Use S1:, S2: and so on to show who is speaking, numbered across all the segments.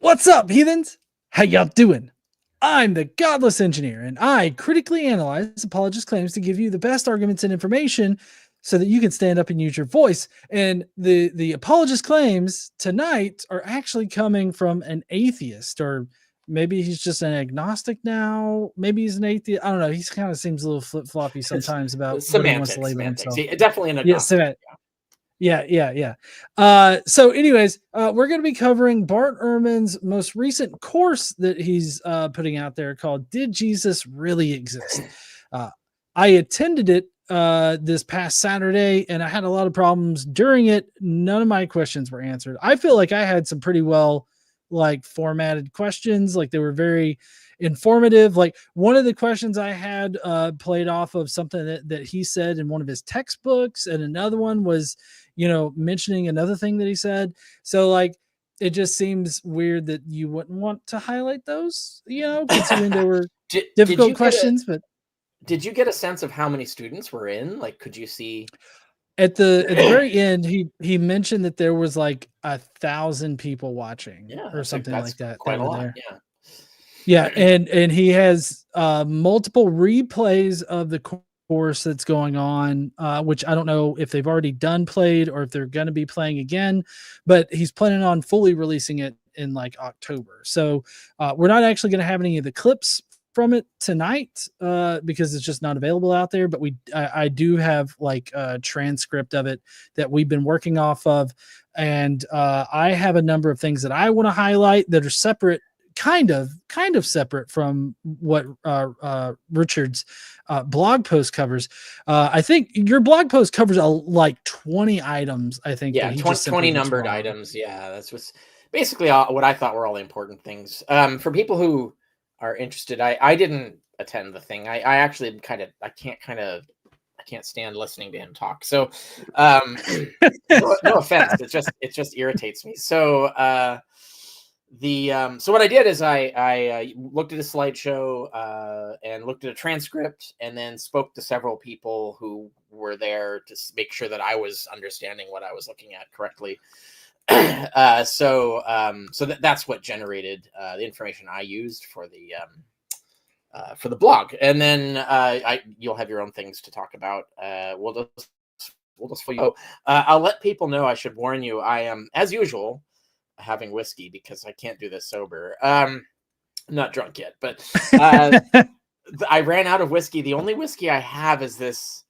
S1: What's up, heathens? How y'all doing? I'm the Godless Engineer, and I critically analyze apologist claims to give you the best arguments and information so that you can stand up and use your voice. And the apologist claims tonight are actually coming from an atheist, or maybe he's just an agnostic now. Maybe he's an atheist. I don't know. He kind of seems a little flip-floppy sometimes about what he wants to label himself.
S2: Definitely an agnostic.
S1: Yeah, Yeah. So anyways, we're going to be covering Bart Ehrman's most recent course that he's putting out there called Did Jesus Really Exist? I attended it this past Saturday, and I had a lot of problems during it. None of my questions were answered. I feel like I had some pretty well formatted questions. Like, they were very informative. Like, one of the questions I had played off of something that he said in one of his textbooks, and another one was mentioning another thing that he said. So it just seems weird that you wouldn't want to highlight those, considering they were difficult questions. But
S2: did you get a sense of how many students were in? Like, could you see
S1: at the very end, he mentioned that there was 1,000 people watching, or something like that.
S2: Quite a lot.
S1: There. Yeah. And he has multiple replays of the course that's going on, which I don't know if they've already done played or if they're going to be playing again, but he's planning on fully releasing it in October. So we're not actually going to have any of the clips from it tonight because it's just not available out there. But I do have a transcript of it that we've been working off of, and I have a number of things that I want to highlight that are separate. Kind of separate from what Richard's blog post covers. I think your blog post covers 20 items. I think.
S2: Yeah, 20 numbered items. Yeah, that's what's basically what I thought were all the important things. For people who are interested, I didn't attend the thing. I actually I can't stand listening to him talk. So no offense. It just irritates me. So so what I did is I looked at a slideshow and looked at a transcript, and then spoke to several people who were there to make sure that I was understanding what I was looking at correctly. So that's what generated the information I used for the blog, and then you'll have your own things to talk about. We'll just for you. I'll let people know. I should warn you. I am, as usual, having whiskey because I can't do this sober. I'm not drunk yet, but I ran out of whiskey. The only whiskey I have is this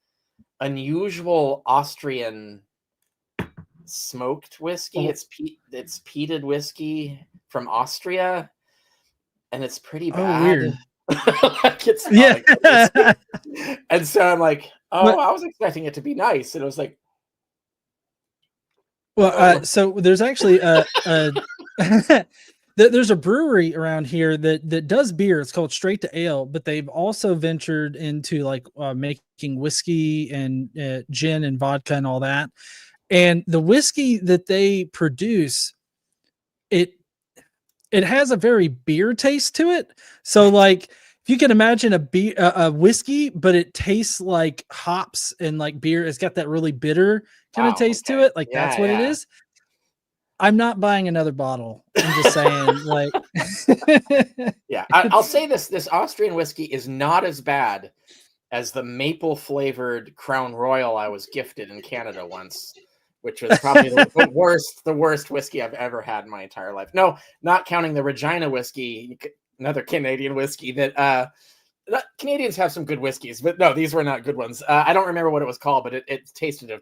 S2: unusual Austrian smoked whiskey. It's peated whiskey from Austria, and it's pretty bad.
S1: Weird.
S2: It's not and so I'm like, I was expecting it to be nice, and it was like,
S1: well, so there's actually there's a brewery around here that does beer. It's called Straight to Ale, but they've also ventured into making whiskey and gin and vodka and all that. And the whiskey that they produce, it has a very beer taste to it. So if you can imagine a whiskey, but it tastes like hops and beer, it's got that really bitter kind of taste to it. That's what it is. I'm not buying another bottle. I'm just saying,
S2: yeah, I'll say this Austrian whiskey is not as bad as the maple flavored Crown Royal I was gifted in Canada once, which was probably the worst whiskey I've ever had in my entire life. No, not counting the Regina whiskey, another Canadian whiskey that Canadians have some good whiskeys, but no, these were not good ones. I don't remember what it was called, but it tasted of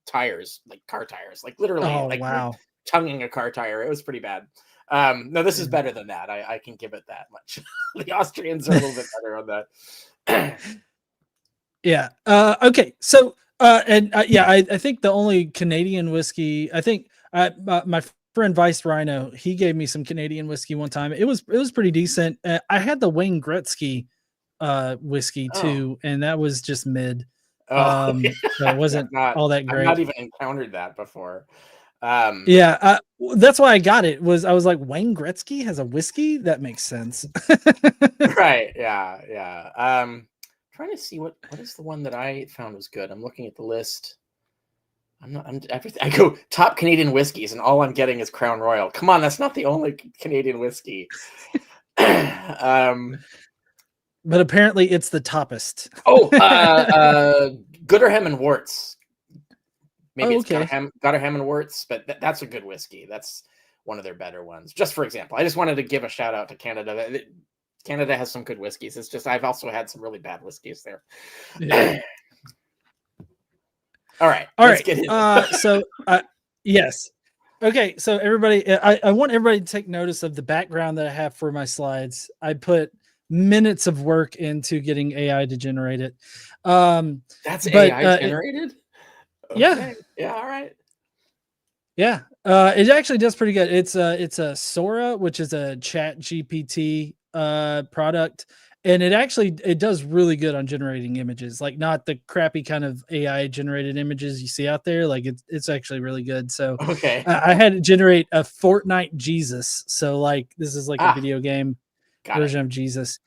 S2: tires, like car tires, literally.
S1: Wow.
S2: Tonguing a car tire. It was pretty bad. No, this is better than that. I can give it that much. The Austrians are a little bit better on that.
S1: Yeah. Okay. So, I think the only Canadian whiskey, I think my friend Vice Rhino, he gave me some Canadian whiskey one time. It was pretty decent. I had the Wayne Gretzky whiskey too, and that was just mid. So it wasn't all that great.
S2: I've not even encountered that before.
S1: That's why I got it. I was like, Wayne Gretzky has a whiskey? That makes sense.
S2: Right. Yeah. Trying to see what is the one that I found was good. I'm looking at the list. I'm everything. I go top Canadian whiskeys, and all I'm getting is Crown Royal. Come on, that's not the only Canadian whiskey.
S1: But apparently it's the toppest.
S2: Gooderham and Worts. Maybe it's
S1: okay.
S2: Gooderham and Worts, but that's a good whiskey. That's one of their better ones. Just for example, I just wanted to give a shout out to Canada. Canada has some good whiskeys. It's just I've also had some really bad whiskeys there.
S1: Yeah.
S2: All right.
S1: Get into yes. Okay, so everybody, I want everybody to take notice of the background that I have for my slides. I put minutes of work into getting AI to generate it.
S2: That's AI generated?
S1: Okay.
S2: Yeah, all right.
S1: Yeah, it actually does pretty good. It's a Sora, which is a Chat GPT product, and it does really good on generating images, like not the crappy kind of AI generated images you see out there. Like it's actually really good. So
S2: okay,
S1: I had to generate a Fortnite Jesus. So like this is like a video game version of Jesus.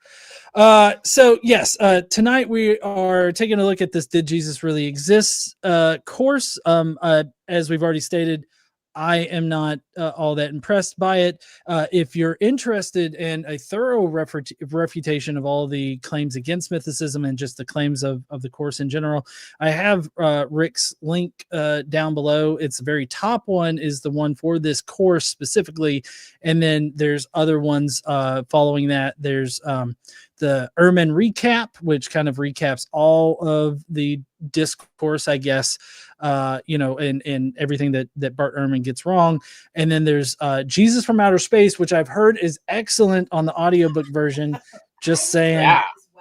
S1: So yes, tonight we are taking a look at this "Did Jesus Really Exist" course. As we've already stated, I am not all that impressed by it. If you're interested in a thorough refutation of all the claims against mythicism and just the claims of the course in general, I have Rick's link down below. It's the very top one is the one for this course specifically. And then there's other ones following that. There's the Ehrman recap, which kind of recaps all of the discourse, I guess, and everything that Bart Ehrman gets wrong. And then there's Jesus from Outer Space, which I've heard is excellent on the audiobook version. Just saying.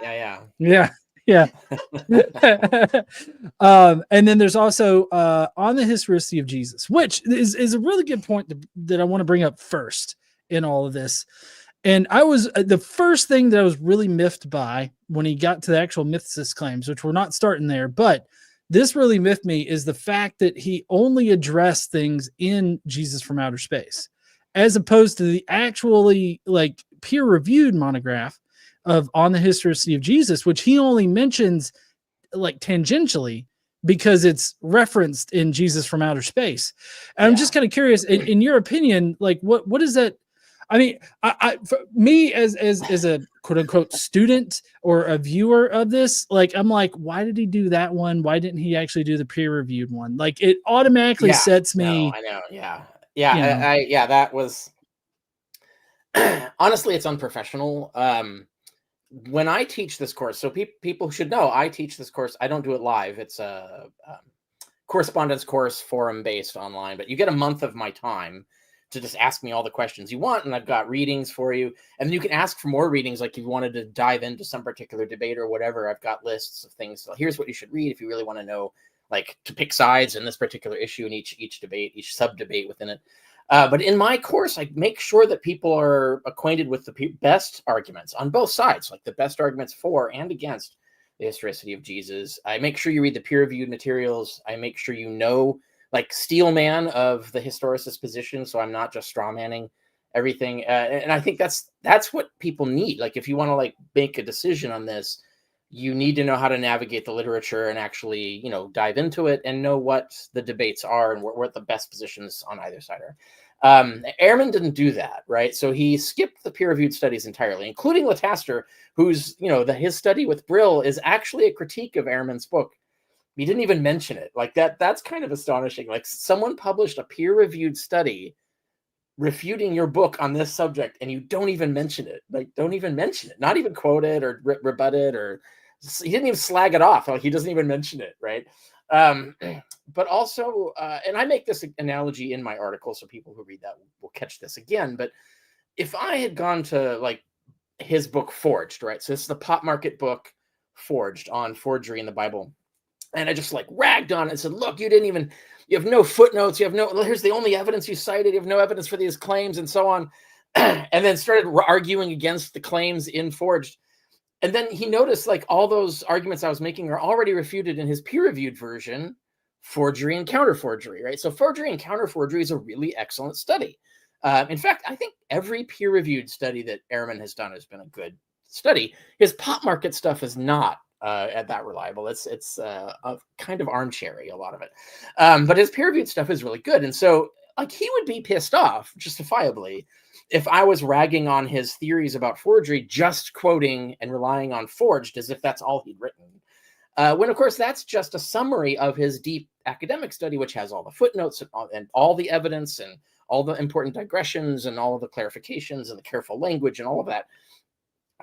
S1: Yeah. And then there's also on the historicity of Jesus, which is a really good point that I want to bring up first in all of this. And I was the first thing that I was really miffed by when he got to the actual mythicist claims, which we're not starting there, but this really miffed me, is the fact that he only addressed things in Jesus from Outer Space, as opposed to the actually like peer-reviewed monograph of On the Historicity of Jesus, which he only mentions like tangentially because it's referenced in Jesus from Outer Space. And I'm just kind of curious, in your opinion, like what is that? I mean, for me as a quote unquote student or a viewer of this, like, I'm like, why did he do that one? Why didn't he actually do the peer reviewed one? Like, it automatically sets me.
S2: No, I know. Yeah. That was honestly, it's unprofessional. When I teach this course, so people should know I teach this course. I don't do it live. It's a correspondence course, forum based online, but you get a month of my time to just ask me all the questions you want. And I've got readings for you. And then you can ask for more readings. Like if you wanted to dive into some particular debate or whatever, I've got lists of things. So here's what you should read if you really want to know, like to pick sides in this particular issue in each debate, each sub debate within it. But in my course, I make sure that people are acquainted with the best arguments on both sides, like the best arguments for and against the historicity of Jesus. I make sure you read the peer-reviewed materials. I make sure you know, like, steel man of the historicist position, so I'm not just straw manning everything. And I think that's what people need. Like, if you want to like make a decision on this, you need to know how to navigate the literature and actually, dive into it and know what the debates are and what the best positions on either side are. Ehrman didn't do that, right? So he skipped the peer-reviewed studies entirely, including Lataster, who's, his study with Brill is actually a critique of Ehrman's book. He didn't even mention it. Like that's kind of astonishing. Like someone published a peer-reviewed study refuting your book on this subject, and you don't even mention it. Like, don't even mention it. Not even quote it or rebut it, or he didn't even slag it off. Like he doesn't even mention it, right? But also, and I make this analogy in my article, so people who read that will catch this again. But if I had gone to like his book Forged, right? So this is the pop market book Forged on forgery in the Bible. And I just like ragged on it and said, look, you have no footnotes. Here's the only evidence you cited. You have no evidence for these claims and so on. And then started arguing against the claims in Forged. And then he noticed like all those arguments I was making are already refuted in his peer-reviewed version, Forgery and Counterforgery, right? So Forgery and Counterforgery is a really excellent study. In fact, I think every peer-reviewed study that Ehrman has done has been a good study. His pop market stuff is not that reliable. It's a kind of armchairy, a lot of it. But his peer-reviewed stuff is really good. And so like he would be pissed off, justifiably, if I was ragging on his theories about forgery, just quoting and relying on forged as if that's all he'd written. When, of course, that's just a summary of his deep academic study, which has all the footnotes and all the evidence and all the important digressions and all of the clarifications and the careful language and all of that.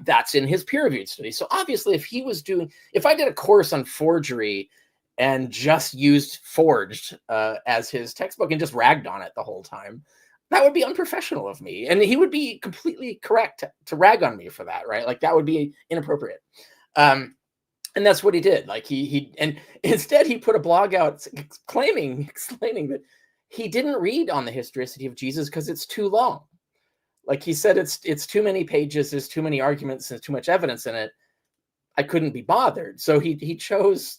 S2: That's in his peer-reviewed study. So obviously, if I did a course on forgery and just used forged as his textbook and just ragged on it the whole time, that would be unprofessional of me. And he would be completely correct to rag on me for that, right? Like that would be inappropriate. And that's what he did. Like and instead he put a blog out explaining that he didn't read on the historicity of Jesus because it's too long. Like he said, it's too many pages, there's too many arguments, there's too much evidence in it. I couldn't be bothered. So he chose,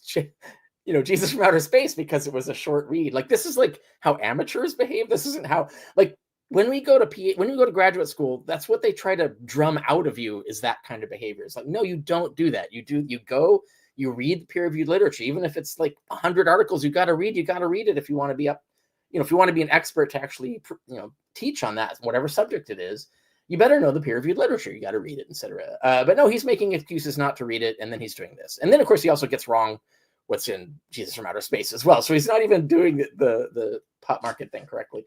S2: Jesus from Outer Space because it was a short read. Like this is like how amateurs behave. This isn't how, like when we go to graduate school, that's what they try to drum out of you, is that kind of behavior. It's like, no, you don't do that. You read peer-reviewed literature, even if it's like 100 articles you got to read it if you want to be up. If you want to be an expert to actually, teach on that, whatever subject it is, you better know the peer-reviewed literature. You got to read it, etc. But no, he's making excuses not to read it, and then he's doing this. And then, of course, he also gets wrong what's in Jesus from Outer Space as well. So he's not even doing the pop market thing correctly.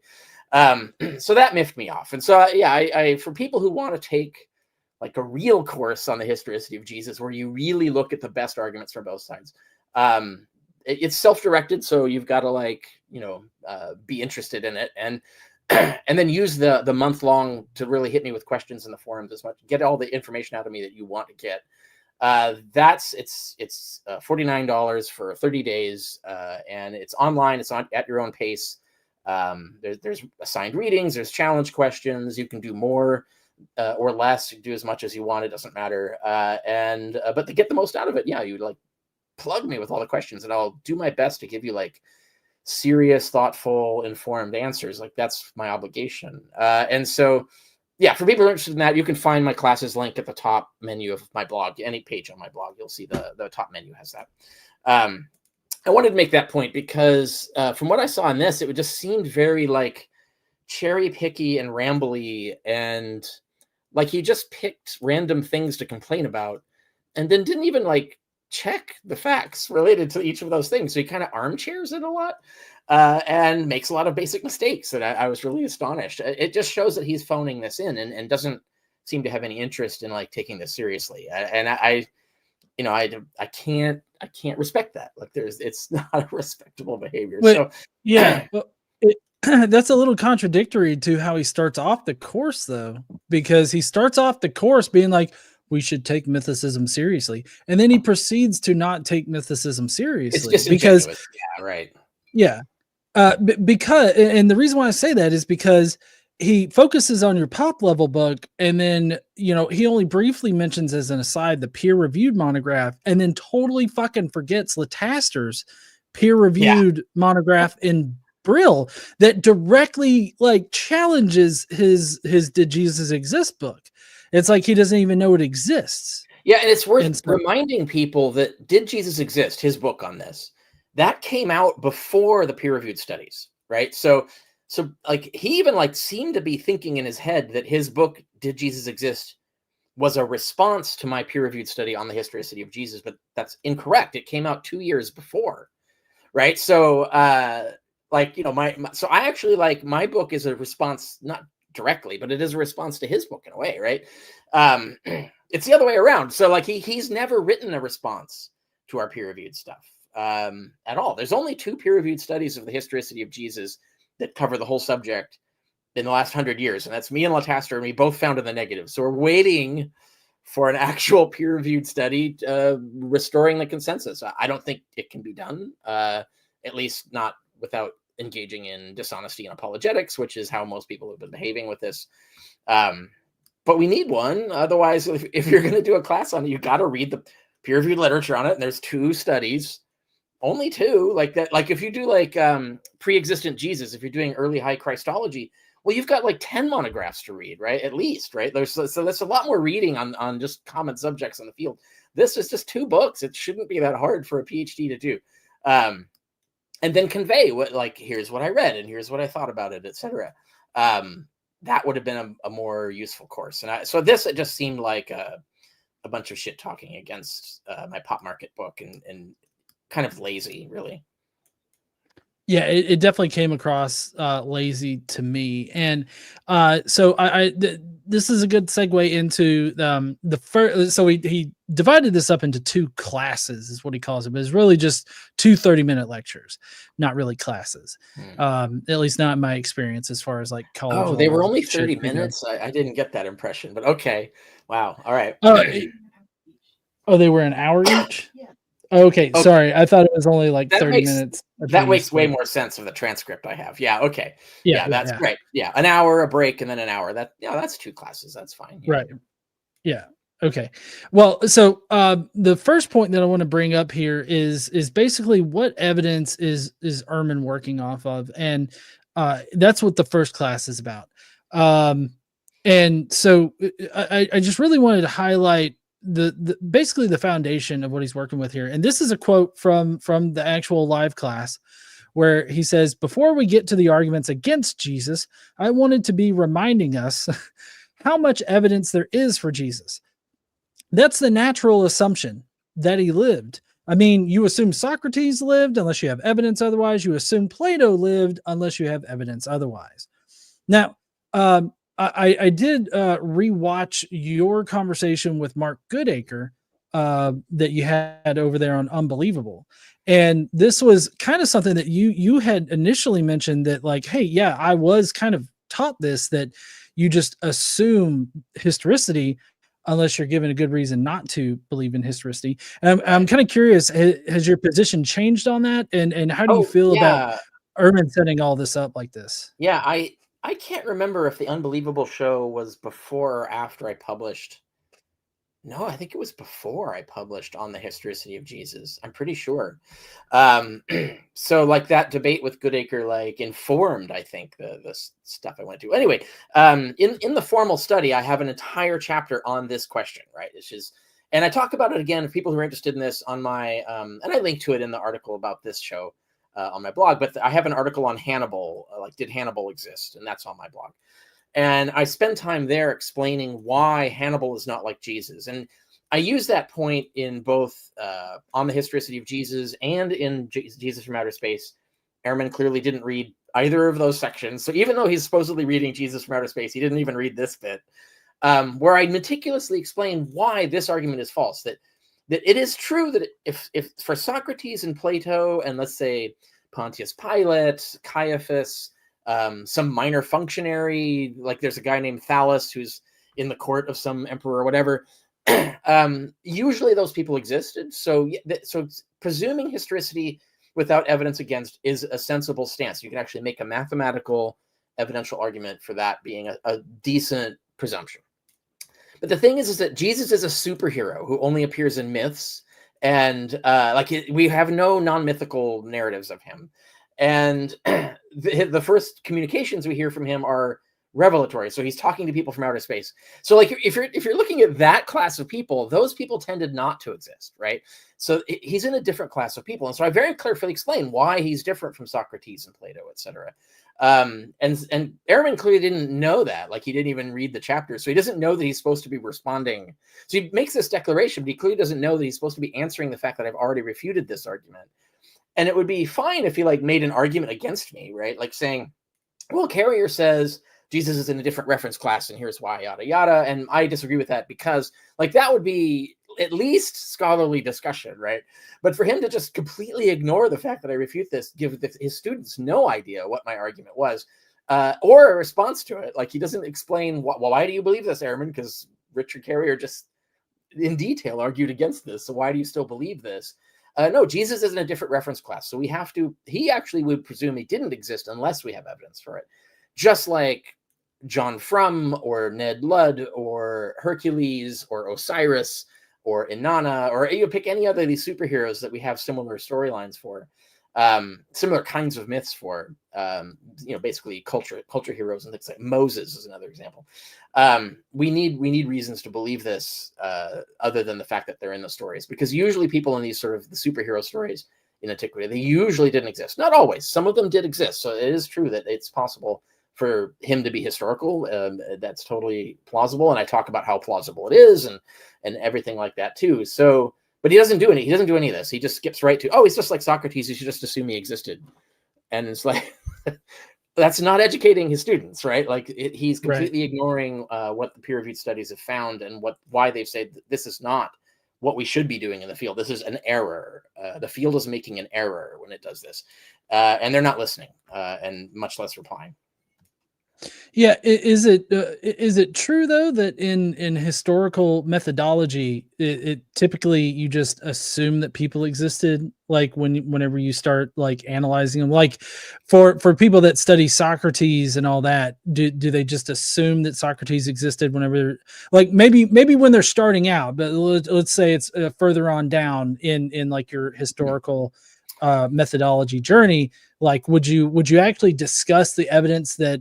S2: So that miffed me off. And so, I for people who want to take like a real course on the historicity of Jesus, where you really look at the best arguments from both sides, it's self-directed, so you've got to be interested in it, and then use the month long to really hit me with questions in the forums as much. Get all the information out of me that you want to get. It's $49 for 30 days, and it's online. It's on at your own pace. There's assigned readings. There's challenge questions. You can do more or less. You can do as much as you want. It doesn't matter. But to get the most out of it, you like plug me with all the questions, and I'll do my best to give you like serious, thoughtful, informed answers. Like that's my obligation. And so, for people who are interested in that, you can find my classes link at the top menu of my blog. Any page on my blog, you'll see the top menu has that. I wanted to make that point because from what I saw in this, it just seemed very like cherry picky and rambly, and like he just picked random things to complain about and then didn't even like check the facts related to each of those things. So he kind of armchairs it a lot and makes a lot of basic mistakes. And I was really astonished. It just shows that he's phoning this in and doesn't seem to have any interest in like taking this seriously. And I can't respect that. Like it's not a respectable behavior.
S1: That's a little contradictory to how he starts off the course, though, because he starts off the course being like, we should take mythicism seriously. And then he proceeds to not take mythicism seriously.
S2: It's
S1: because,
S2: right.
S1: Yeah. Because, and the reason why I say that is because he focuses on your pop level book. And then, he only briefly mentions as an aside, the peer reviewed monograph, and then totally fucking forgets Lataster's peer reviewed monograph in Brill that directly like challenges his Did Jesus Exist book. It's like he doesn't even know it exists.
S2: Yeah, and it's worth reminding people that Did Jesus Exist, his book on this, that came out before the peer-reviewed studies, right? So like he even like seemed to be thinking in his head that his book, Did Jesus Exist, was a response to my peer-reviewed study on the historicity of Jesus, but that's incorrect. It came out 2 years before, right? So so I actually like my book is a response, not directly, but it is a response to his book in a way, right? It's the other way around. So like he's never written a response to our peer-reviewed stuff at all. There's only 2 peer-reviewed studies of the historicity of Jesus that cover the whole subject in the last 100 years, and that's me and Lataster, and we both found in the negative. So we're waiting for an actual peer-reviewed study restoring the consensus. I don't think it can be done, at least not without engaging in dishonesty and apologetics, which is how most people have been behaving with this. But we need one. Otherwise, if you're going to do a class on it, you got to read the peer-reviewed literature on it. And there's 2 studies, only 2 like that. Like if you do like pre-existent Jesus, if you're doing early high Christology, well, you've got like 10 monographs to read, right? At least, right? So that's a lot more reading on just common subjects in the field this is just 2 books. It shouldn't be that hard for a PhD to do. And then convey what, like, here's what I read and here's what I thought about it, etc. That would have been a more useful course. And so this, it just seemed like a bunch of shit talking against my pop market book, and kind of lazy, really.
S1: Yeah, it definitely came across lazy to me, and so this is a good segue into the first. So he divided this up into 2 classes, is what he calls it, but it's really just 2 30-minute lectures, not really classes. At least not in my experience, as far as like college.
S2: Oh, they were only
S1: shit
S2: 30
S1: we go.
S2: minutes. I didn't get that impression, but okay. Wow. All right.
S1: Oh, they were an hour each. Okay,
S2: Okay.
S1: sorry. I thought it was only like
S2: That
S1: 30
S2: makes-
S1: minutes.
S2: That makes way more sense of the transcript I have. Yeah. Okay.
S1: Yeah,
S2: That's great. Yeah. An hour, a break, and then an hour. That's 2 classes. That's fine. Yeah.
S1: Right. Yeah. Okay. Well, so the first point that I want to bring up here is basically what evidence is Ehrman working off of, and that's what the first class is about. And so I just really wanted to highlight the basically the foundation of what he's working with here. And this is a quote from the actual live class, where he says, "Before we get to the arguments against Jesus, I wanted to be reminding us how much evidence there is for Jesus. That's the natural assumption, that he lived. I mean, you assume Socrates lived unless you have evidence otherwise. You assume Plato lived unless you have evidence otherwise." Now, I did rewatch your conversation with Mark Goodacre that you had over there on Unbelievable. And this was kind of something that you had initially mentioned, that like, hey, yeah, I was kind of taught this, that you just assume historicity unless you're given a good reason not to believe in historicity. And I'm kind of curious, has your position changed on that? And how do you feel about Ehrman setting all this up like this?
S2: Yeah, I can't remember if the Unbelievable show was before or after I published. No, I think it was before I published on the historicity of Jesus. I'm pretty sure. So like that debate with Goodacre like informed, I think, the stuff I went to. Anyway, in the formal study, I have an entire chapter on this question, right? And I talk about it again if people who are interested in this on my and I link to it in the article about this show on my blog. But I have an article on Hannibal, like, did Hannibal exist? And that's on my blog. And I spend time there explaining why Hannibal is not like Jesus. And I use that point in both on the historicity of Jesus and in Jesus from Outer Space. Ehrman clearly didn't read either of those sections. So even though he's supposedly reading Jesus from Outer Space, he didn't even read this bit, where I meticulously explain why this argument is false. That it is true that if for Socrates and Plato, and let's say Pontius Pilate, Caiaphas, some minor functionary, like there's a guy named Thallus who's in the court of some emperor or whatever, usually those people existed. So presuming historicity without evidence against is a sensible stance. You can actually make a mathematical evidential argument for that being a decent presumption. But the thing is that Jesus is a superhero who only appears in myths, and we have no non-mythical narratives of him. And the first communications we hear from him are revelatory. So he's talking to people from outer space. So like if you're looking at that class of people, those people tended not to exist, right? So he's in a different class of people. And so I very clearly explain why he's different from Socrates and Plato, etc. And Ehrman clearly didn't know that. Like, he didn't even read the chapter. So he doesn't know that he's supposed to be responding. So he makes this declaration, but he clearly doesn't know that he's supposed to be answering the fact that I've already refuted this argument. And it would be fine if he like made an argument against me, right? Like saying, well, Carrier says Jesus is in a different reference class and here's why, yada, yada. And I disagree with that because like that would be at least scholarly discussion, right? But for him to just completely ignore the fact that I refute this, give his students no idea what my argument was, or a response to it. Like, he doesn't explain, why do you believe this, Ehrman? Because Richard Carrier just in detail argued against this. So why do you still believe this? No, Jesus is in a different reference class. So he actually would presume he didn't exist unless we have evidence for it. Just like John Frum or Ned Ludd or Hercules or Osiris or Inanna, or you pick any other of these superheroes that we have similar storylines for. Similar kinds of myths for, basically culture heroes and things like Moses is another example. We need reasons to believe this, other than the fact that they're in the stories, because usually people in these sort of the superhero stories in antiquity, they usually didn't exist. Not always. Some of them did exist. So it is true that it's possible for him to be historical. That's totally plausible. And I talk about how plausible it is and everything like that too. So, but he doesn't do any of this. He just skips right to, oh, he's just like Socrates. You should just assume he existed. And it's like, that's not educating his students, right? Like he's completely ignoring what the peer-reviewed studies have found and why they've said this is not what we should be doing in the field. This is an error. The field is making an error when it does this. And they're not listening, and much less replying.
S1: Yeah, is it true though that in historical methodology, it typically you just assume that people existed, like whenever you start like analyzing them, like for people that study Socrates and all that, do they just assume that Socrates existed whenever, like maybe when they're starting out, but let's say it's further on down in like your historical methodology journey, like would you actually discuss the evidence that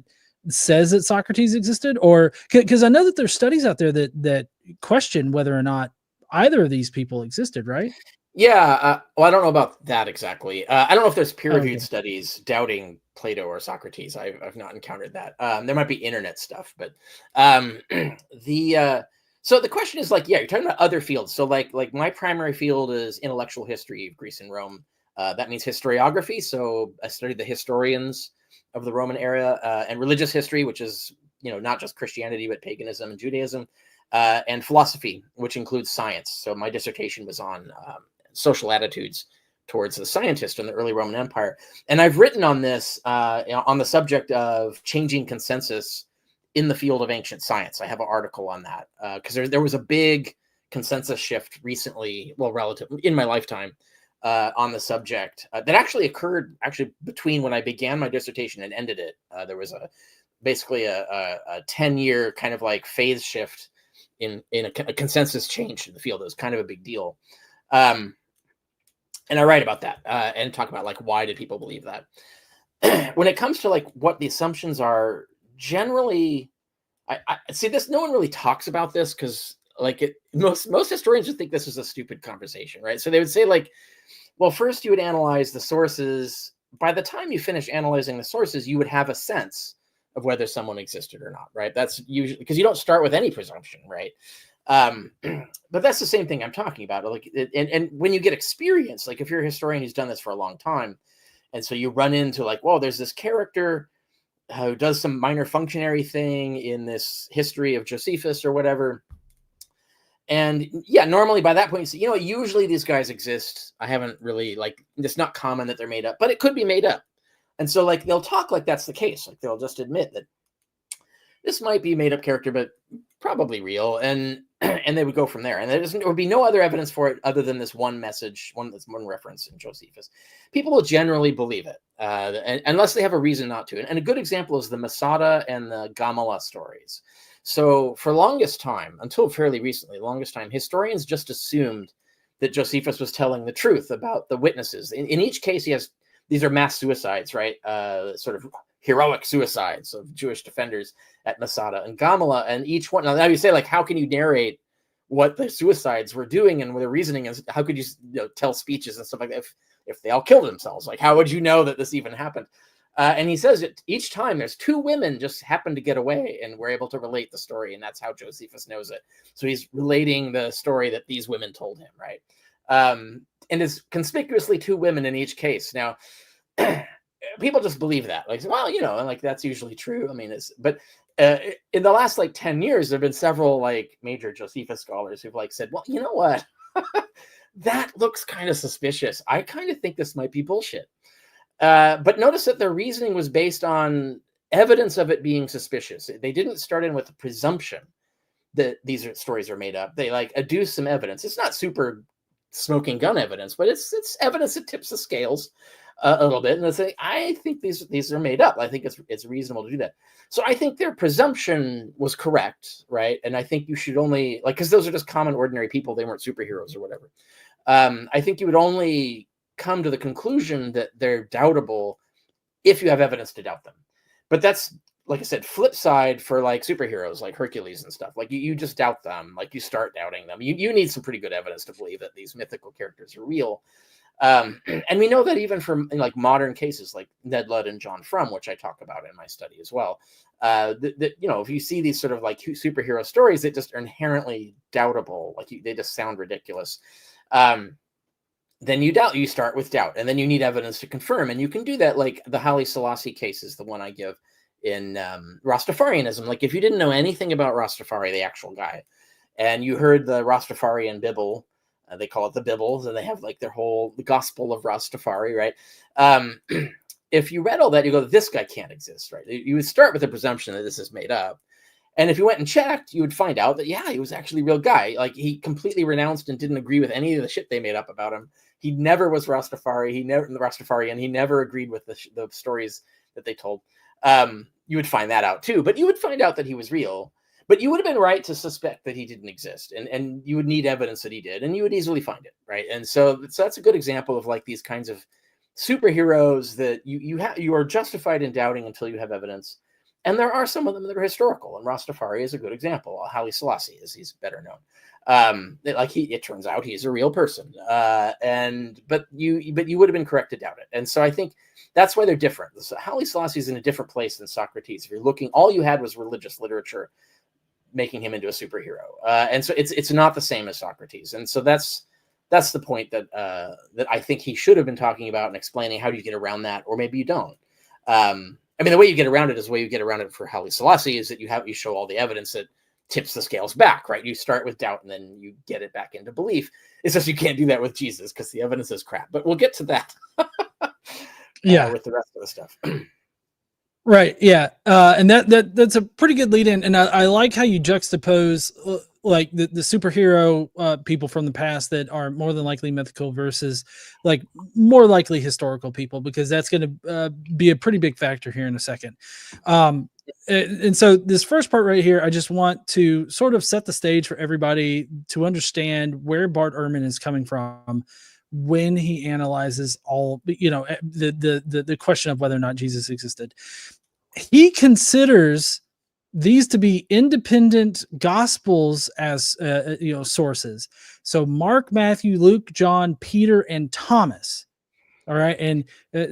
S1: says that Socrates existed? Or because I know that there's studies out there that question whether or not either of these people existed, right?
S2: Yeah. Well, I don't know about that exactly. I don't know if there's peer-reviewed studies doubting Plato or Socrates. I've not encountered that. There might be internet stuff, but so the question is like, yeah, you're talking about other fields. So like my primary field is intellectual history of Greece and Rome. That means historiography. So I studied the historians of the Roman era, and religious history, which is, not just Christianity, but paganism and Judaism, and philosophy, which includes science. So my dissertation was on social attitudes towards the scientist in the early Roman Empire. And I've written on this, on the subject of changing consensus in the field of ancient science. I have an article on that because there was a big consensus shift recently, well, relative in my lifetime, on the subject that actually occurred between when I began my dissertation and ended it. There was basically a 10-year kind of like phase shift in a consensus change in the field. It was kind of a big deal. And I write about that and talk about like, why did people believe that? When it comes to like what the assumptions are, generally, I see this, no one really talks about this because like most historians would think this is a stupid conversation, right? So they would say like, well, first you would analyze the sources. By the time you finish analyzing the sources, you would have a sense of whether someone existed or not, right? That's usually because you don't start with any presumption, right? But that's the same thing I'm talking about. Like, and when you get experience, like if you're a historian who's done this for a long time, and so you run into like, well, there's this character who does some minor functionary thing in this history of Josephus or whatever. And yeah, normally by that point, you say, usually these guys exist. I haven't really it's not common that they're made up, but it could be made up. And so like, they'll talk like that's the case. Like they'll just admit that this might be a made up character, but probably real. And they would go from there. And there would be no other evidence for it other than this one message, one reference in Josephus. People will generally believe it, unless they have a reason not to. And a good example is the Masada and the Gamala stories. So for longest time, until fairly recently, historians just assumed that Josephus was telling the truth about the witnesses. In each case, these are mass suicides, right? Sort of heroic suicides of Jewish defenders at Masada and Gamala. And each one, now you say, like, how can you narrate what the suicides were doing and what the reasoning is? How could you tell speeches and stuff like that if they all killed themselves? Like, how would you know that this even happened? And he says that each time there's two women just happened to get away and were able to relate the story. And that's how Josephus knows it. So he's relating the story that these women told him, right? And it's conspicuously two women in each case. Now, people just believe that. Like, well, like that's usually true. I mean, but in the last 10 years, there have been several major Josephus scholars who've said, well, you know what? That looks kind of suspicious. I kind of think this might be bullshit. But notice that their reasoning was based on evidence of it being suspicious. They didn't start in with a presumption that these stories are made up. They adduce some evidence. It's not super smoking gun evidence, but it's evidence that tips the scales a little bit. And they say, I think these are made up. I think it's reasonable to do that. So I think their presumption was correct, right? And I think you should only because those are just common ordinary people. They weren't superheroes or whatever. I think you would only come to the conclusion that they're doubtable if you have evidence to doubt them. But that's, like I said, flip side for like superheroes like Hercules and stuff. Like you just doubt them, like you start doubting them. You need some pretty good evidence to believe that these mythical characters are real. And we know that even from like modern cases like Ned Ludd and John Frum, which I talk about in my study as well. That you know, if you see these sort of like superhero stories that just are inherently doubtable, like they just sound ridiculous, then you start with doubt, and then you need evidence to confirm. And you can do that, like the Haile Selassie case is the one I give in Rastafarianism. Like if you didn't know anything about Rastafari, the actual guy, and you heard the Rastafarian Bible, they call it the Bibles, and they have like their whole the Gospel of Rastafari, right? If you read all that, you go, this guy can't exist, right? You would start with the presumption that this is made up. And if you went and checked, you would find out that, yeah, he was actually a real guy. Like he completely renounced and didn't agree with any of the shit they made up about him. He never was Rastafari. He never agreed with the stories that they told. You would find that out too, but you would find out that he was real. But you would have been right to suspect that he didn't exist, and you would need evidence that he did, and you would easily find it, right? And so that's a good example of like these kinds of superheroes that you are justified in doubting until you have evidence. And there are some of them that are historical, and Rastafari is a good example. Haile Selassie he's better known. It turns out he's a real person, but you would have been correct to doubt it. And so I think that's why they're different. So Haile Selassie is in a different place than Socrates. If you're looking, all you had was religious literature making him into a superhero, and so it's not the same as Socrates. And so that's the point that I think he should have been talking about and explaining. How do you get around that, or maybe you don't. I mean, the way you get around it is the way you get around it for Haile Selassie is that you show all the evidence that tips the scales back, right? You start with doubt and then you get it back into belief. It's just you can't do that with Jesus because the evidence is crap. But we'll get to that. With the rest of the stuff.
S1: Right. Yeah. And that's a pretty good lead in. And I like how you juxtapose like the superhero people from the past that are more than likely mythical versus like more likely historical people, because that's going to be a pretty big factor here in a second. And so this first part right here, I just want to sort of set the stage for everybody to understand where Bart Ehrman is coming from when he analyzes all, the question of whether or not Jesus existed. He considers these to be independent gospels as sources. So Mark, Matthew, Luke, John, Peter, and Thomas. All right. And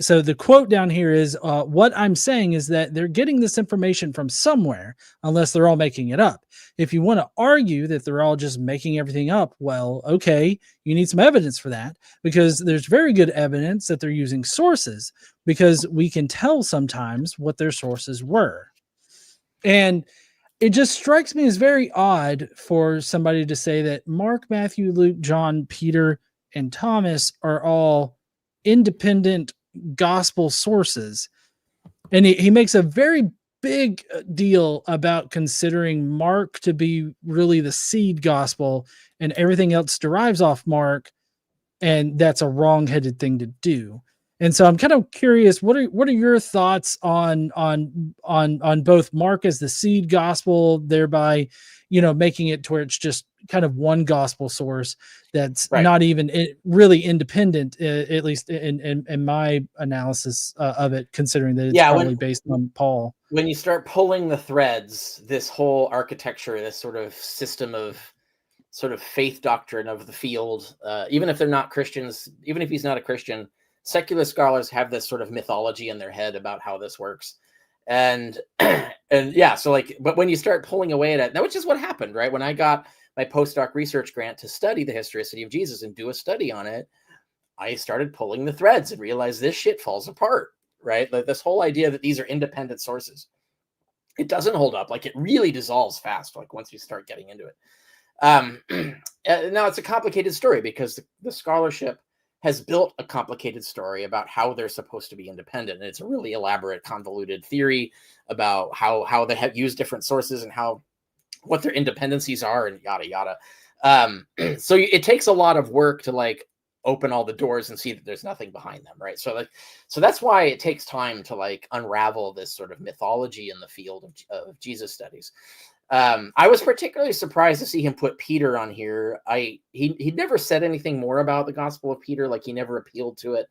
S1: so the quote down here is, what I'm saying is that they're getting this information from somewhere, unless they're all making it up. If you want to argue that they're all just making everything up, well, okay, you need some evidence for that, because there's very good evidence that they're using sources, because we can tell sometimes what their sources were. And it just strikes me as very odd for somebody to say that Mark, Matthew, Luke, John, Peter, and Thomas are all independent gospel sources. And he makes a very big deal about considering Mark to be really the seed gospel and everything else derives off Mark. And that's a wrong-headed thing to do. And so I'm kind of curious, what are your thoughts on both Mark as the seed gospel, thereby, making it to where it's just kind of one gospel source that's right, not even really independent, at least in my analysis of it, considering that it's probably based on Paul.
S2: When you start pulling the threads, this whole architecture, this sort of system of sort of faith doctrine of the field, even if they're not Christians, even if he's not a Christian, secular scholars have this sort of mythology in their head about how this works. And yeah, so like, but when you start pulling away at it, which is what happened, right? When I got my postdoc research grant to study the historicity of Jesus and do a study on it, I started pulling the threads and realized this shit falls apart, right? Like this whole idea that these are independent sources, it doesn't hold up. Like it really dissolves fast, like once you start getting into it. Now it's a complicated story because the scholarship has built a complicated story about how they're supposed to be independent. And it's a really elaborate, convoluted theory about how they have used different sources and what their independencies are and yada, yada. So it takes a lot of work to like open all the doors and see that there's nothing behind them, right? So that's why it takes time to like unravel this sort of mythology in the field of Jesus studies. I was particularly surprised to see him put Peter on here. He never said anything more about the Gospel of Peter, like he never appealed to it.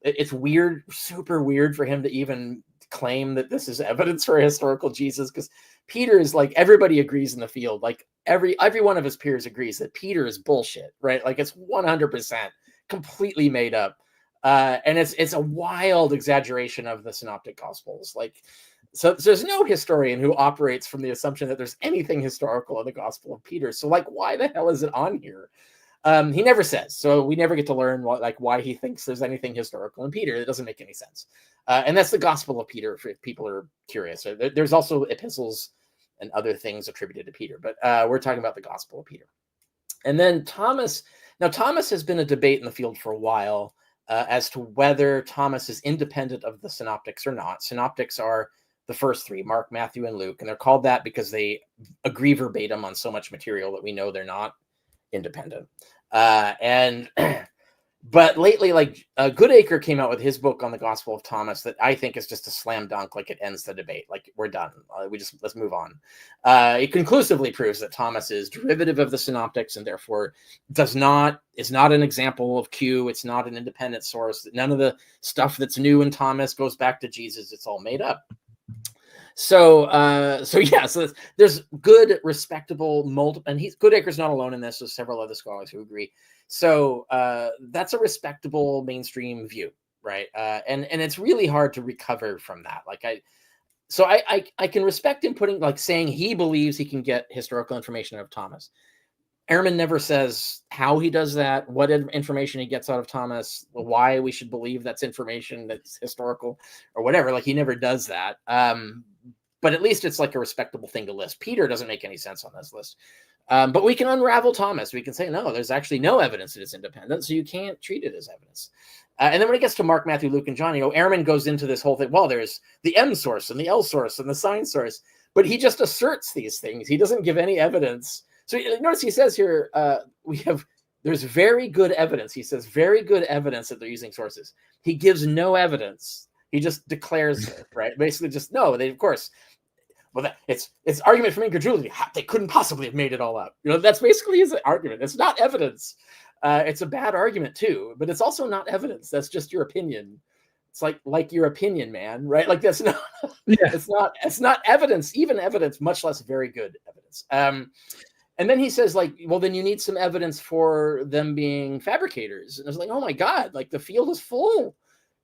S2: It's weird, super weird for him to even claim that this is evidence for a historical Jesus, because Peter is like, everybody agrees in the field, like every one of his peers agrees that Peter is bullshit, right? Like it's 100% completely made up, and it's a wild exaggeration of the synoptic gospels. Like, so there's no historian who operates from the assumption that there's anything historical in the Gospel of Peter. So like, why the hell is it on here? He never says, so we never get to learn why he thinks there's anything historical in Peter. It doesn't make any sense. And that's the Gospel of Peter, if people are curious. There's also epistles and other things attributed to Peter, but we're talking about the Gospel of Peter. And then Thomas. Now, Thomas has been a debate in the field for a while as to whether Thomas is independent of the synoptics or not. Synoptics are the first three, Mark, Matthew, and Luke, and they're called that because they agree verbatim on so much material that we know they're not independent. But lately, like Goodacre came out with his book on the Gospel of Thomas that I think is just a slam dunk. Like, it ends the debate. Like, we're done. Let's move on. It conclusively proves that Thomas is derivative of the synoptics and therefore is not an example of Q. It's not an independent source. None of the stuff that's new in Thomas goes back to Jesus. It's all made up. So there's good, respectable, and Goodacre's not alone in this. There's several other scholars who agree. So that's a respectable mainstream view, right? And it's really hard to recover from that. Like I can respect him saying he believes he can get historical information out of Thomas. Ehrman never says how he does that, what information he gets out of Thomas, why we should believe that's information that's historical or whatever. Like, he never does that. But at least it's like a respectable thing to list. Peter doesn't make any sense on this list. But we can unravel Thomas. We can say, no, there's actually no evidence that it's independent, so you can't treat it as evidence. And then when it gets to Mark, Matthew, Luke, and John, Ehrman goes into this whole thing. Well, there's the M source and the L source and the sign source, but he just asserts these things. He doesn't give any evidence. So notice he says here, there's very good evidence. He says very good evidence that they're using sources. He gives no evidence. He just declares it, right? Basically just, no, they, of course, well, it's argument from incredulity. They couldn't possibly have made it all up. That's basically his argument. It's not evidence. It's a bad argument too, but it's also not evidence. That's just your opinion. It's like your opinion, man, right? Like, that's not, yeah. It's not evidence, even evidence, much less very good evidence. And then he says, like, well, then you need some evidence for them being fabricators. And I was like, oh my God, like, the field is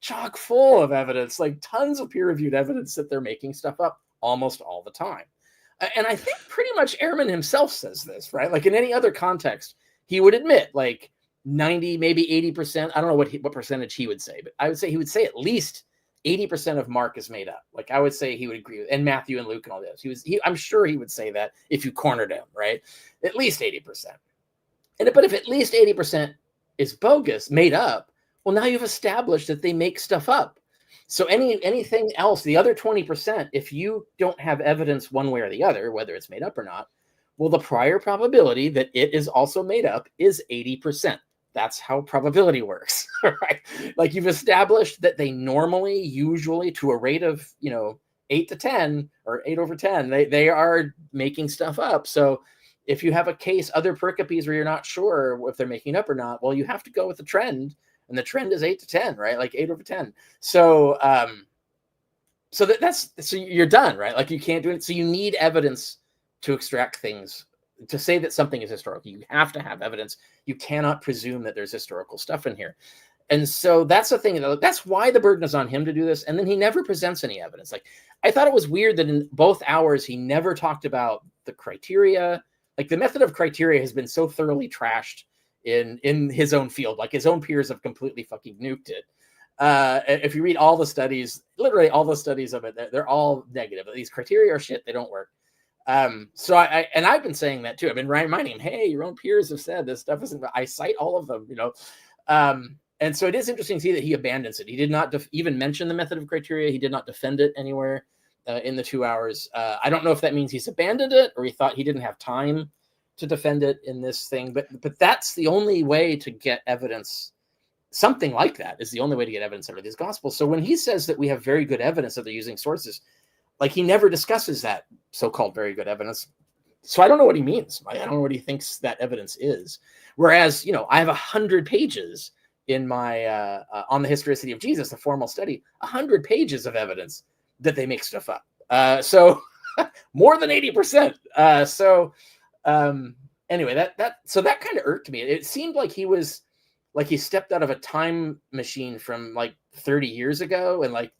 S2: chock full of evidence, like tons of peer-reviewed evidence that they're making stuff up almost all the time. And I think pretty much Ehrman himself says this, right? Like, in any other context, he would admit like 90, maybe 80%. I don't know what percentage he would say, but I would say he would say at least 80% of Mark is made up. Like, I would say he would agree with, and Matthew and Luke and all this. I'm sure he would say that if you cornered him, right? At least 80%. But if at least 80% is bogus, made up, well, now you've established that they make stuff up. So anything else, the other 20%, if you don't have evidence one way or the other, whether it's made up or not, well, the prior probability that it is also made up is 80%. That's how probability works, right? Like, you've established that they usually to a rate of, 8 to 10 or 8 over 10, they are making stuff up. So if you have a case, other pericopes where you're not sure if they're making up or not, well, you have to go with the trend. And the trend is 8 to 10, right? Like 8 over 10. So, so you're done, right? Like, you can't do it. So you need evidence to extract things, to say that something is historical. You have to have evidence. You cannot presume that there's historical stuff in here. And so that's the thing. That's why the burden is on him to do this. And then he never presents any evidence. Like, I thought it was weird that in both hours, he never talked about the criteria. Like, the method of criteria has been so thoroughly trashed in his own field. Like, his own peers have completely fucking nuked it. If you read all the studies, literally all the studies of it, they're all negative. These criteria are shit. They don't work. So I've been saying that too. I've been reminding him, hey, your own peers have said this stuff isn't, I cite all of them, and so it is interesting to see that he abandons it. He did not even mention the method of criteria. He did not defend it anywhere in the 2 hours. I don't know if that means he's abandoned it or he thought he didn't have time to defend it in this thing, but that's the only way to get evidence. Something like that is the only way to get evidence out of these gospels. So when he says that we have very good evidence that they're using sources, like he never discusses that so-called very good evidence. So I don't know what he means. I don't know what he thinks that evidence is. Whereas, I have 100 pages in my on the historicity of Jesus, the formal study, 100 pages of evidence that they make stuff up. So more than 80%. Anyway, that kind of irked me. It seemed like he stepped out of a time machine from like 30 years ago and like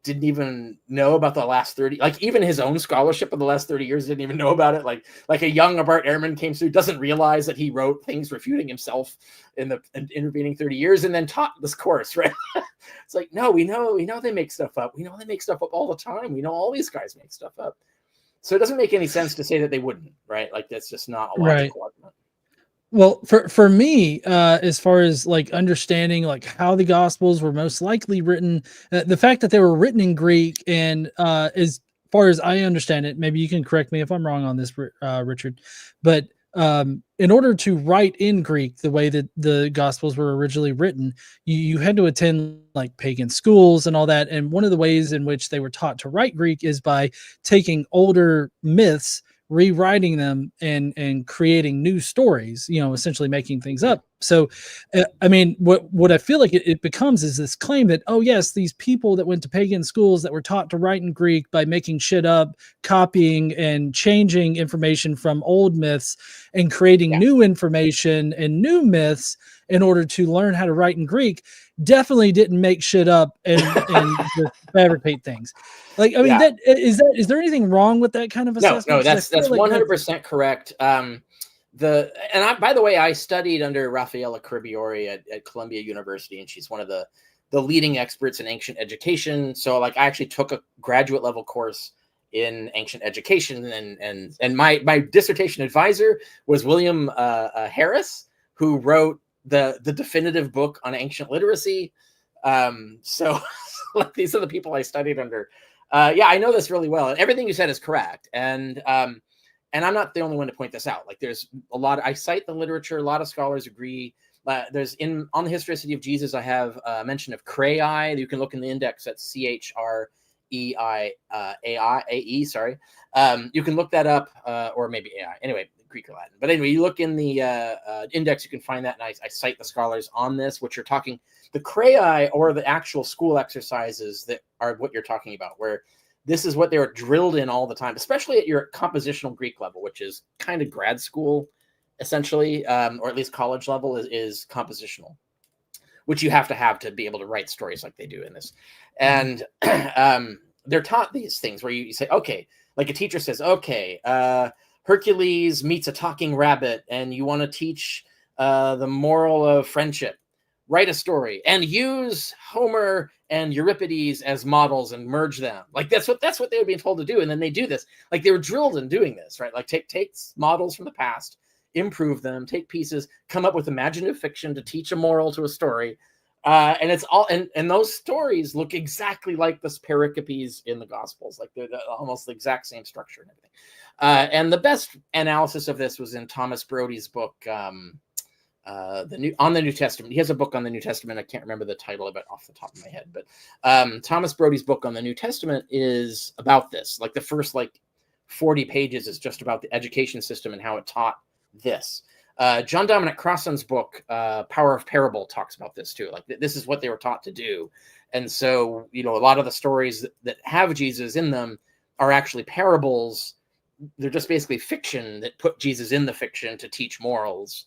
S2: didn't even know about the last 30, like even his own scholarship of the last 30 years didn't even know about it. Like a young Bart Ehrman came through, doesn't realize that he wrote things refuting himself in the intervening 30 years and then taught this course, right? It's like, no, we know they make stuff up. We know they make stuff up all the time. We know all these guys make stuff up. So it doesn't make any sense to say that they wouldn't, right? Like that's just not a logical argument.
S1: Well, for me, as far as like understanding like how the Gospels were most likely written, the fact that they were written in Greek, and as far as I understand it, maybe you can correct me if I'm wrong on this, Richard, but in order to write in Greek the way that the Gospels were originally written, you had to attend like pagan schools and all that. And one of the ways in which they were taught to write Greek is by taking older myths, rewriting them and creating new stories, essentially making things up. So, I mean, what I feel like it becomes is this claim that, oh yes, these people that went to pagan schools that were taught to write in Greek by making shit up, copying and changing information from old myths and creating new information and new myths in order to learn how to write in Greek, definitely didn't make shit up and just fabricate things. Like, I mean, is there anything wrong with that kind of assessment?
S2: No, that's 100% correct. By the way, I studied under Raffaella Caribbiori at Columbia University, and she's one of the leading experts in ancient education. So like I actually took a graduate level course in ancient education, and my dissertation advisor was William Harris, who wrote the definitive book on ancient literacy. So like, these are the people I studied under. I know this really well, and everything you said is correct. And I'm not the only one to point this out. Like there's a lot, I cite the literature. A lot of scholars agree. On the historicity of Jesus, I have a mention of Crei. You can look in the index at CHREIAE. Sorry. You can look that up, or maybe AI. Anyway, Greek or Latin. But anyway, you look in the index, you can find that, and I cite the scholars on this, which are talking the Crei, or the actual school exercises that are what you're talking about, where this is what they were drilled in all the time, especially at your compositional Greek level, which is kind of grad school, essentially, or at least college level is compositional, which you have to be able to write stories like they do in this. And they're taught these things where you say, okay, like a teacher says, okay, Hercules meets a talking rabbit, and you want to teach the moral of friendship. Write a story and use Homer and Euripides as models and merge them. Like that's what they were being told to do. And then they do this. Like they were drilled in doing this, right? Like take models from the past, improve them, take pieces, come up with imaginative fiction to teach a moral to a story. And it's all, and those stories look exactly like this pericopes in the Gospels. Like they're almost the exact same structure and everything. And the best analysis of this was in Thomas Brody's book, the New Testament. He has a book on the New Testament. I can't remember the title of it off the top of my head, but Thomas Brody's book on the New Testament is about this. Like the first 40 pages is just about the education system and how it taught this. John Dominic Crossan's book, Power of Parable, talks about this too. Like this is what they were taught to do. And so, a lot of the stories that have Jesus in them are actually parables. They're just basically fiction that put Jesus in the fiction to teach morals.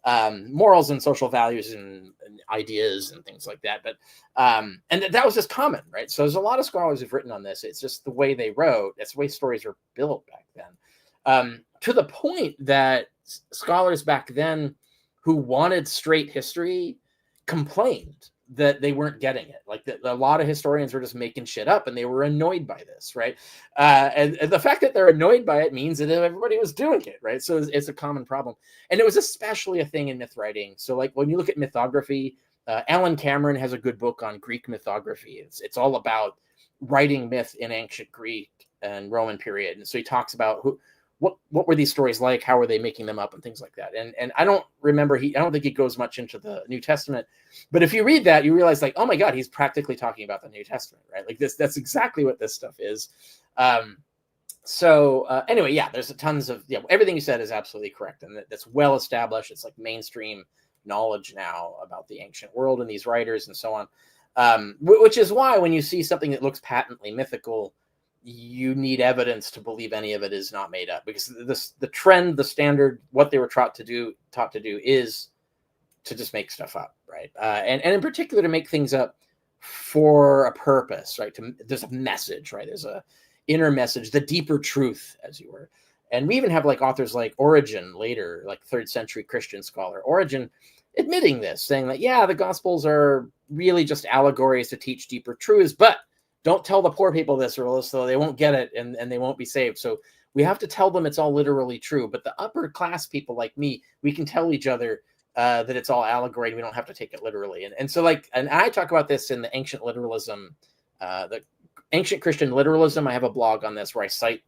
S2: Morals and social values and ideas and things like that. But and that was just common, right? So there's a lot of scholars who've written on this. It's just the way they wrote. That's the way stories were built back then. To the point that scholars back then who wanted straight history complained that they weren't getting it. Like a lot of historians were just making shit up, and they were annoyed by this, right? And the fact that they're annoyed by it means that everybody was doing it, right? So it's a common problem. And it was especially a thing in myth writing. So like when you look at mythography, Alan Cameron has a good book on Greek mythography. It's all about writing myth in ancient Greek and Roman period. And so he talks about what were these stories like? How were they making them up and things like that? And I don't remember I don't think he goes much into the New Testament, but if you read that, you realize like, oh my God, he's practically talking about the New Testament, right? Like that's exactly what this stuff is. Anyway, yeah, there's tons of, everything you said is absolutely correct. And that's well established. It's like mainstream knowledge now about the ancient world and these writers and so on. Which is why when you see something that looks patently mythical, you need evidence to believe any of it is not made up, because the trend, the standard, what they were taught to do is to just make stuff up, right? And in particular to make things up for a purpose, right? There's a message, right? There's a inner message, the deeper truth, as you were. And we even have like authors like Origen, later, like 3rd century Christian scholar Origen, admitting this, saying that, yeah, the Gospels are really just allegories to teach deeper truths, but don't tell the poor people this, or else they won't get it and they won't be saved. So we have to tell them it's all literally true. But the upper class people like me, we can tell each other that it's all allegory and we don't have to take it literally. And so and I talk about this in the ancient literalism, the ancient Christian literalism. I have a blog on this where I cite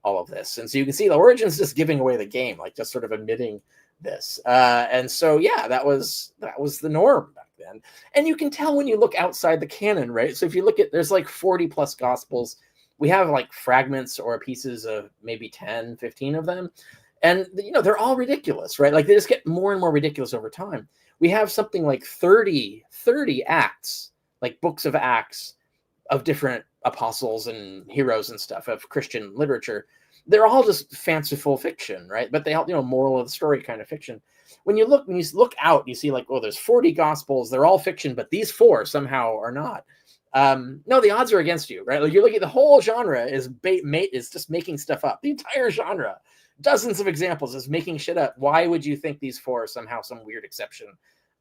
S2: all of this. And so you can see the Origin's just giving away the game, like just sort of admitting this. And so, yeah, that was the norm back then. And you can tell when you look outside the canon, right? So if you look at, there's like 40 plus Gospels. We have like fragments or pieces of maybe 10, 15 of them. And, they're all ridiculous, right? Like they just get more and more ridiculous over time. We have something like 30 acts, like books of Acts of different apostles and heroes and stuff of Christian literature. They're all just fanciful fiction, right? But they all, moral of the story kind of fiction. When you look out, you see like, oh, there's 40 Gospels. They're all fiction, but these 4 somehow are not. No, the odds are against you, right? Like you're looking at the whole genre is just making stuff up. The entire genre, dozens of examples, is making shit up. Why would you think these 4 are somehow some weird exception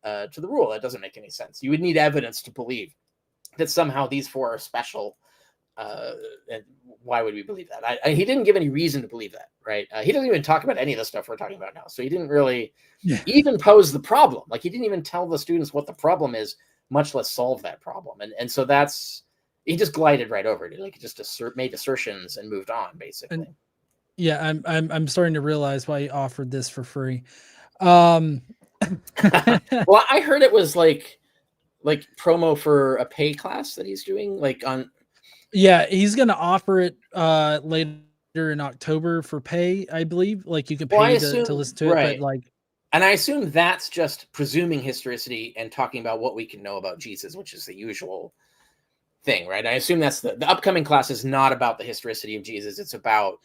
S2: to the rule? That doesn't make any sense. You would need evidence to believe that somehow these 4 are special. And why would we believe that? He didn't give any reason to believe that, right? He doesn't even talk about any of the stuff we're talking about now. So he didn't really even pose the problem. Like he didn't even tell the students what the problem is, much less solve that problem. And so he just glided right over it. Like just made assertions and moved on, basically.
S1: And, I'm starting to realize why he offered this for free. Well,
S2: I heard it was like promo for a pay class that he's doing, like on.
S1: Yeah, he's going to offer it later in October for pay, I believe. Like you can pay to listen to it, but like.
S2: And I assume that's just presuming historicity and talking about what we can know about Jesus, which is the usual thing, right? I assume that's the upcoming class is not about the historicity of Jesus. It's about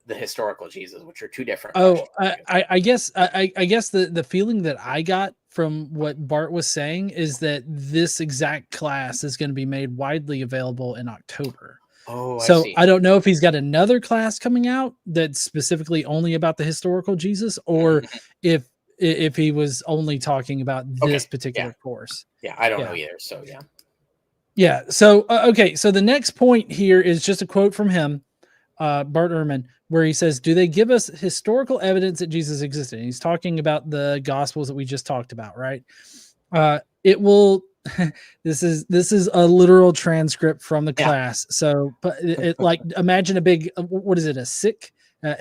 S2: the historical Jesus, which are 2 different.
S1: Oh, I guess the feeling that I got from what Bart was saying is that this exact class is going to be made widely available in October.
S2: Oh,
S1: so
S2: I see.
S1: I don't know if he's got another class coming out that's specifically only about the historical Jesus, or if he was only talking about this particular course.
S2: Yeah, I don't know either. So yeah.
S1: Yeah. So okay. So the next point here is just a quote from him, Bart Ehrman, where he says, "Do they give us historical evidence that Jesus existed?" And he's talking about the Gospels that we just talked about, right? It will. This is a literal transcript from the class. So, but like imagine a big, what is it? A SIC,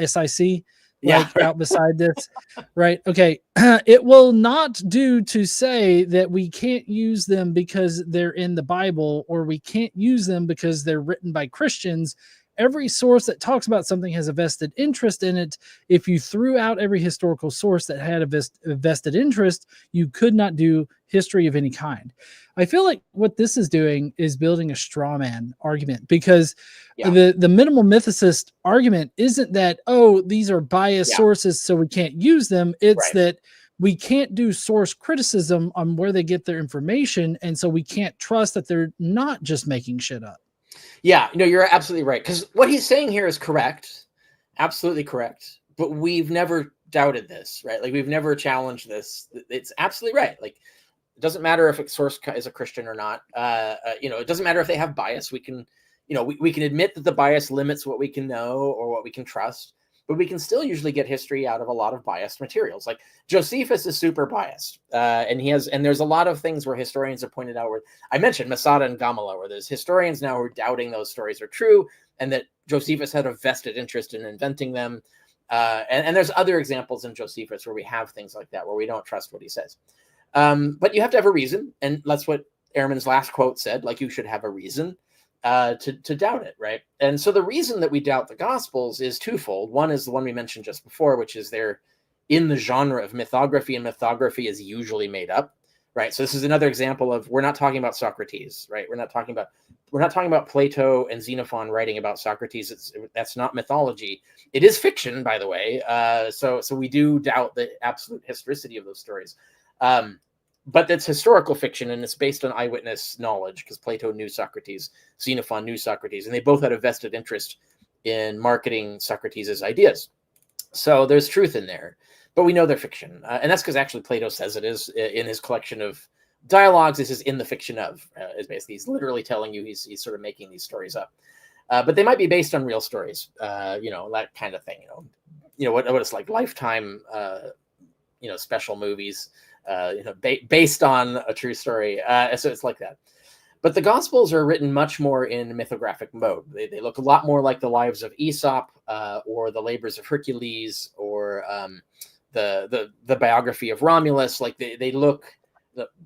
S1: SIC, like out beside this, right? Okay. It will not do to say that we can't use them because they're in the Bible, or we can't use them because they're written by Christians. Every source that talks about something has a vested interest in it. If you threw out every historical source that had a vested interest, you could not do history of any kind. I feel like what this is doing is building a straw man argument, because the minimal mythicist argument isn't that, oh, these are biased sources, so we can't use them. It's that we can't do source criticism on where they get their information. And so we can't trust that they're not just making shit up.
S2: Yeah, no, you're absolutely right. Because what he's saying here is correct. Absolutely correct. But we've never doubted this, right? Like we've never challenged this. It's absolutely right. Like it doesn't matter if a source is a Christian or not. It doesn't matter if they have bias. We can, we can admit that the bias limits what we can know or what we can trust. but we can still usually get history out of a lot of biased materials. Like Josephus is super biased, and there's a lot of things where historians have pointed out, where I mentioned Masada and Gamala, where there's historians now who are doubting those stories are true, and that Josephus had a vested interest in inventing them. And there's other examples in Josephus where we have things like that, where we don't trust what he says. But you have to have a reason, and that's what Ehrman's last quote said, like, you should have a reason to doubt it, right? And so the reason that we doubt the Gospels is twofold. One is the one we mentioned just before, which is they're in the genre of mythography, and mythography is usually made up, right? So this is another example of, we're not talking about Socrates, right? We're not talking about Plato and Xenophon writing about Socrates. That's not mythology. It is fiction, by the way. So we do doubt the absolute historicity of those stories. But it's historical fiction, and it's based on eyewitness knowledge, because Plato knew Socrates, Xenophon knew Socrates, and they both had a vested interest in marketing Socrates' ideas. So there's truth in there, but we know they're fiction. And that's because actually Plato says it is in his collection of dialogues. This is in the fiction of, is basically, he's literally telling you he's sort of making these stories up. But they might be based on real stories, that kind of thing, what it's like Lifetime, special movies, based on a true story. So it's like that. But the Gospels are written much more in mythographic mode. They look a lot more like the lives of Aesop, or the labors of Hercules, or the biography of Romulus. Like they look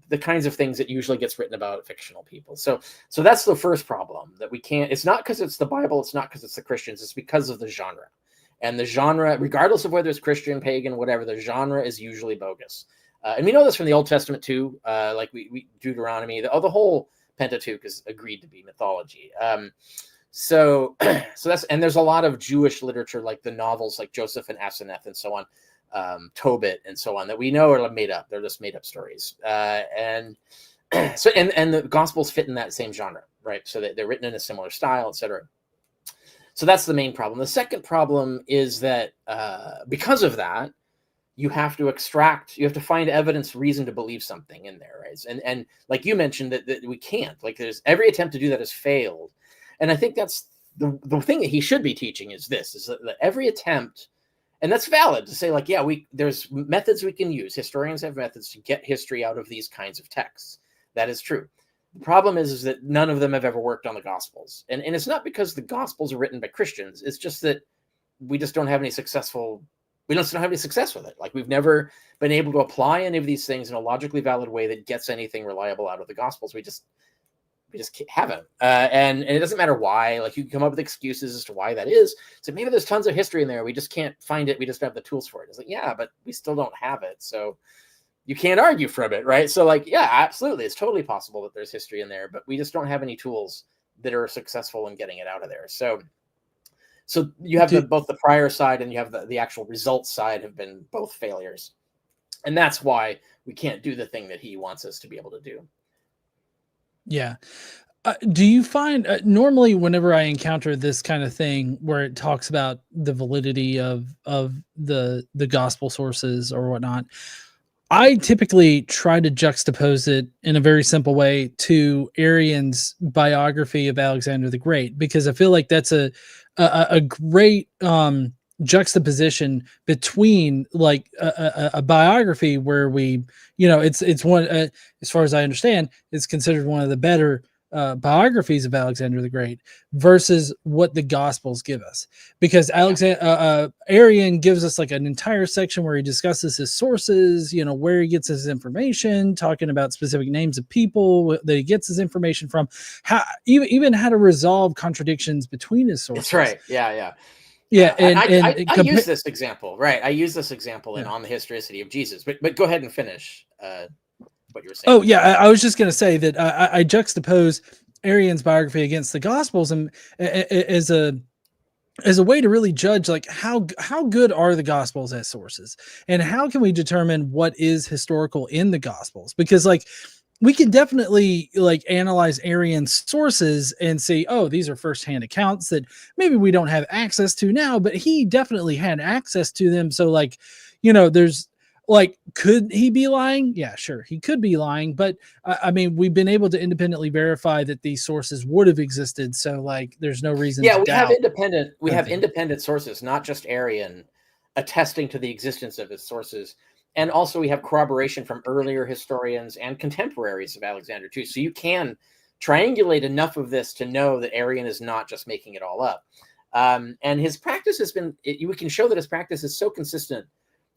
S2: the kinds of things that usually gets written about fictional people. So that's the first problem, that we can't. It's not because it's the Bible. It's not because it's the Christians. It's because of the genre. And the genre, regardless of whether it's Christian, pagan, whatever, the genre is usually bogus. And we know this from the Old Testament too. Like we Deuteronomy, the whole Pentateuch is agreed to be mythology. So that's, and there's a lot of Jewish literature, like the novels like Joseph and Asenath and so on, Tobit and so on, that we know are made up. They're just made up stories. And the Gospels fit in that same genre, right? So they're written in a similar style, etc. So that's the main problem. The second problem is that because of that, you have to find evidence, reason to believe something in there, right? And like you mentioned, that we can't. Like, there's every attempt to do that has failed. And I think that's the thing that he should be teaching is that every attempt, and that's valid to say, like, yeah, there's methods we can use. Historians have methods to get history out of these kinds of texts. That is true. The problem is that none of them have ever worked on the Gospels. And it's not because the Gospels are written by Christians. It's just that we don't have any success with it. Like, we've never been able to apply any of these things in a logically valid way that gets anything reliable out of the Gospels. We just haven't. And it doesn't matter why. Like, you can come up with excuses as to why that is. So maybe there's tons of history in there. We just can't find it. We just don't have the tools for it. It's like, yeah, but we still don't have it. So you can't argue from it, right? So, like, yeah, absolutely. It's totally possible that there's history in there, but we just don't have any tools that are successful in getting it out of there. So you have both the prior side and you have the actual results side have been both failures. And that's why we can't do the thing that he wants us to be able to do.
S1: Yeah. Do you find normally whenever I encounter this kind of thing where it talks about the validity of the gospel sources or whatnot, I typically try to juxtapose it in a very simple way to Arrian's biography of Alexander the Great, because I feel like that's a great juxtaposition between like a biography where we, it's one, as far as I understand, it's considered one of the better biographies of Alexander the Great versus what the Gospels give us, because Arrian gives us like an entire section where he discusses his sources, where he gets his information, talking about specific names of people that he gets his information from, how even how to resolve contradictions between his sources.
S2: That's right. Yeah.
S1: Yeah,
S2: I use this example, right? I use this example on the historicity of Jesus, but go ahead and finish what you were saying.
S1: Oh yeah, I was just going to say that I juxtapose Arrian's biography against the Gospels, and as a way to really judge like how good are the Gospels as sources, and how can we determine what is historical in the Gospels, because like we can definitely like analyze Arrian's sources and say, oh, these are firsthand accounts that maybe we don't have access to now, but he definitely had access to them. So like, there's like, could he be lying? Yeah, sure, he could be lying, but I mean, we've been able to independently verify that these sources would have existed, so like, there's no reason to doubt.
S2: We have independent sources, not just Arian, attesting to the existence of his sources. And also we have corroboration from earlier historians and contemporaries of Alexander too. So you can triangulate enough of this to know that Arian is not just making it all up. And his practice has been, we can show that his practice is so consistent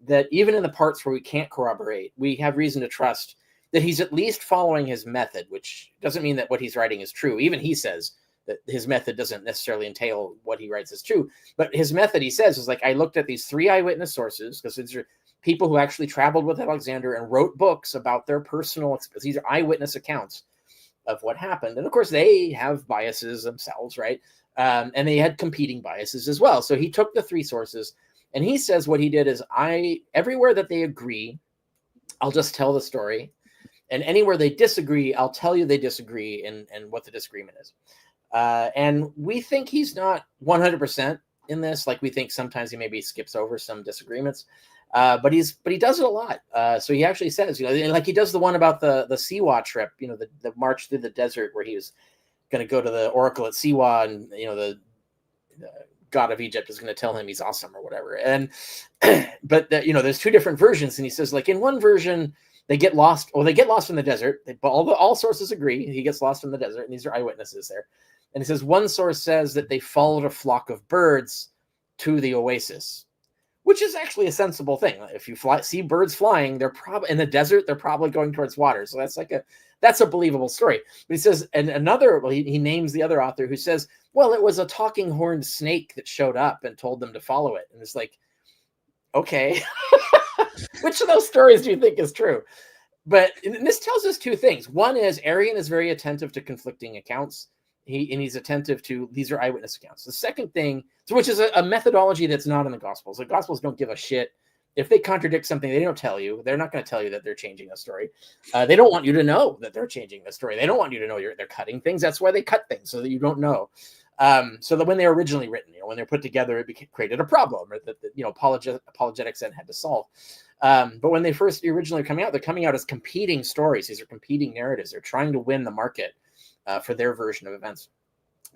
S2: that even in the parts where we can't corroborate, we have reason to trust that he's at least following his method, which doesn't mean that what he's writing is true. Even he says that his method doesn't necessarily entail what he writes is true. But his method, he says, is like, I looked at these 3 eyewitness sources, because these are people who actually traveled with Alexander and wrote books about their personal, these are eyewitness accounts of what happened. And of course, they have biases themselves, right? And they had competing biases as well. So he took the 3 sources, and he says what he did is, everywhere that they agree, I'll just tell the story. And anywhere they disagree, I'll tell you they disagree and what the disagreement is. And we think he's not 100% in this. Like, we think sometimes he maybe skips over some disagreements. But he does it a lot. So he actually says, like he does the one about the Siwa trip, the march through the desert where he was going to go to the oracle at Siwa, and the god of Egypt is going to tell him he's awesome or whatever. And but there's 2 different versions, and he says, like, in one version they get lost, or they get lost in the desert. All sources agree he gets lost in the desert, and these are eyewitnesses there. And he says one source says that they followed a flock of birds to the oasis, which is actually a sensible thing. If you see birds flying, they're probably in the desert. They're probably going towards water. So that's a believable story. But he says, and he names the other author who says, well, it was a talking horned snake that showed up and told them to follow it. And it's like, okay, which of those stories do you think is true? But this tells us 2 things. One is Arian is very attentive to conflicting accounts. He's attentive to, these are eyewitness accounts. The second thing, which is a methodology that's not in the Gospels. The Gospels don't give a shit. If they contradict something, they don't tell you. They're not going to tell you that they're changing a story. They don't want you to know that they're changing the story. They don't want you to know they're cutting things. That's why they cut things, so that you don't know. So that when they were originally written, when they're put together, it created a problem, or that apologetics then had to solve. But when they first originally coming out, they're coming out as competing stories. These are competing narratives. They're trying to win the market for their version of events.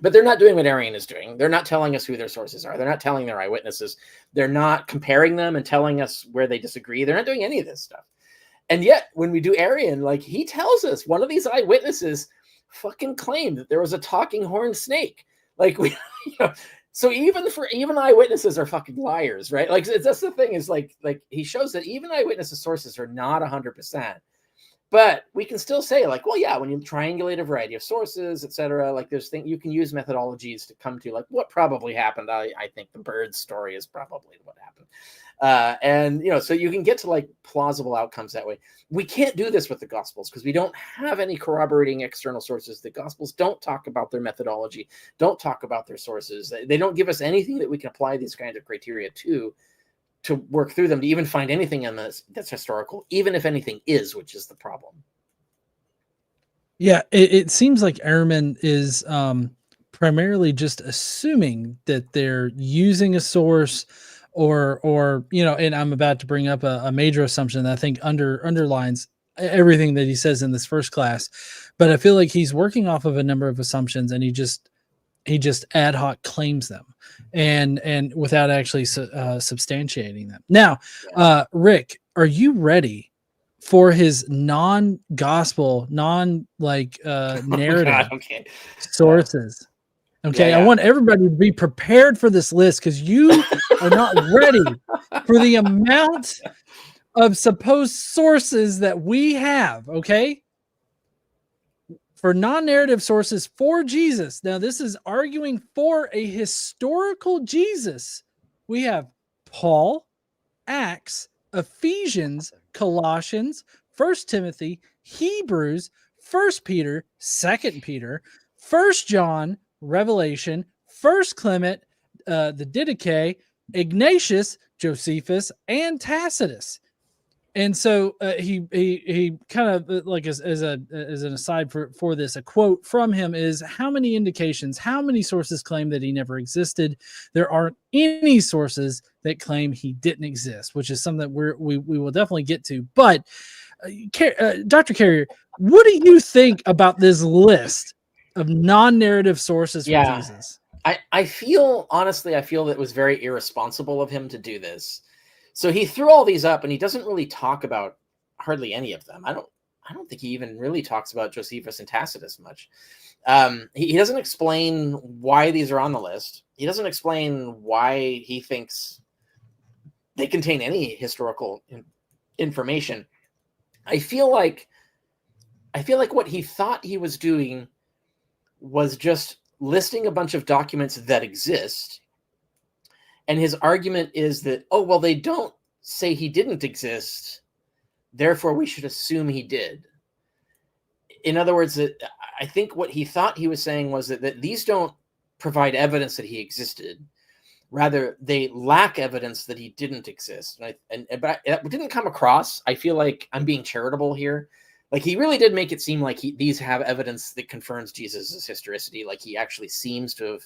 S2: But they're not doing what Arian is doing. They're not telling us who their sources are. They're not telling their eyewitnesses. They're not comparing them and telling us where they disagree. They're not doing any of this stuff. And yet, when we do Arian, like, he tells us one of these eyewitnesses fucking claimed that there was a talking horned snake. Like, so even eyewitnesses are fucking liars, right? Like, that's the thing, is like he shows that even eyewitnesses' sources are not 100%. But we can still say, like, well, yeah, when you triangulate a variety of sources, etc., like, there's things you can use methodologies to come to, like, what probably happened. I think the bird story is probably what happened. And so you can get to, like, plausible outcomes that way. We can't do this with the Gospels because we don't have any corroborating external sources. The Gospels don't talk about their methodology, don't talk about their sources. They don't give us anything that we can apply these kinds of criteria to work through them, to even find anything in this that's historical, even if anything is, which is the problem.
S1: Yeah, it seems like Ehrman is primarily just assuming that they're using a source, or and I'm about to bring up a major assumption that I think underlines everything that he says in this first class. But I feel like he's working off of a number of assumptions, and he just ad hoc claims them, and without actually substantiating them. Now, Rick, are you ready for his non-gospel, narrative sources? Okay, I want everybody to be prepared for this list, because you are not ready for the amount of supposed sources that we have. Okay. For non-narrative sources for Jesus. Now, this is arguing for a historical Jesus. We have Paul, Acts, Ephesians, Colossians, 1 Timothy, Hebrews, 1 Peter, 2 Peter, 1 John, Revelation, 1 Clement, the Didache, Ignatius, Josephus, and Tacitus. And so he kind of like as an aside for this, a quote from him is, how many sources claim that he never existed? There aren't any sources that claim he didn't exist, which is something that we will definitely get to. But Dr. Carrier, what do you think about this list of non-narrative sources for Jesus?
S2: I feel that it was very irresponsible of him to do this. So he threw all these up, and he doesn't really talk about hardly any of them. I don't think he even really talks about Josephus and Tacitus much. He doesn't explain why these are on the list. He doesn't explain why he thinks they contain any historical information. I feel like what he thought he was doing was just listing a bunch of documents that exist. And his argument is that, oh, well, they don't say he didn't exist, therefore we should assume he did. In other words, I think what he thought he was saying was that these don't provide evidence that he existed. Rather, they lack evidence that he didn't exist. But it didn't come across. I feel like I'm being charitable here. Like, he really did make it seem like these have evidence that confirms Jesus' historicity. Like, he actually seems to have,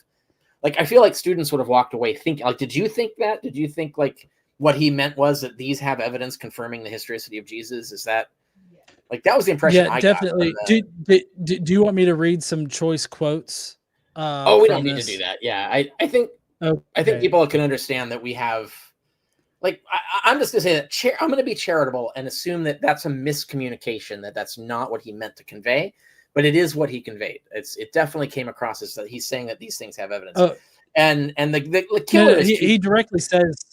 S2: like, I feel like students would have walked away thinking, like, did you think that? Did you think, like, what he meant was that these have evidence confirming the historicity of Jesus? Is that, like, that was the impression I
S1: definitely
S2: got.
S1: Do you want me to read some choice quotes?
S2: We don't need to do that. Yeah, I think people can understand that we have, like, I'm just going to say that I'm going to be charitable and assume that that's a miscommunication, that's not what he meant to convey, but it is what he conveyed. It definitely came across as that he's saying that these things have evidence. And the killer is
S1: he directly says,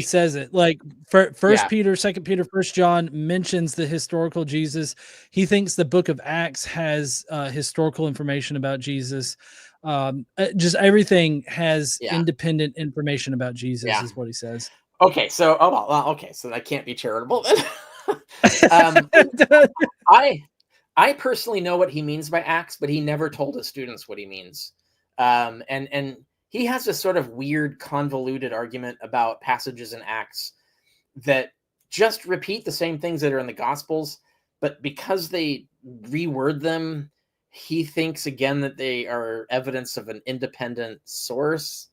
S1: says it, like, First Peter, Second Peter, First John mentions the historical Jesus. He thinks the book of Acts has historical information about Jesus. Just everything has independent information about Jesus, is what he says.
S2: Okay, so so that can't be charitable then. I personally know what he means by Acts, but he never told his students what he means. And he has this sort of weird, convoluted argument about passages in Acts that just repeat the same things that are in the Gospels, but because they reword them, he thinks again that they are evidence of an independent source.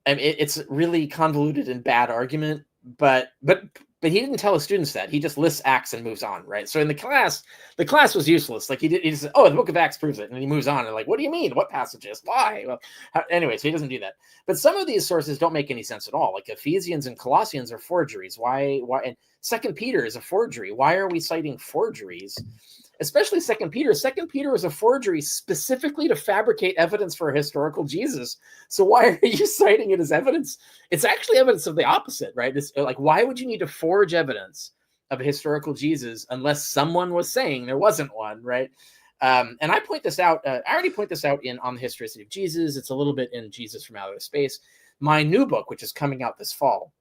S2: I mean, it's really convoluted and bad argument, but he didn't tell his students that. He just lists Acts and moves on, right? So in the class was useless. Like, he just said, oh, the book of Acts proves it, and he moves on. And like, what do you mean? What passages? Why? Well, anyway, so he doesn't do that. But some of these sources don't make any sense at all. Like, Ephesians and Colossians are forgeries. Why? And Second Peter is a forgery. Why are we citing forgeries? Especially Second Peter. Second Peter is a forgery specifically to fabricate evidence for a historical Jesus. So why are you citing it as evidence? It's actually evidence of the opposite, right? It's like, why would you need to forge evidence of a historical Jesus unless someone was saying there wasn't one, right? And I point this out. I already point this out on the historicity of Jesus. It's a little bit in Jesus from Outer Space. My new book, which is coming out this fall,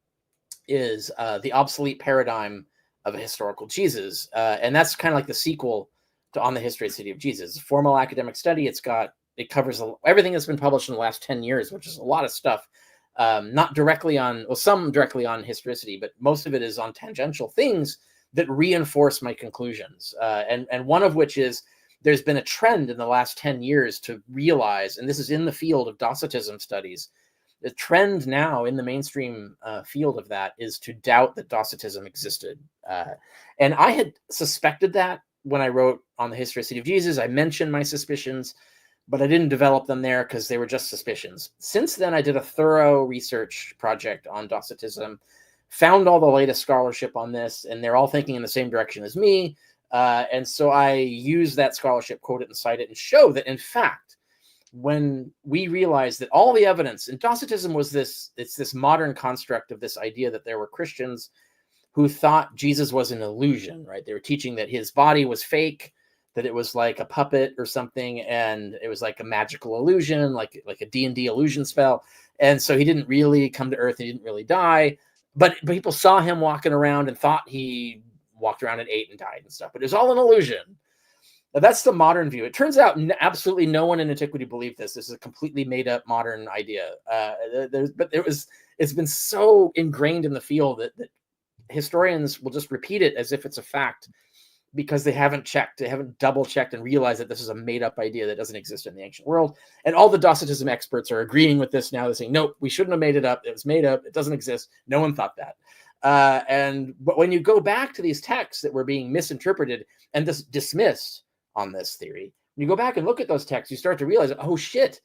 S2: is The Obsolete Paradigm of a Historical Jesus. And that's kind of like the sequel to On the Historicity of Jesus. Formal academic study. It covers everything that's been published in the last 10 years, which is a lot of stuff. Not directly on, well, some directly on historicity, but most of it is on tangential things that reinforce my conclusions. And one of which is there's been a trend in the last 10 years to realize, and this is in the field of Docetism studies, the trend now in the mainstream field of that is to doubt that Docetism existed. And I had suspected that when I wrote On the Historicity of Jesus. I mentioned my suspicions, but I didn't develop them there because they were just suspicions. Since then, I did a thorough research project on Docetism, found all the latest scholarship on this, and they're all thinking in the same direction as me. And so I use that scholarship, quote it and cite it, and show that, in fact, when we realized that all the evidence, and Docetism was this modern construct of this idea that there were Christians who thought Jesus was an illusion, right? They were teaching that his body was fake, that it was like a puppet or something, and it was like a magical illusion, like a D&D illusion spell. And so he didn't really come to Earth, he didn't really die, but people saw him walking around and thought he walked around and ate and died and stuff, but it was all an illusion. Now, that's the modern view. It turns out absolutely no one in antiquity believed this. This is a completely made up modern idea. It's been so ingrained in the field that historians will just repeat it as if it's a fact because they haven't double checked and realized that this is a made up idea that doesn't exist in the ancient world. And all the Docetism experts are agreeing with this now. They're saying, nope, we shouldn't have made it up. It was made up. It doesn't exist. No one thought that. But when you go back to these texts that were being misinterpreted and dismissed on this theory, when you go back and look at those texts, you start to realize, oh shit,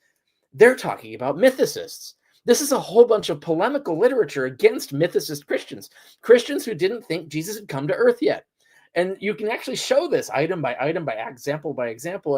S2: they're talking about mythicists. This is a whole bunch of polemical literature against mythicist Christians who didn't think Jesus had come to earth yet. And you can actually show this item by item, by example.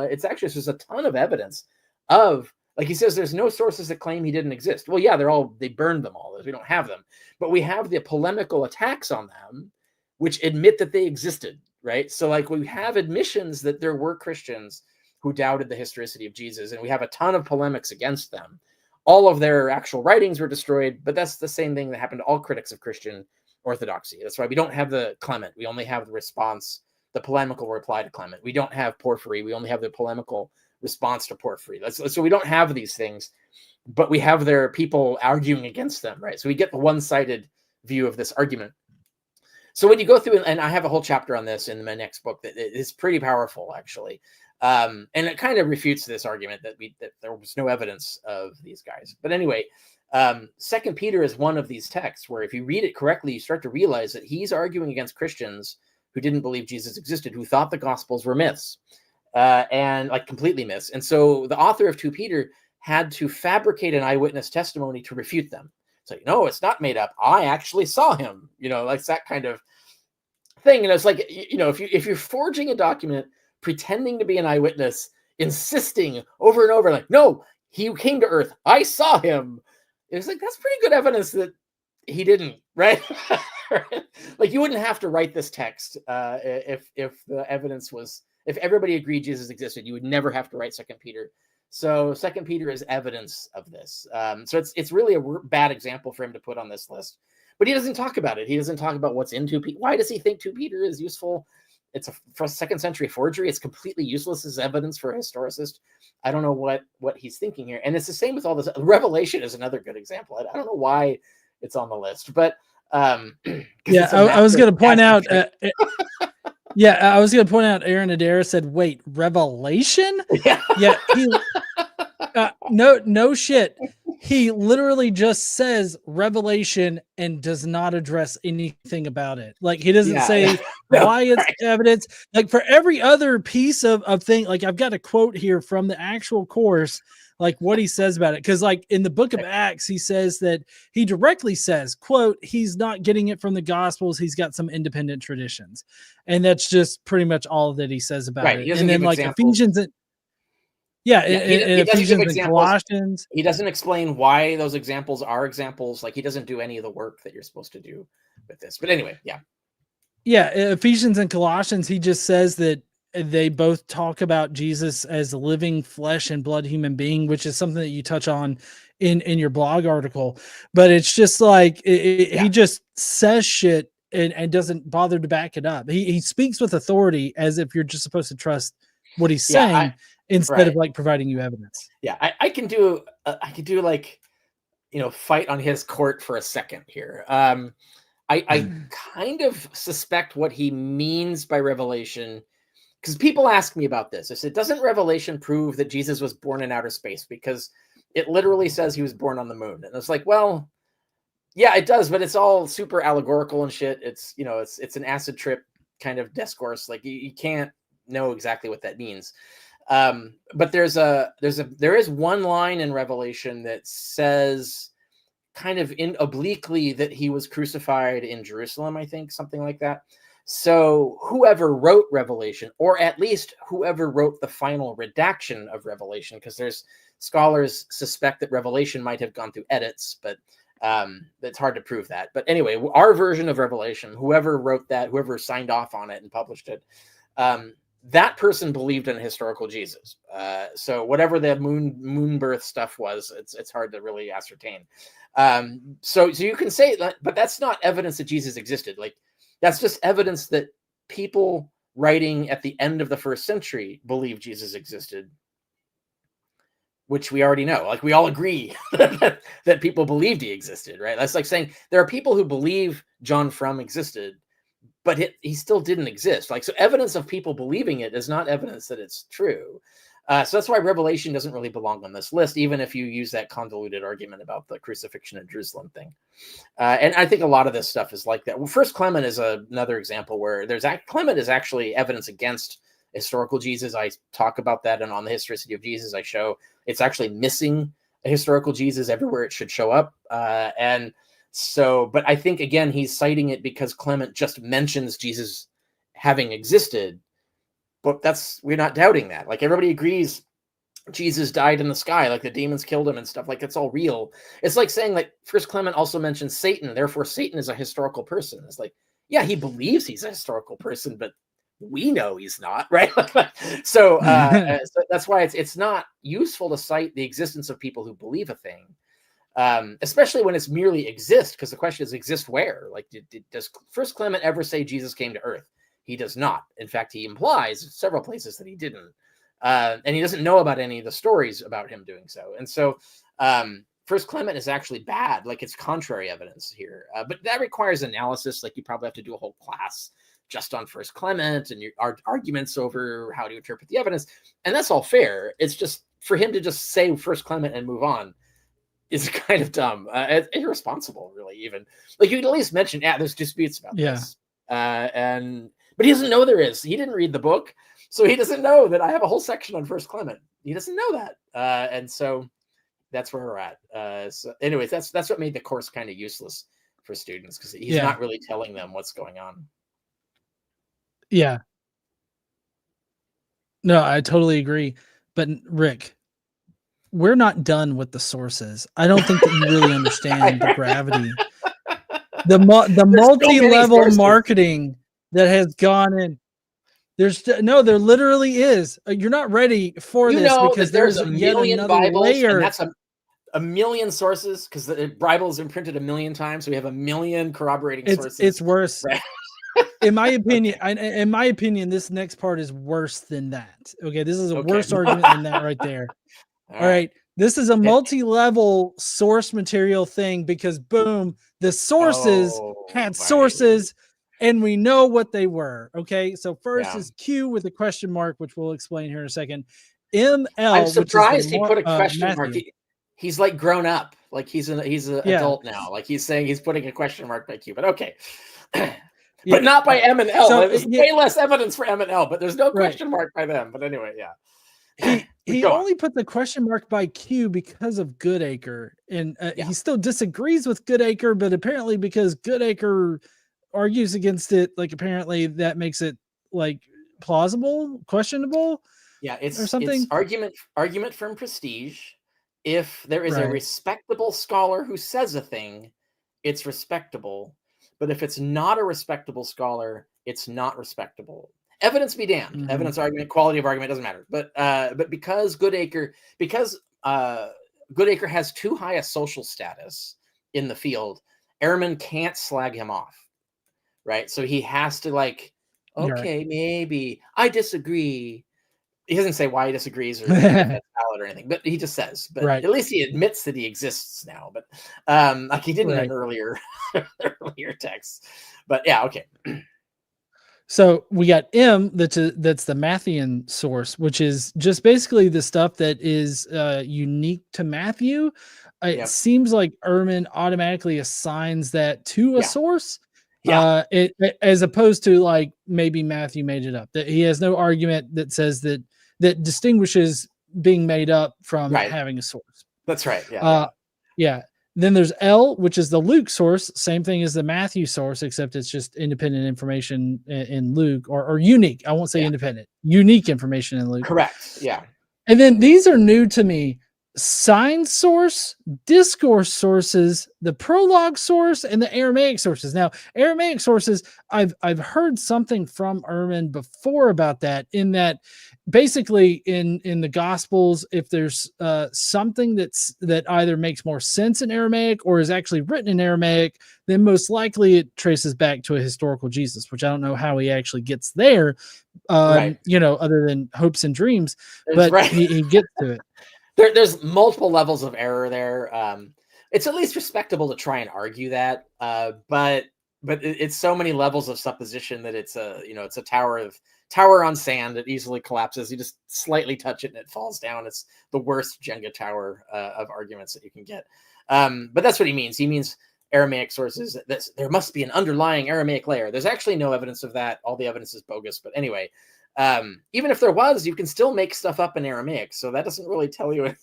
S2: It's actually just a ton of evidence of, like he says, there's no sources that claim he didn't exist. Well, yeah, they burned them all. We don't have them. But we have the polemical attacks on them, which admit that they existed, right? So like we have admissions that there were Christians who doubted the historicity of Jesus, and we have a ton of polemics against them. All of their actual writings were destroyed, but that's the same thing that happened to all critics of Christian orthodoxy. That's why we don't have the Clement. We only have the response, the polemical reply to Clement. We don't have Porphyry. We only have the polemical response to Porphyry. So we don't have these things, but we have their people arguing against them, right? So we get the one-sided view of this argument. So when you go through, and I have a whole chapter on this in my next book that is pretty powerful, actually. And it kind of refutes this argument that there was no evidence of these guys. But anyway, 2 Peter is one of these texts where if you read it correctly, you start to realize that he's arguing against Christians who didn't believe Jesus existed, who thought the Gospels were myths, and like completely myths. And so the author of 2 Peter had to fabricate an eyewitness testimony to refute them. So, no, it's not made up. I actually saw him, like that kind of thing. And it's like, if you're forging a document, pretending to be an eyewitness, insisting over and over, like, no, he came to earth. I saw him. It's like, that's pretty good evidence that he didn't, right? Like you wouldn't have to write this text if the evidence was, if everybody agreed Jesus existed, you would never have to write 2 Peter. So 2 Peter is evidence of this. So it's really a bad example for him to put on this list. But he doesn't talk about it. He doesn't talk about what's in 2 Peter. Why does he think 2 Peter is useful? It's for a second century forgery. It's completely useless as evidence for a historicist. I don't know what he's thinking here. And it's the same with all this. Revelation is another good example. I don't know why it's on the list, but
S1: yeah, I was going to point out. I was going to point out. Aaron Adair said, "Wait, Revelation?" Yeah, no shit. He literally just says Revelation and does not address anything about it. Like he doesn't say why it's evidence. Like for every other piece of thing, like I've got a quote here from the actual course, like what he says about it. Cause like in the book of Acts, he says that he directly says, quote, he's not getting it from the Gospels. He's got some independent traditions. And that's just pretty much all that he says about it. And then like Ephesians and he Ephesians and Colossians.
S2: He doesn't explain why those examples are examples. Like he doesn't do any of the work that you're supposed to do with this. But anyway,
S1: Ephesians and Colossians, he just says that they both talk about Jesus as a living flesh and blood human being, which is something that you touch on in your blog article. But it's just like he just says shit and doesn't bother to back it up. He speaks with authority as if you're just supposed to trust what he's saying. Instead of like providing you evidence.
S2: Yeah, I can do like, fight on his court for a second here. I kind of suspect what he means by revelation, because people ask me about this. I said, doesn't revelation prove that Jesus was born in outer space? Because it literally says he was born on the moon. And it's like, well, yeah, it does, but it's all super allegorical and shit. It's, it's an acid trip kind of discourse. Like you can't know exactly what that means. But there is one line in Revelation that says kind of obliquely that he was crucified in Jerusalem, I think, something like that. So whoever wrote Revelation, or at least whoever wrote the final redaction of Revelation, because there's scholars suspect that Revelation might have gone through edits, but it's hard to prove that. But anyway, our version of Revelation, whoever wrote that, whoever signed off on it and published it, that person believed in a historical Jesus. So whatever the moon birth stuff was, it's hard to really ascertain. So you can say that, but that's not evidence that Jesus existed. Like that's just evidence that people writing at the end of the 1st century believed Jesus existed. which we already know. Like we all agree that people believed he existed, right? That's like saying there are people who believe John Frum existed, but he still didn't exist. Like, so evidence of people believing it is not evidence that it's true. So that's why Revelation doesn't really belong on this list, even if you use that convoluted argument about the crucifixion in Jerusalem thing. And I think a lot of this stuff is like that. Well, First Clement is another example where Clement is actually evidence against historical Jesus. I talk about that, and on the historicity of Jesus, I show it's actually missing a historical Jesus everywhere it should show up. And so, but I think again, he's citing it because Clement just mentions Jesus having existed. But we're not doubting that. Like everybody agrees Jesus died in the sky, like the demons killed him and stuff. Like it's all real. It's like saying like First Clement also mentions Satan, therefore Satan is a historical person. It's like, yeah, he believes he's a historical person, but we know he's not, right? So that's why it's not useful to cite the existence of people who believe a thing, especially when it's merely exist, because the question is exist where? Like, does First Clement ever say Jesus came to Earth? He does not. In fact, he implies several places that he didn't. And he doesn't know about any of the stories about him doing so. And so First Clement is actually bad. Like it's contrary evidence here. But that requires analysis. Like you probably have to do a whole class just on First Clement and your arguments over how to interpret the evidence. And that's all fair. It's just for him to just say First Clement and move on is kind of dumb. It's irresponsible, really, even. Like you could at least mention, there's disputes about this. But he doesn't know there is. He didn't read the book, so he doesn't know that I have a whole section on First Clement. He doesn't know that, and so that's where we're at. So, anyways, that's what made the course kind of useless for students because he's not really telling them what's going on.
S1: Yeah. No, I totally agree. But Rick, we're not done with the sources. I don't think that you really understand the gravity, the multi-level marketing that has gone in. There literally is. You're not ready for this because there's a million Bibles, layer.
S2: And that's a million sources because the Bible has been printed a million times. So we have a million corroborating sources.
S1: It's worse.
S2: Right?
S1: In my opinion, this next part is worse than that. Okay, this is a worse argument than that right there. All right. This is a multi-level source material thing because boom, the sources had sources. And we know what they were. Okay. So first is Q with a question mark, which we'll explain here in a second. ML.
S2: I'm surprised he put a question mark. He's like grown up. Like he's an adult now. Like he's saying he's putting a question mark by Q, but okay. But not by M and L. So, there's way less evidence for M and L, but there's no question mark by them. But anyway,
S1: He only put the question mark by Q because of Goodacre. And he still disagrees with Goodacre, but apparently because Goodacre argues against it, like apparently that makes it like plausible, questionable.
S2: Yeah, it's
S1: or something.
S2: It's argument from prestige. If there is a respectable scholar who says a thing, it's respectable. But if it's not a respectable scholar, it's not respectable. Evidence be damned. Mm-hmm. Evidence argument, quality of argument doesn't matter. But because Goodacre has too high a social status in the field, Ehrman can't slag him off. Right. So he has to maybe I disagree. He doesn't say why he disagrees or if that's valid or anything, but he just says, but at least he admits that he exists now. But like he didn't in an earlier text. But yeah, okay.
S1: So we got M, that's the Matthean source, which is just basically the stuff that is unique to Matthew. It seems like Ehrman automatically assigns that to a source. As opposed to like maybe Matthew made it up. That he has no argument that says that distinguishes being made up from having a source.
S2: That's right.
S1: Then there's L, which is the Luke source, same thing as the Matthew source, except it's just independent information in Luke, or unique. I won't say independent, unique information in Luke.
S2: Correct. Yeah.
S1: And then these are new to me. Sign source, discourse sources, the prologue source, and the Aramaic sources. Now, Aramaic sources, I've heard something from Ehrman before about that, in that basically in the Gospels, if there's something that either makes more sense in Aramaic or is actually written in Aramaic, then most likely it traces back to a historical Jesus, which I don't know how he actually gets there, other than hopes and dreams, but he gets to it.
S2: there's multiple levels of error there. It's at least respectable to try and argue that, but it's so many levels of supposition that it's a tower on sand that easily collapses. You just slightly touch it and it falls down. It's the worst Jenga tower of arguments that you can get. But that's what he means. He means Aramaic sources. There must be an underlying Aramaic layer. There's actually no evidence of that. All the evidence is bogus. But anyway, even if there was, you can still make stuff up in Aramaic. So that doesn't really tell you,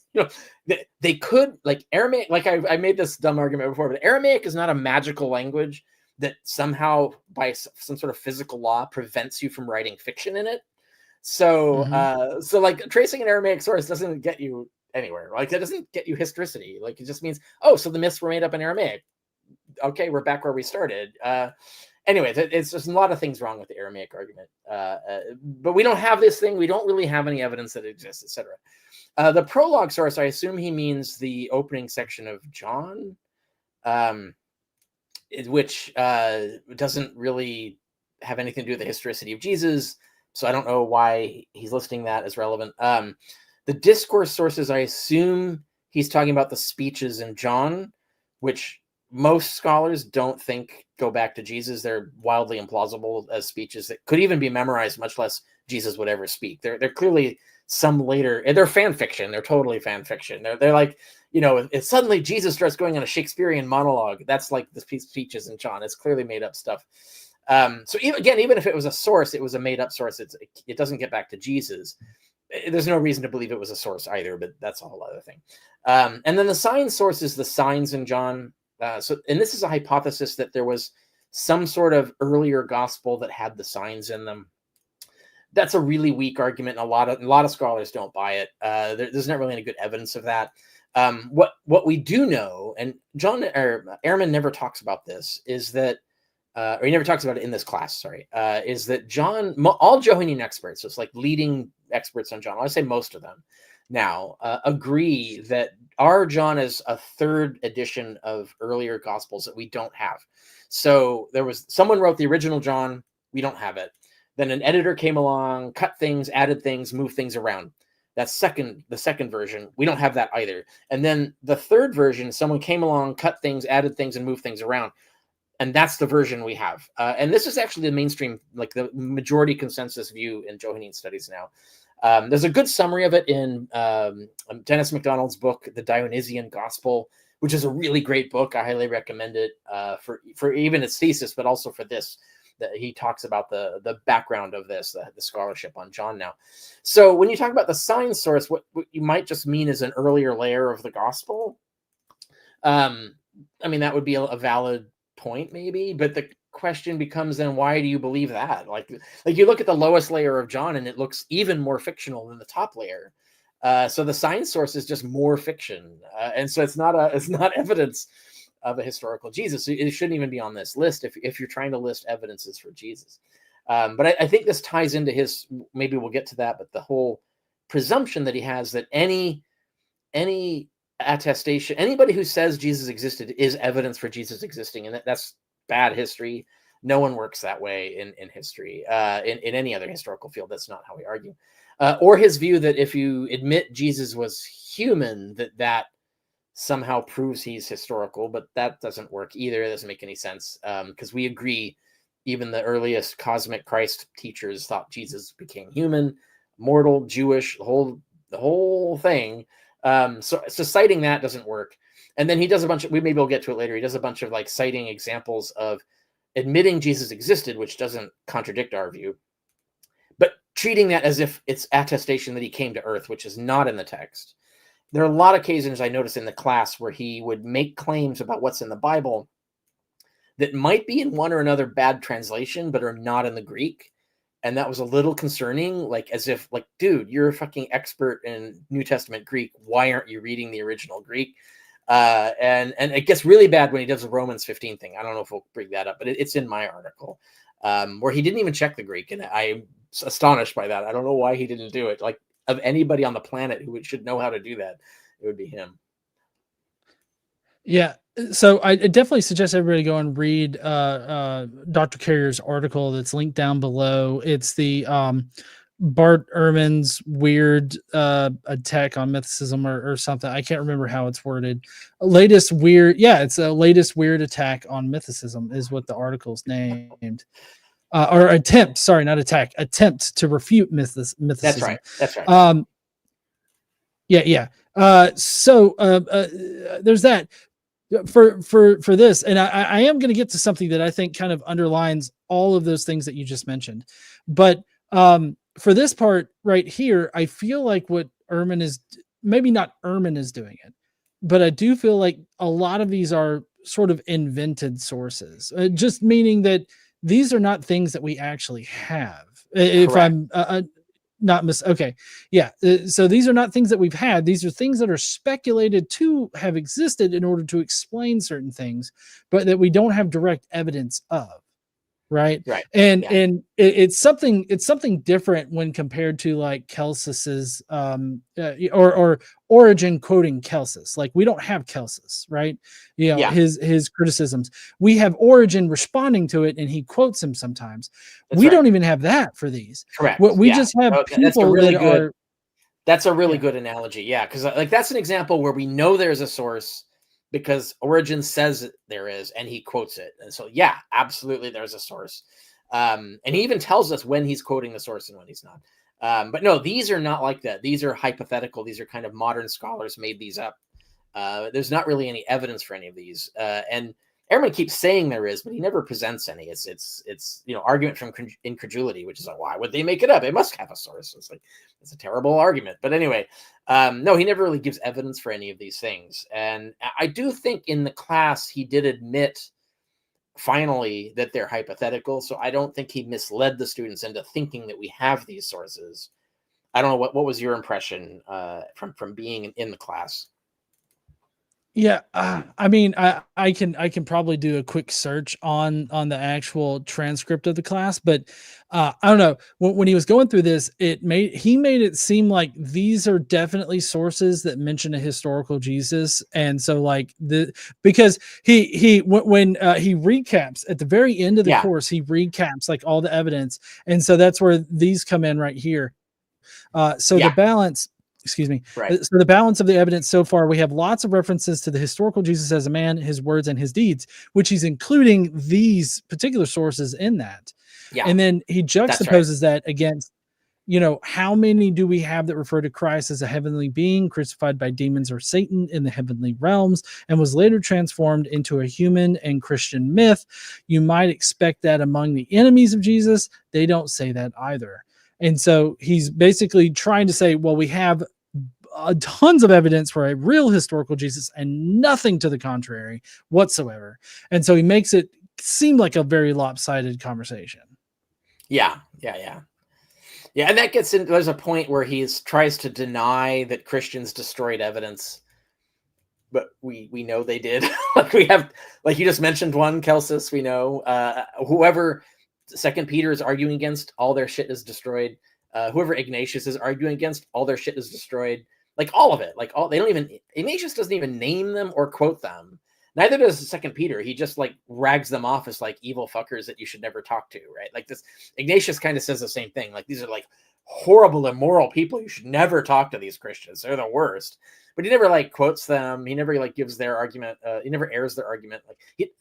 S2: they could, like Aramaic, like I made this dumb argument before, but Aramaic is not a magical language that somehow by some sort of physical law prevents you from writing fiction in it. So, so like tracing an Aramaic source doesn't get you anywhere. Like that doesn't get you historicity. Like it just means, oh, so the myths were made up in Aramaic. Okay, we're back where we started. Anyway, it's just a lot of things wrong with the Aramaic argument. But we don't have this thing. We don't really have any evidence that it exists, etc. The prologue source, I assume he means the opening section of John, which doesn't really have anything to do with the historicity of Jesus. So I don't know why he's listing that as relevant. The discourse sources, I assume he's talking about the speeches in John, which most scholars don't think go back to Jesus. They're wildly implausible as speeches that could even be memorized, much less Jesus would ever speak. They're clearly some later, and they're fan fiction. They're totally fan fiction. They're like, if suddenly Jesus starts going on a Shakespearean monologue, that's like the speeches in John. It's clearly made up stuff. So even if it was a source, it was a made up source. It doesn't get back to Jesus. There's no reason to believe it was a source either, but that's a whole other thing. And then the sign source is the signs in John. And this is a hypothesis that there was some sort of earlier gospel that had the signs in them. That's a really weak argument, and a lot of scholars don't buy it. There's not really any good evidence of that. What we do know, and Ehrman never talks about this, is that, or he never talks about it in this class. Sorry, is that John? All Johannine experts, so it's like leading experts on John. I say most of them now agree that our John is a third edition of earlier gospels that we don't have. So someone wrote the original John, we don't have it. Then an editor came along, cut things, added things, moved things around. That's the second version. We don't have that either. And then the third version, someone came along, cut things, added things, and moved things around. And that's the version we have. And this is actually the mainstream, like the majority consensus view in Johannine studies now. There's a good summary of it in Dennis MacDonald's book, The Dionysian Gospel, which is a really great book. I highly recommend it for even its thesis, but also for this. That he talks about the background of this, the scholarship on John now. So when you talk about the sign source, what you might just mean is an earlier layer of the gospel. I mean, that would be a valid point maybe, but the question becomes then, why do you believe that? Like you look at the lowest layer of John and it looks even more fictional than the top layer. So the sign source is just more fiction. And so it's not evidence of a historical Jesus. It shouldn't even be on this list if you're trying to list evidences for Jesus. But I think this ties into his, maybe we'll get to that, but the whole presumption that he has that any attestation, anybody who says Jesus existed is evidence for Jesus existing. And that's bad history. No one works that way in history, in any other historical field. That's not how we argue. Or his view that if you admit Jesus was human, that somehow proves he's historical, but that doesn't work either. It doesn't make any sense, because we agree even the earliest cosmic Christ teachers thought Jesus became human, mortal, Jewish, the whole thing. So citing that doesn't work. And then he does a bunch of, maybe we'll get to it later, he does a bunch of like citing examples of admitting Jesus existed, which doesn't contradict our view, but treating that as if it's attestation that he came to earth, which is not in the text. There are a lot of occasions I noticed in the class where he would make claims about what's in the Bible that might be in one or another bad translation, but are not in the Greek. And that was a little concerning, like as if, like, dude, you're a fucking expert in New Testament Greek. Why aren't you reading the original Greek? And it gets really bad when he does the Romans 15 thing. I don't know if we'll bring that up, but it's in my article, where he didn't even check the Greek. And I'm astonished by that. I don't know why he didn't do it. Like, of anybody on the planet who should know how to do that, it would be him.
S1: Yeah. So I definitely suggest everybody go and read Dr. Carrier's article that's linked down below. It's the Bart Ehrman's weird attack on mythicism or something. I can't remember how it's worded. Latest weird, yeah, it's a latest weird attack on mythicism is what the article's named. Or attempt, sorry, not attack, attempt to refute mythicism.
S2: That's right. That's right.
S1: Yeah. So there's that for this, and I am going to get to something that I think kind of underlines all of those things that you just mentioned, but for this part right here, I feel like what Ehrman is, maybe not Ehrman is doing it, but I do feel like a lot of these are sort of invented sources, just meaning that these are not things that we actually have. If
S2: Correct.
S1: I'm not okay. Yeah. So these are not things that we've had. These are things that are speculated to have existed in order to explain certain things, but that we don't have direct evidence of. Right.
S2: Right.
S1: And
S2: Yeah.
S1: and it's something different when compared to like Celsus's or Origin quoting Celsus. Like we don't have Celsus, right? You know,
S2: Yeah.
S1: his criticisms. We have Origin responding to it, and he quotes him sometimes.
S2: That's
S1: We
S2: right.
S1: don't even have that for these.
S2: Correct.
S1: What we
S2: Yeah.
S1: just have
S2: That's a
S1: people
S2: really
S1: that
S2: good.
S1: are
S2: That's a really
S1: Yeah.
S2: good analogy. Yeah, because like that's an example where we know there's a source because Origin says there is, and he quotes it. And so, yeah, absolutely, there's a source. And he even tells us when he's quoting the source and when he's not. But no, these are not like that. These are hypothetical. These are kind of modern scholars made these up. There's not really any evidence for any of these. And Ehrman keeps saying there is, but he never presents any. It's argument from incredulity, which is like, why would they make it up? It must have a source. It's like, it's a terrible argument. But anyway, no, he never really gives evidence for any of these things. And I do think in the class he did admit finally that they're hypothetical. So I don't think he misled the students into thinking that we have these sources. I don't know what was your impression from being in the class.
S1: Yeah, I mean, I can probably do a quick search on the actual transcript of the class, but I don't know when he was going through this, he made it seem like these are definitely sources that mention a historical Jesus, and so like because when he recaps at the very end of the course, he recaps like all the evidence, and so that's where these come in right here. The balance. Excuse me.
S2: Right.
S1: So the balance of the evidence so far, we have lots of references to the historical Jesus as a man, his words and his deeds, which he's including these particular sources in that.
S2: Yeah.
S1: And then he juxtaposes that against, how many do we have that refer to Christ as a heavenly being crucified by demons or Satan in the heavenly realms and was later transformed into a human and Christian myth? You might expect that among the enemies of Jesus. They don't say that either. And so he's basically trying to say, well, we have tons of evidence for a real historical Jesus and nothing to the contrary whatsoever. And so he makes it seem like a very lopsided conversation.
S2: Yeah. And that gets into, there's a point where he tries to deny that Christians destroyed evidence, but we know they did. Like we have, like you just mentioned one, Celsus, we know, whoever Second Peter is arguing against, all their shit is destroyed. Whoever Ignatius is arguing against, all their shit is destroyed. Like all of it, Ignatius doesn't even name them or quote them. Neither does Second Peter. He just like rags them off as like evil fuckers that you should never talk to, right? Like this, Ignatius kind of says the same thing. Like these are like horrible, immoral people. You should never talk to these Christians. They're the worst. But he never like quotes them. He never like gives their argument. He never airs their argument.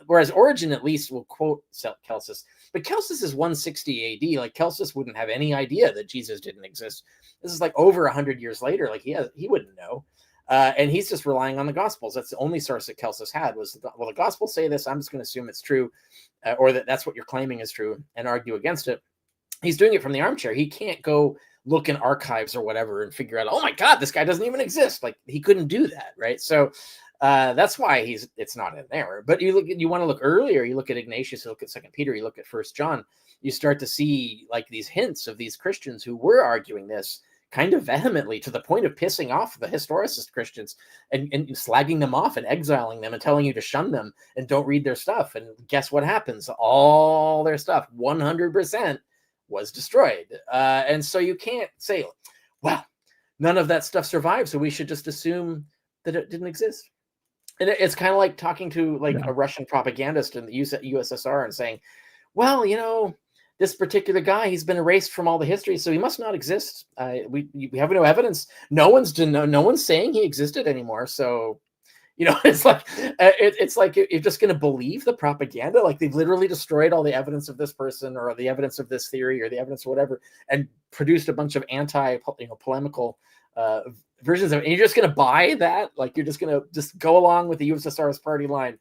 S2: Whereas Origin at least will quote Celsus. But Celsus is 160 AD. Like Celsus wouldn't have any idea that Jesus didn't exist. This is like over 100 years later. Like he wouldn't know. And he's just relying on the Gospels. That's the only source that Celsus had was, well, the Gospels say this. I'm just going to assume it's true, or that's what you're claiming is true, and argue against it. He's doing it from the armchair. He can't go look in archives or whatever and figure out, oh my God, this guy doesn't even exist. Like he couldn't do that, right? So that's why it's not in there. But you want to look earlier. You look at Ignatius, you look at Second Peter, you look at First John. You start to see like these hints of these Christians who were arguing this kind of vehemently to the point of pissing off the historicist Christians and slagging them off and exiling them and telling you to shun them and don't read their stuff. And guess what happens? All their stuff, 100%, was destroyed. And so you can't say, well, none of that stuff survived, so we should just assume that it didn't exist. And it's kind of like talking to a Russian propagandist in the USSR and saying, well, this particular guy, he's been erased from all the history, so he must not exist. We have no evidence. No one's saying he existed anymore. So, it's like you're just going to believe the propaganda. Like they've literally destroyed all the evidence of this person or the evidence of this theory or the evidence of whatever, and produced a bunch of polemical versions of it. And you're just going to buy that? Like you're just going to just go along with the USSR's party line.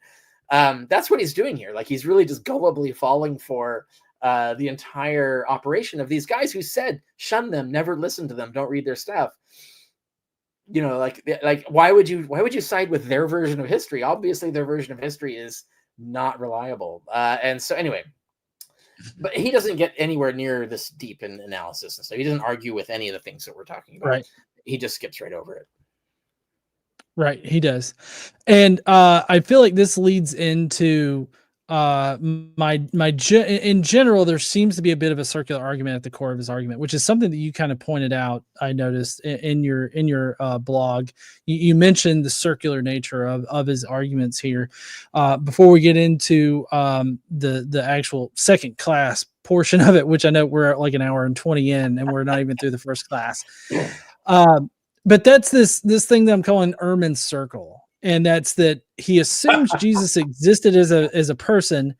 S2: That's what he's doing here. Like he's really just gullibly falling for the entire operation of these guys who said, shun them, never listen to them, don't read their stuff. Like why would you side with their version of history? Obviously their version of history is not reliable. And so anyway, but he doesn't get anywhere near this deep in analysis, and so he doesn't argue with any of the things that we're talking about.
S1: Right.
S2: He just skips right over it.
S1: Right, he does. And I feel like this leads into in general, there seems to be a bit of a circular argument at the core of his argument, which is something that you kind of pointed out. I noticed in your blog, you mentioned the circular nature of his arguments here. Before we get into the actual second class portion of it, which I know we're at like an hour and 20 in, and we're not even through the first class. But that's this thing that I'm calling Ehrman's circle. And that's that he assumes Jesus existed as a person.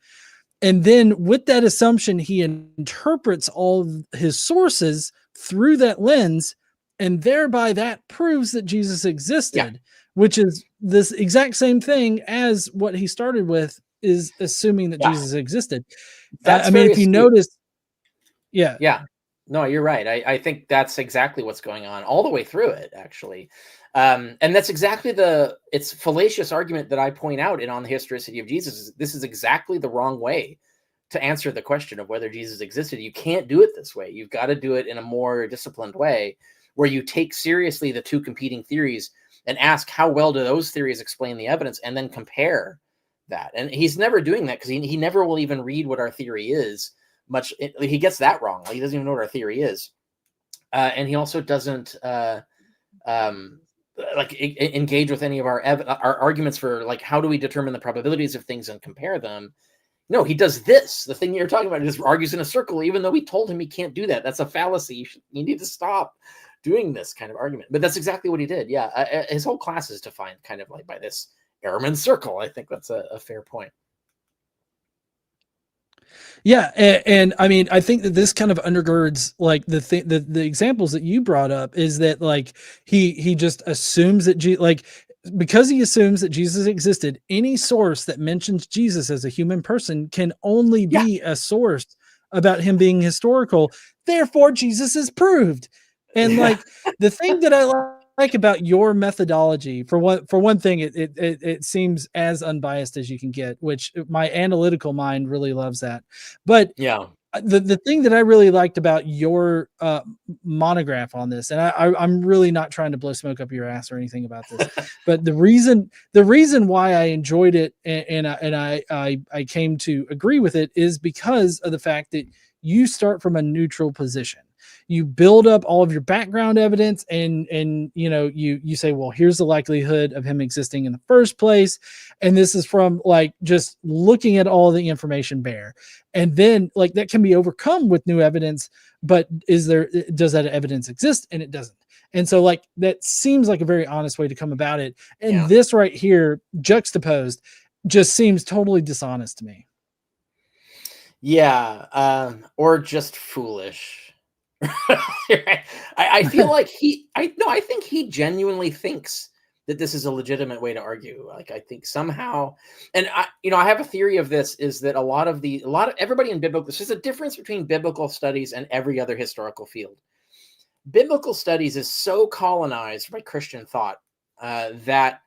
S1: And then with that assumption, he interprets all of his sources through that lens. And thereby that proves that Jesus existed, which is this exact same thing as what he started with, is assuming that Jesus existed.
S2: That's
S1: if you notice,
S2: no, you're right. I think that's exactly what's going on all the way through it, actually. And that's exactly it's fallacious argument that I point out in On the Historicity of Jesus. This is exactly the wrong way to answer the question of whether Jesus existed. You can't do it this way. You've got to do it in a more disciplined way, where you take seriously the two competing theories and ask how well do those theories explain the evidence, and then compare that. And he's never doing that, because he never will even read what our theory is. He gets that wrong. Like, he doesn't even know what our theory is, and he also doesn't engage with any of our arguments for, like, how do we determine the probabilities of things and compare them. No, he does this, the thing you're talking about. He just argues in a circle, even though we told him he can't do that. That's a fallacy. You need to stop doing this kind of argument. But that's exactly what he did. His whole class is defined kind of like by this Ehrman circle. I think that's a fair point.
S1: Yeah, and I mean, I think that this kind of undergirds like the examples that you brought up, is that like he just assumes that because he assumes that Jesus existed, any source that mentions Jesus as a human person can only be a source about him being historical. Therefore, Jesus is proved. And like the thing that I like about your methodology, for one thing, it seems as unbiased as you can get, which my analytical mind really loves that. But the thing that I really liked about your monograph on this, and I'm really not trying to blow smoke up your ass or anything about this, but the reason why I enjoyed it and I came to agree with it is because of the fact that you start from a neutral position. You build up all of your background evidence, and you say, well, here's the likelihood of him existing in the first place, and this is from like just looking at all the information bare, and then like that can be overcome with new evidence. But does that evidence exist? And it doesn't. And so like that seems like a very honest way to come about it. And this right here, juxtaposed, just seems totally dishonest to me.
S2: Or just foolish. I feel like I think he genuinely thinks that this is a legitimate way to argue. Like, I think somehow, and I have a theory of this, is that a lot of everybody in biblical, there's just a difference between biblical studies and every other historical field. Biblical studies is so colonized by Christian thought that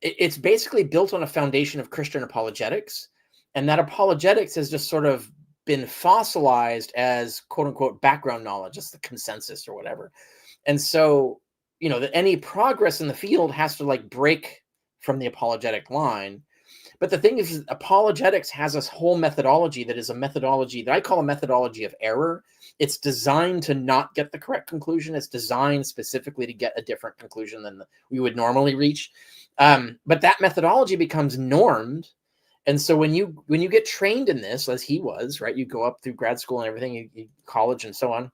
S2: it's basically built on a foundation of Christian apologetics, and that apologetics has just sort of been fossilized as quote unquote background knowledge, just the consensus or whatever. And so, that any progress in the field has to like break from the apologetic line. But the thing is, apologetics has this whole methodology that is a methodology that I call a methodology of error. It's designed to not get the correct conclusion. It's designed specifically to get a different conclusion than we would normally reach. But that methodology becomes normed. And so when you get trained in this, as he was, right, you go up through grad school and everything, you college and so on,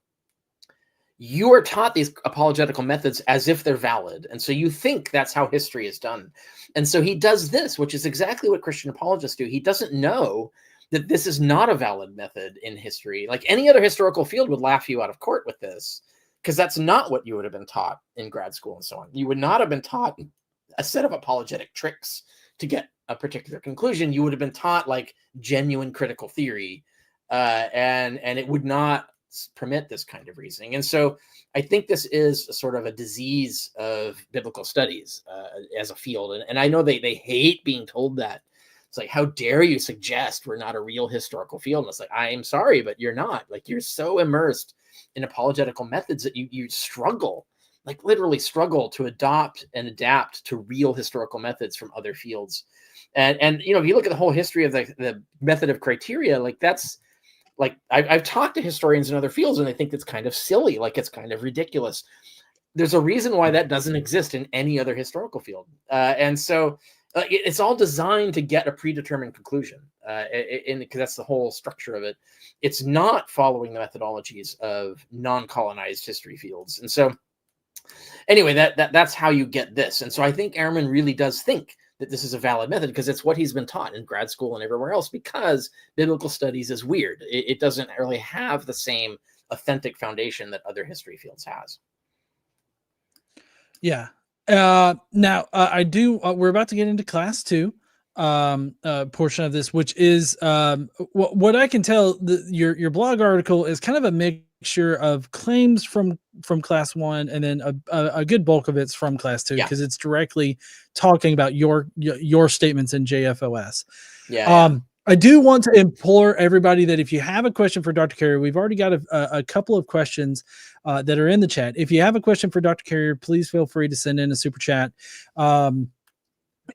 S2: you are taught these apologetical methods as if they're valid. And so you think that's how history is done. And so he does this, which is exactly what Christian apologists do. He doesn't know that this is not a valid method in history. Like any other historical field would laugh you out of court with this, because that's not what you would have been taught in grad school and so on. You would not have been taught a set of apologetic tricks to get a particular conclusion. You would have been taught like genuine critical theory, and it would not permit this kind of reasoning. And so I think this is a sort of a disease of biblical studies as a field. And I know they hate being told that. It's like, how dare you suggest we're not a real historical field? And it's like, I'm sorry, but you're not. Like, you're so immersed in apologetical methods that you struggle, like literally struggle to adopt and adapt to real historical methods from other fields. And you know, if you look at the whole history of the method of criteria, like that's like, I've talked to historians in other fields and they think it's kind of silly, like it's kind of ridiculous. There's a reason why that doesn't exist in any other historical field. And so it's all designed to get a predetermined conclusion, because that's the whole structure of it. It's not following the methodologies of non-colonized history fields. And so anyway, that's how you get this. And so I think Ehrman really does think that this is a valid method, because it's what he's been taught in grad school and everywhere else, because biblical studies is weird. It doesn't really have the same authentic foundation that other history fields has.
S1: Yeah. Now I do, we're about to get into class 2 portion of this, which is what I can tell, your blog article is kind of a mixture of claims from class 1 and then a good bulk of it's from class 2, because it's directly talking about your statements in JFOS. I do want to implore everybody that if you have a question for Dr. Carrier, we've already got a couple of questions that are in the chat. If you have a question for Dr. Carrier, please feel free to send in a super chat.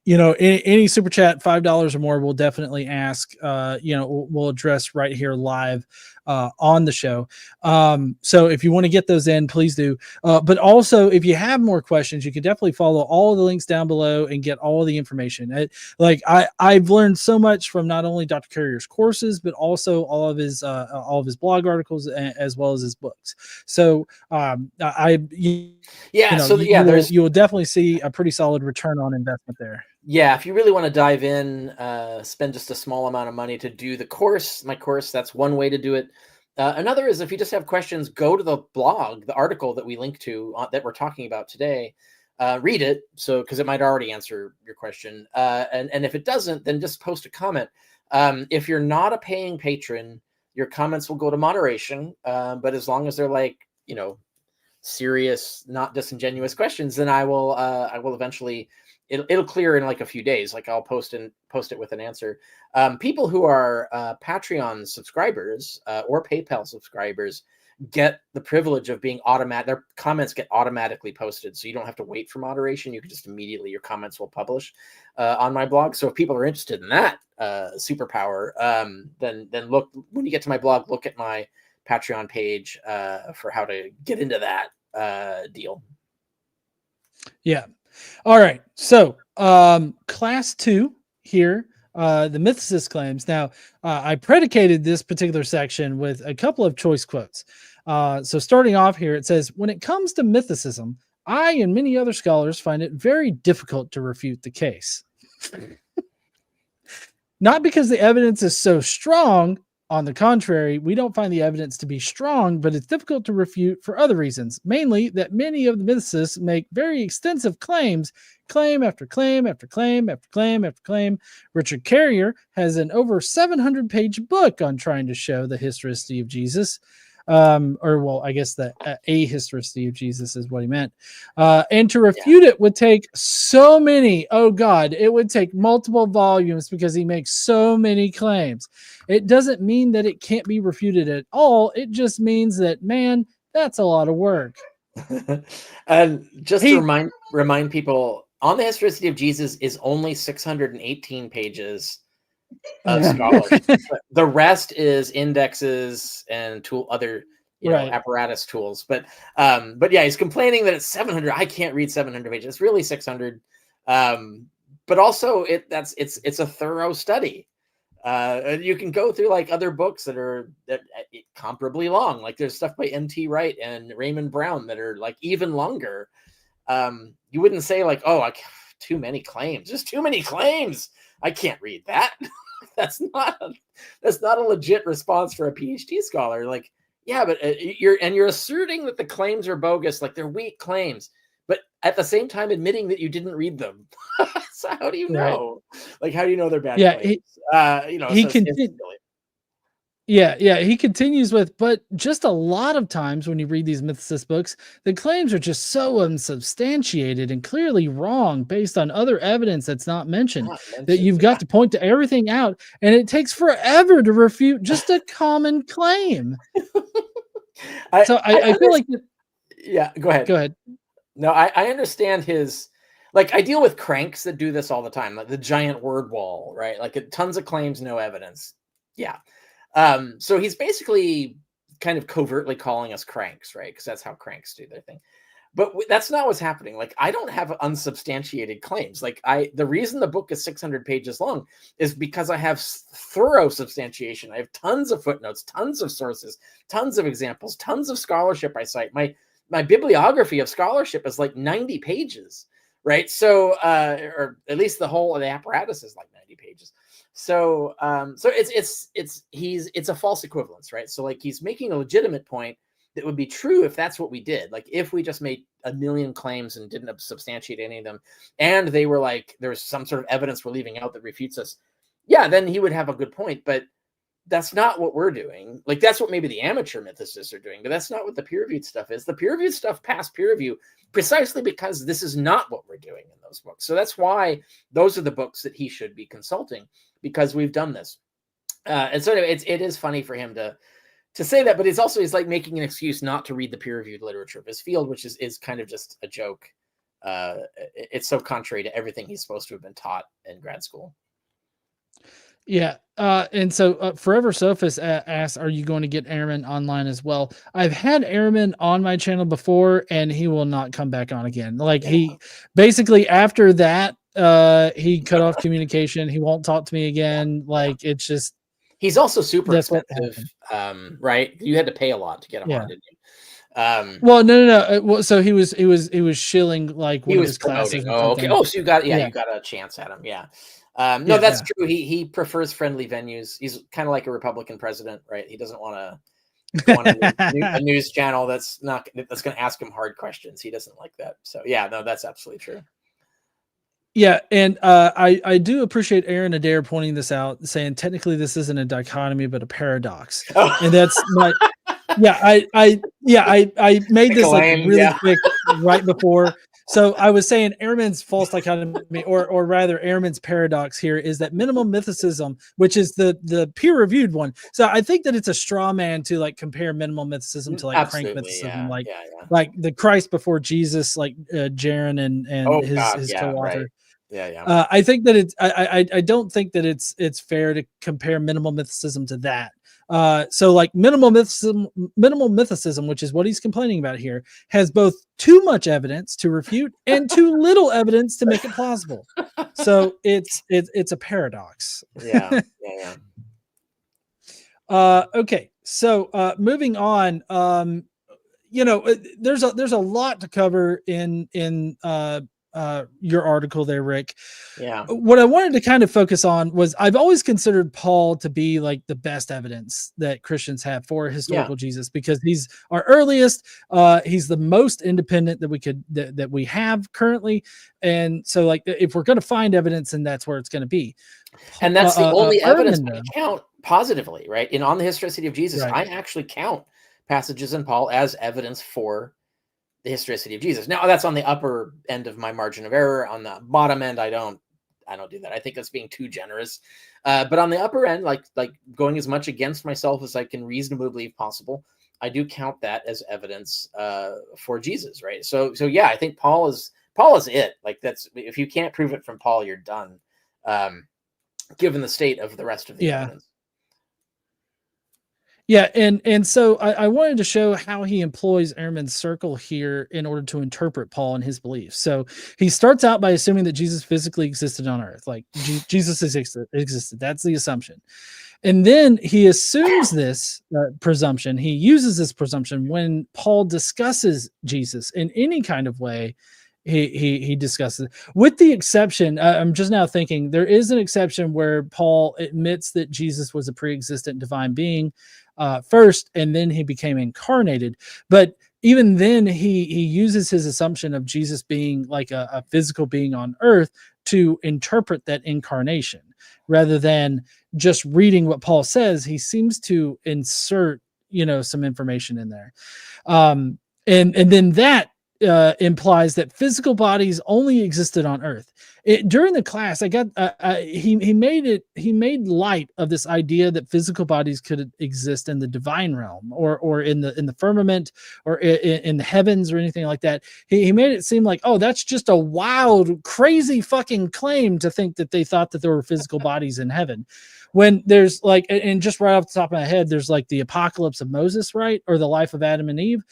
S1: You know, any super chat, $5 or more, we'll definitely ask, you know, we'll address right here live on the show. So if you want to get those in, please do. But also, if you have more questions, you can definitely follow all of the links down below and get all of the information. I've learned so much from not only Dr. Carrier's courses, but also all of his blog articles, as well as his books. So you will definitely see a pretty solid return on investment there.
S2: Yeah, if you really want to dive in, spend just a small amount of money to do the course, my course, that's one way to do it. Another is, if you just have questions, go to the blog, the article that we link to that we're talking about today, read it, because it might already answer your question. And if it doesn't, then just post a comment. If you're not a paying patron, your comments will go to moderation. But as long as they're like, you know, serious, not disingenuous questions, then I will eventually, it'll clear in like a few days. Like I'll post it with an answer. People who are Patreon subscribers or PayPal subscribers get the privilege of being automatic. Their comments get automatically posted, so you don't have to wait for moderation. You can just immediately, your comments will publish on my blog. So if people are interested in that superpower, then look, when you get to my blog, look at my Patreon page for how to get into that deal.
S1: Yeah. All right. So class 2 here, the mythicist claims. Now, I predicated this particular section with a couple of choice quotes. So starting off here, it says, when it comes to mythicism, I and many other scholars find it very difficult to refute the case. Not because the evidence is so strong. On the contrary, we don't find the evidence to be strong, but it's difficult to refute for other reasons, mainly that many of the mythicists make very extensive claims, claim after claim after claim after claim after claim. Richard Carrier has an over 700-page book on trying to show the historicity of Jesus. I guess the ahistoricity of Jesus is what he meant. And to refute it would take so many, it would take multiple volumes because he makes so many claims. It doesn't mean that it can't be refuted at all. It just means that, man, that's a lot of work.
S2: And just to remind people, On the Historicity of Jesus is only 618 pages of scholarship. The rest is indexes and other apparatus tools. But yeah, he's complaining that it's 700. I can't read 700 pages. It's really 600. but also it's a thorough study. And you can go through like other books that are comparably long. Like there's stuff by M.T. Wright and Raymond Brown that are like even longer. You wouldn't say like, oh, too many claims. There's too many claims. I can't read that. That's not a legit response for a PhD scholar. Like, yeah, but you're asserting that the claims are bogus, like they're weak claims, but at the same time admitting that you didn't read them. So how do you know? Like, how do you know they're bad claims?
S1: He continues with, but just a lot of times when you read these mythicist books, the claims are just so unsubstantiated and clearly wrong based on other evidence that's not mentioned that you've got to point to everything out, and it takes forever to refute just a common claim. I feel like...
S2: Yeah, go ahead.
S1: Go ahead.
S2: No, I understand his... Like, I deal with cranks that do this all the time, like the giant word wall, right? Like tons of claims, no evidence. Yeah. So he's basically kind of covertly calling us cranks, right? Because that's how cranks do their thing. But that's not what's happening. Like, I don't have unsubstantiated claims. Like, the reason the book is 600 pages long is because I have thorough substantiation. I have tons of footnotes, tons of sources, tons of examples, tons of scholarship I cite. My bibliography of scholarship is like 90 pages, right? So, or at least the whole of the apparatus is like 90 pages. So, it's a false equivalence, right? So like he's making a legitimate point that would be true if that's what we did. Like if we just made a million claims and didn't substantiate any of them, and they were like, there's some sort of evidence we're leaving out that refutes us. Yeah, then he would have a good point, but that's not what we're doing. Like that's what maybe the amateur mythicists are doing, but that's not what the peer-reviewed stuff is. The peer-reviewed stuff passed peer review precisely because this is not what we're doing in those books. So that's why those are the books that he should be consulting, because we've done this. And so anyway, it is funny for him to say that, but he's like making an excuse not to read the peer-reviewed literature of his field, which is kind of just a joke. It's so contrary to everything he's supposed to have been taught in grad school.
S1: Yeah. And so Forever Sophist asks, are you going to get Ehrman online as well? I've had Ehrman on my channel before, and he will not come back on again. Like he basically, after that, he cut off communication. He won't talk to me again. Like it's just...
S2: He's also super expensive, right? You had to pay a lot to get him on, didn't you?
S1: Well, no. Well, so he was shilling like one of his classes.
S2: Oh, okay. Oh, so you got a chance at him. Yeah. No, that's true. He prefers friendly venues. He's kind of like a Republican president, right? He doesn't want a news channel that's going to ask him hard questions. He doesn't like that. So yeah, no, that's absolutely true.
S1: Yeah, and I do appreciate Aaron Adair pointing this out, saying technically this isn't a dichotomy but a paradox, and that's my... I made this like really quick right before. So I was saying Ehrman's false dichotomy, or rather Ehrman's paradox here, is that minimal mythicism, which is the peer-reviewed one. So I think that it's a straw man to like compare minimal mythicism to like crank mythicism, like the Christ before Jesus, like Jaron and his co-author.
S2: Right. Yeah.
S1: I think that it's I don't think that it's fair to compare minimal mythicism to that. So like minimal mythicism, which is what he's complaining about here, has both too much evidence to refute and too little evidence to make it plausible. So it's a paradox.
S2: Yeah.
S1: Okay. So moving on, there's a lot to cover in your article there, Rick.
S2: Yeah.
S1: What I wanted to kind of focus on was I've always considered Paul to be like the best evidence that Christians have for historical Jesus, because he's our earliest. He's the most independent that we have currently. And so like if we're going to find evidence, then that's where it's going to be.
S2: And that's the only evidence we count positively, right? On the historicity of Jesus, I actually count passages in Paul as evidence for the historicity of Jesus. Now that's on the upper end of my margin of error. On the bottom end, I don't do that. I think that's being too generous. But on the upper end, like going as much against myself as I can reasonably believe possible, I do count that as evidence for Jesus, right? So yeah, I think Paul is it. Like that's, if you can't prove it from Paul, you're done. Given the state of the rest of the evidence.
S1: Yeah, and so I wanted to show how he employs Ehrman's circle here in order to interpret Paul and his beliefs. So he starts out by assuming that Jesus physically existed on earth, like Jesus existed. That's the assumption. And then he assumes this presumption. He uses this presumption when Paul discusses Jesus in any kind of way. He discusses it. With the exception, I'm just now thinking there is an exception where Paul admits that Jesus was a pre-existent divine being first, and then he became incarnated. But even then, he uses his assumption of Jesus being like a physical being on earth to interpret that incarnation, rather than just reading what Paul says. He seems to insert, some information in there. And then that implies that physical bodies only existed on earth. During the class, I got he made light of this idea that physical bodies could exist in the divine realm, or in the firmament, or in the heavens, or anything like that. He made it seem like, oh, that's just a wild, crazy fucking claim to think that they thought that there were physical bodies in heaven, when there's like, and just right off the top of my head, there's like the apocalypse of Moses, right? Or the life of Adam and Eve,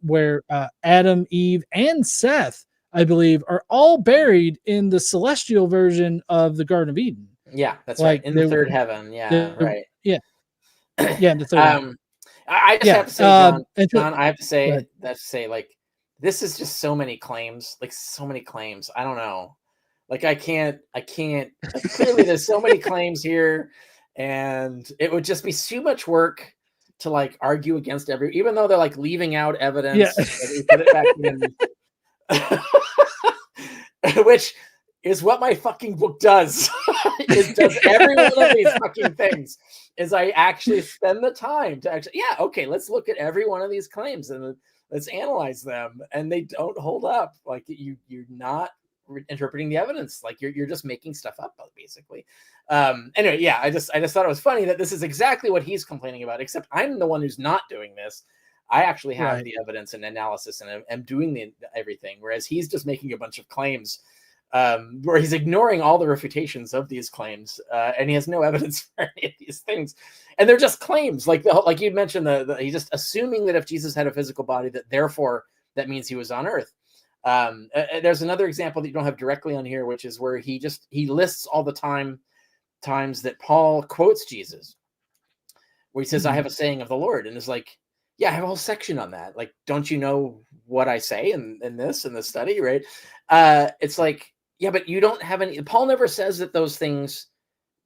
S1: where Adam, Eve, and Seth, I believe, are all buried in the celestial version of the Garden of Eden.
S2: Yeah, that's
S1: like
S2: right. In the third heaven. Yeah, right.
S1: Yeah. Yeah, in the third heaven.
S2: I just have to say, John, I have to say, like, this is just so many claims, I don't know. Like, I can't, like, clearly there's so many claims here, and it would just be too much work to like argue against even though they're like leaving out evidence. Yeah. Put it back in. Which is what my fucking book does. It does every one of these fucking things. Is I actually spend the time to let's look at every one of these claims and let's analyze them, and they don't hold up. Like, you're not interpreting the evidence. Like, you're just making stuff up, basically. Anyway, yeah, I just thought it was funny that this is exactly what he's complaining about, except I'm the one who's not doing this. I actually have the evidence and analysis, and I'm doing everything, whereas he's just making a bunch of claims where he's ignoring all the refutations of these claims, and he has no evidence for any of these things, and they're just claims. Like you mentioned, he's just assuming that if Jesus had a physical body, that therefore that means he was on earth. There's another example that you don't have directly on here, which is where he lists all the times that Paul quotes Jesus, where he says, I have a saying of the Lord. And it's like, yeah, I have a whole section on that. Like, don't you know what I say in the study, right? It's like, yeah, but you don't have any. Paul never says that those things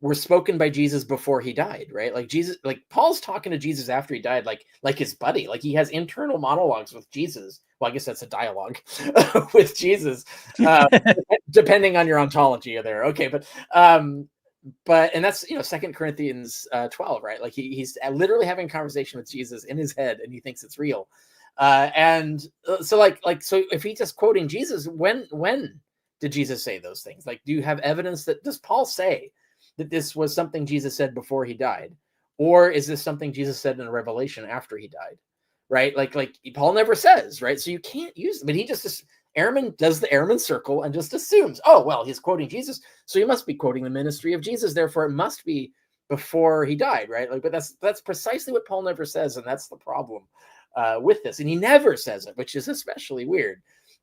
S2: were spoken by Jesus before he died, right? Like, Jesus, like Paul's talking to Jesus after he died, like his buddy. Like, he has internal monologues with Jesus. Well, I guess that's a dialogue with Jesus, depending on your ontology there. Okay, but and that's 2 Corinthians 12, right? Like, he's literally having a conversation with Jesus in his head, and he thinks it's real. So if he's just quoting Jesus, when did Jesus say those things? Like, do you have evidence does Paul say that this was something Jesus said before he died, or is this something Jesus said in a revelation after he died? Right? Like Paul never says, right? So you can't use it, but he just Ehrman does the Ehrman circle and just assumes, oh, well, he's quoting Jesus, so he must be quoting the ministry of Jesus. Therefore, it must be before he died, right? Like, but that's precisely what Paul never says, and that's the problem with this. And he never says it, which is especially weird.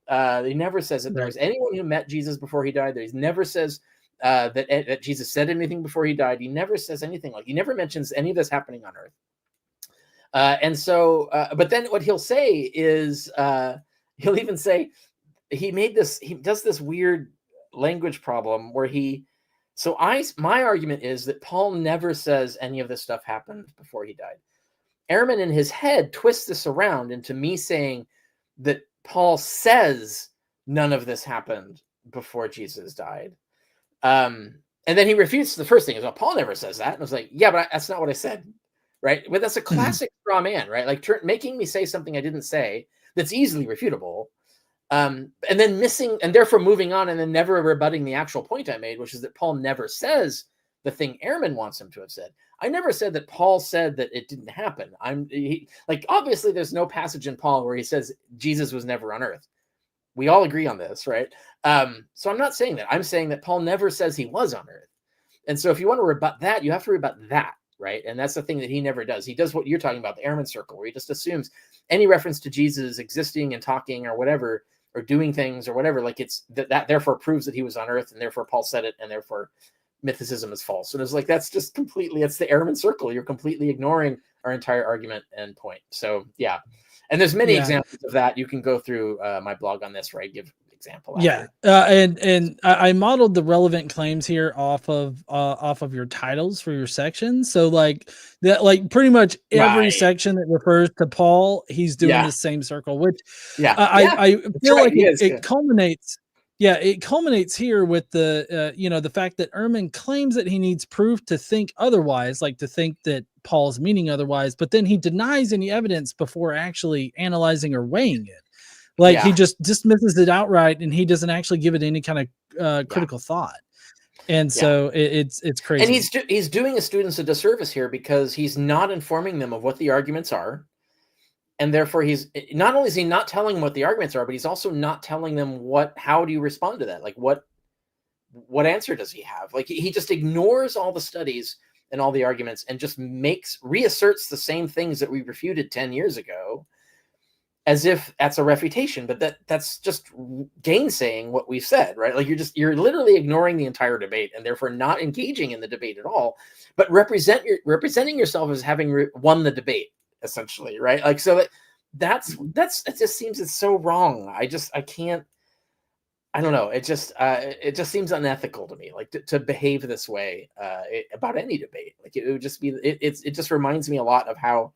S2: He never says that there was anyone who met Jesus before he died. That he never says that Jesus said anything before he died. He never says anything. Like, he never mentions any of this happening on earth. But then what he'll say is he'll even say he does this weird language problem where my argument is that Paul never says any of this stuff happened before he died. Ehrman in his head twists this around into me saying that Paul says none of this happened before Jesus died. And then he refutes the first thing. Well, Paul never says that. And I was like, yeah, but that's not what I said. Right. But that's a classic straw man, right? Like, making me say something I didn't say that's easily refutable. And then and therefore moving on, and then never rebutting the actual point I made, which is that Paul never says the thing Ehrman wants him to have said. I never said that Paul said that it didn't happen. Obviously there's no passage in Paul where he says Jesus was never on earth. We all agree on this, right? So I'm not saying that. I'm saying that Paul never says he was on earth. And so if you want to rebut that, you have to rebut that. right? And that's the thing that he never does. He does what you're talking about, the Ehrman circle, where he just assumes any reference to Jesus existing and talking or whatever, or doing things or whatever, like it's that therefore proves that he was on earth, and therefore Paul said it, and therefore mythicism is false. And it's like, that's just completely, it's the Ehrman circle. You're completely ignoring our entire argument and point. So yeah. And there's many examples of that. You can go through my blog on this, where I give example.
S1: Yeah. And I modeled the relevant claims here off of your titles for your sections. So like that, like pretty much every section that refers to Paul, he's doing the same circle, which I feel like it culminates. Yeah, it culminates here with the the fact that Ehrman claims that he needs proof to think otherwise, like to think that Paul's meaning otherwise, but then he denies any evidence before actually analyzing or weighing it. Like he just dismisses it outright, and he doesn't actually give it any kind of critical thought. And so it's crazy.
S2: And he's doing his students a disservice here, because he's not informing them of what the arguments are. And therefore he's not only is he not telling them what the arguments are, but he's also not telling them how do you respond to that? Like what answer does he have? Like he just ignores all the studies and all the arguments, and just reasserts the same things that we refuted 10 years ago, as if that's a refutation, but that's just gainsaying what we've said, right? Like you're literally ignoring the entire debate, and therefore not engaging in the debate at all, but representing yourself as having won the debate, essentially, right? Like, so it just seems, it's so wrong. I can't, I don't know. It just seems unethical to me, like to behave this way about any debate. Like it would just be, it just reminds me a lot of how,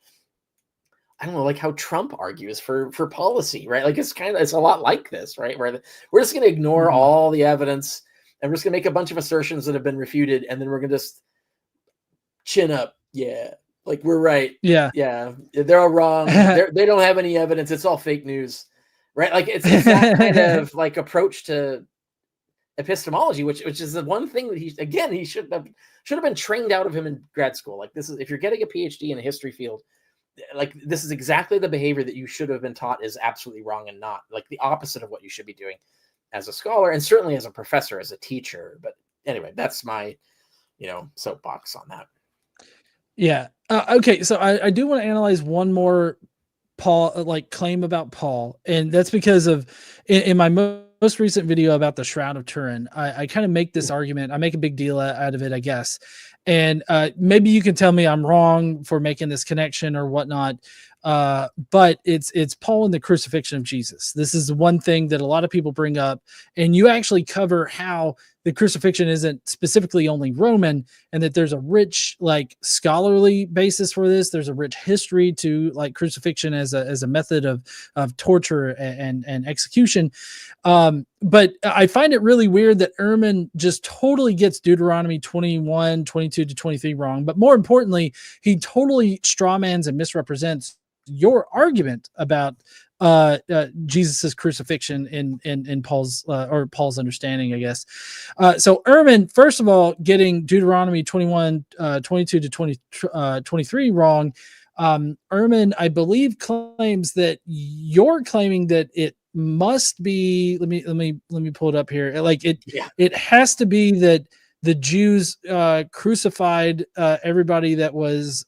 S2: I don't know, like how Trump argues for policy, right? Like it's a lot like this, right? Where we're just going to ignore all the evidence, and we're just going to make a bunch of assertions that have been refuted, and then we're going to just chin up. Yeah, like we're right.
S1: Yeah,
S2: they're all wrong. They don't have any evidence. It's all fake news, right? Like it's that kind of like approach to epistemology, which is the one thing that he should have been trained out of him in grad school. Like this is, if you're getting a PhD in a history field, like this is exactly the behavior that you should have been taught is absolutely wrong, and not like the opposite of what you should be doing as a scholar, and certainly as a professor, as a teacher. But anyway, that's my soapbox on that.
S1: Yeah. Okay. So I do want to analyze one more Paul claim about Paul, and that's because of in my most recent video about the Shroud of Turin, I kind of make this argument. I make a big deal out of it, I guess. And maybe you can tell me I'm wrong for making this connection or whatnot. But it's Paul and the crucifixion of Jesus. This is one thing that a lot of people bring up, and you actually cover how the crucifixion isn't specifically only Roman, and that there's a rich scholarly basis for this. There's a rich history to crucifixion as a method of torture and execution. But I find it really weird that Ehrman just totally gets Deuteronomy 21, 22 to 23 wrong. But more importantly, he totally strawmans and misrepresents your argument about Jesus's crucifixion in Paul's or Paul's understanding, I guess. So Ehrman, first of all, getting Deuteronomy 21, 22 to 23 wrong. Ehrman, I believe, claims that you're claiming that it must be, let me pull it up here. It has to be that the Jews crucified everybody that was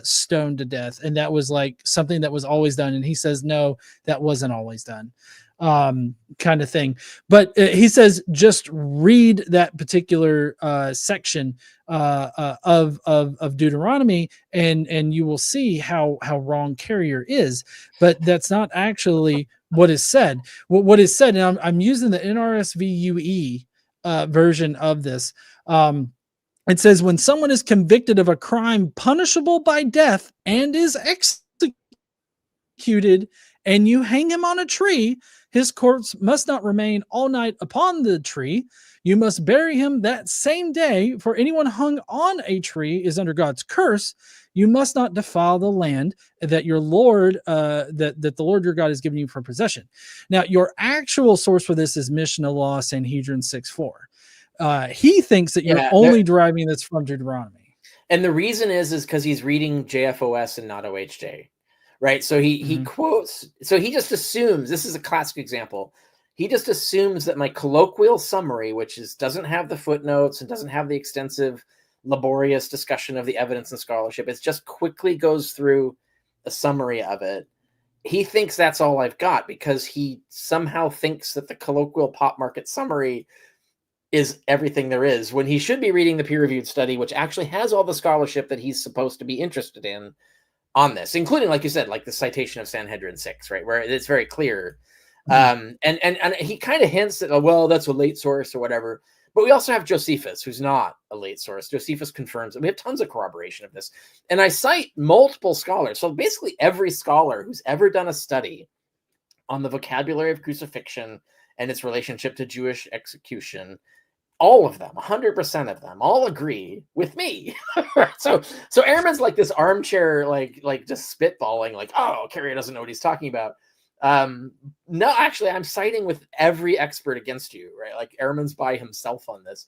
S1: stoned to death, and that was something that was always done. And he says, no, that wasn't always done, kind of thing. But he says, just read that particular section of Deuteronomy, and you will see how wrong Carrier is. But that's not actually what is said. What is said, and I'm using the NRSV version of this. It says, when someone is convicted of a crime punishable by death and is executed, and you hang him on a tree, his corpse must not remain all night upon the tree. You must bury him that same day, for anyone hung on a tree is under God's curse. You must not defile the land that your Lord, that the Lord your God has given you for possession. Now, your actual source for this is Mishnah Law, Sanhedrin 6:4. He thinks that you're only deriving this from Deuteronomy.
S2: And the reason is because he's reading JFOS and not OHJ, right? So he quotes, so he just assumes, this is a classic example. He just assumes that my colloquial summary, which doesn't have the footnotes and doesn't have the extensive laborious discussion of the evidence and scholarship. It just quickly goes through a summary of it. He thinks that's all I've got because he somehow thinks that the colloquial pop market summary is everything there is, when he should be reading the peer-reviewed study, which actually has all the scholarship that he's supposed to be interested in on this, including, like you said, like the citation of Sanhedrin 6, right, where it's very clear. And he kind of hints that, oh, well, that's a late source or whatever. But we also have Josephus, who's not a late source. Josephus confirms it. We have tons of corroboration of this. And I cite multiple scholars. So basically every scholar who's ever done a study on the vocabulary of crucifixion and its relationship to Jewish execution, all of them, 100% of them, all agree with me. So Ehrman's like this armchair, like just spitballing, like, oh, Carrier doesn't know what he's talking about. No, actually, I'm siding with every expert against you, right? Like Ehrman's by himself on this.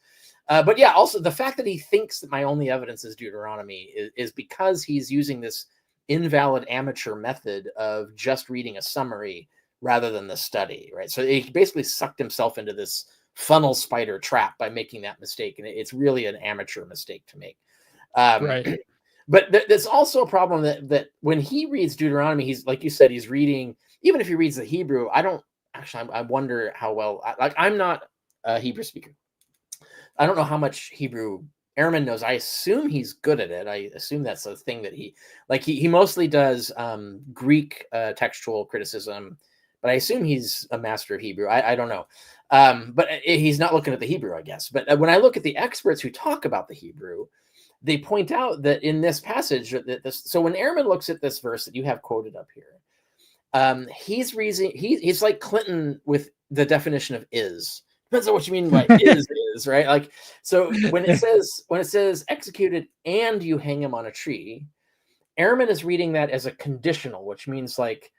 S2: But yeah, also the fact that he thinks that my only evidence is Deuteronomy is because he's using this invalid amateur method of just reading a summary rather than the study, right? So he basically sucked himself into this funnel spider trap by making that mistake. And it's really an amateur mistake to make.
S1: Right.
S2: But there's also a problem that when he reads Deuteronomy, he's, like you said, he's reading, even if he reads the Hebrew, I wonder how well, I'm not a Hebrew speaker. I don't know how much Hebrew Ehrman knows. I assume he's good at it. I assume that's a thing that he mostly does Greek textual criticism, but I assume he's a master of Hebrew. I don't know. But he's not looking at the Hebrew, I guess. But when I look at the experts who talk about the Hebrew, they point out that in this passage, so when Ehrman looks at this verse that you have quoted up here, he's like Clinton with the definition of is. Depends on what you mean by is, right? Like, so when it says executed and you hang him on a tree, Ehrman is reading that as a conditional, which means like,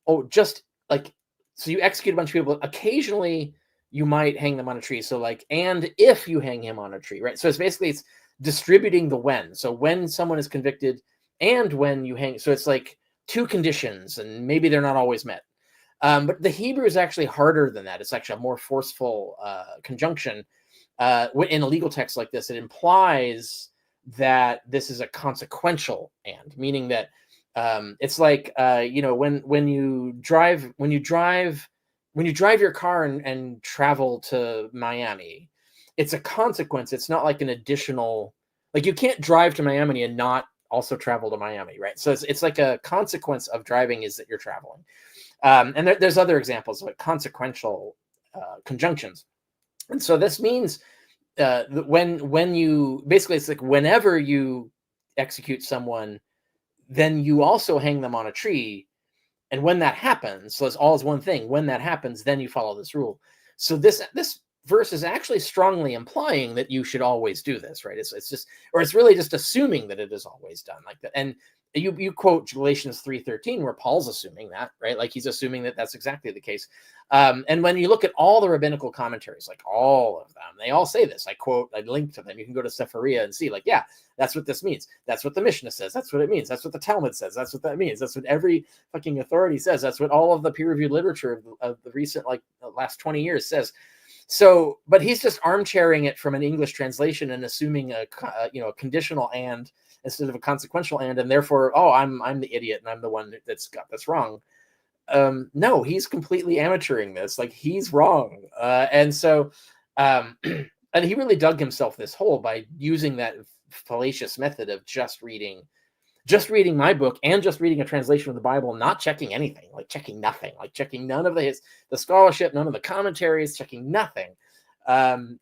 S2: oh, just like, so you execute a bunch of people, occasionally you might hang them on a tree. So like, and if you hang him on a tree, right? So it's distributing the when. So when someone is convicted and when you hang, so it's like two conditions and maybe they're not always met. But the Hebrew is actually harder than that. It's actually a more forceful conjunction. In a legal text like this, it implies that this is a consequential and, meaning that it's like when you drive your car and travel to Miami, it's a consequence. It's not like an additional, like you can't drive to Miami and not also travel to Miami, right? So it's like a consequence of driving is that you're traveling. And there's other examples of like consequential conjunctions. And so this means that when you, basically it's like whenever you execute someone, then you also hang them on a tree. And when that happens, so it's all as one thing, when that happens, then you follow this rule. So this verse is actually strongly implying that you should always do this, right? It's just, or it's really just assuming that it is always done like that. And you quote Galatians 3:13, where Paul's assuming that, right? Like he's assuming that that's exactly the case. And when you look at all the rabbinical commentaries, like all of them, they all say this. I link to them. You can go to Sephariah and see, like, yeah, that's what this means. That's what the Mishnah says. That's what it means. That's what the Talmud says. That's what that means. That's what every fucking authority says. That's what all of the peer-reviewed literature of the recent, like, last 20 years says. So, but he's just armchairing it from an English translation and assuming a conditional and instead of a consequential and therefore, oh, I'm the idiot and I'm the one that's got this wrong. No, he's completely amateuring this. Like he's wrong. And he really dug himself this hole by using that fallacious method of just reading my book and just reading a translation of the Bible, not checking anything, like checking nothing, like checking none of the scholarship, none of the commentaries, checking nothing.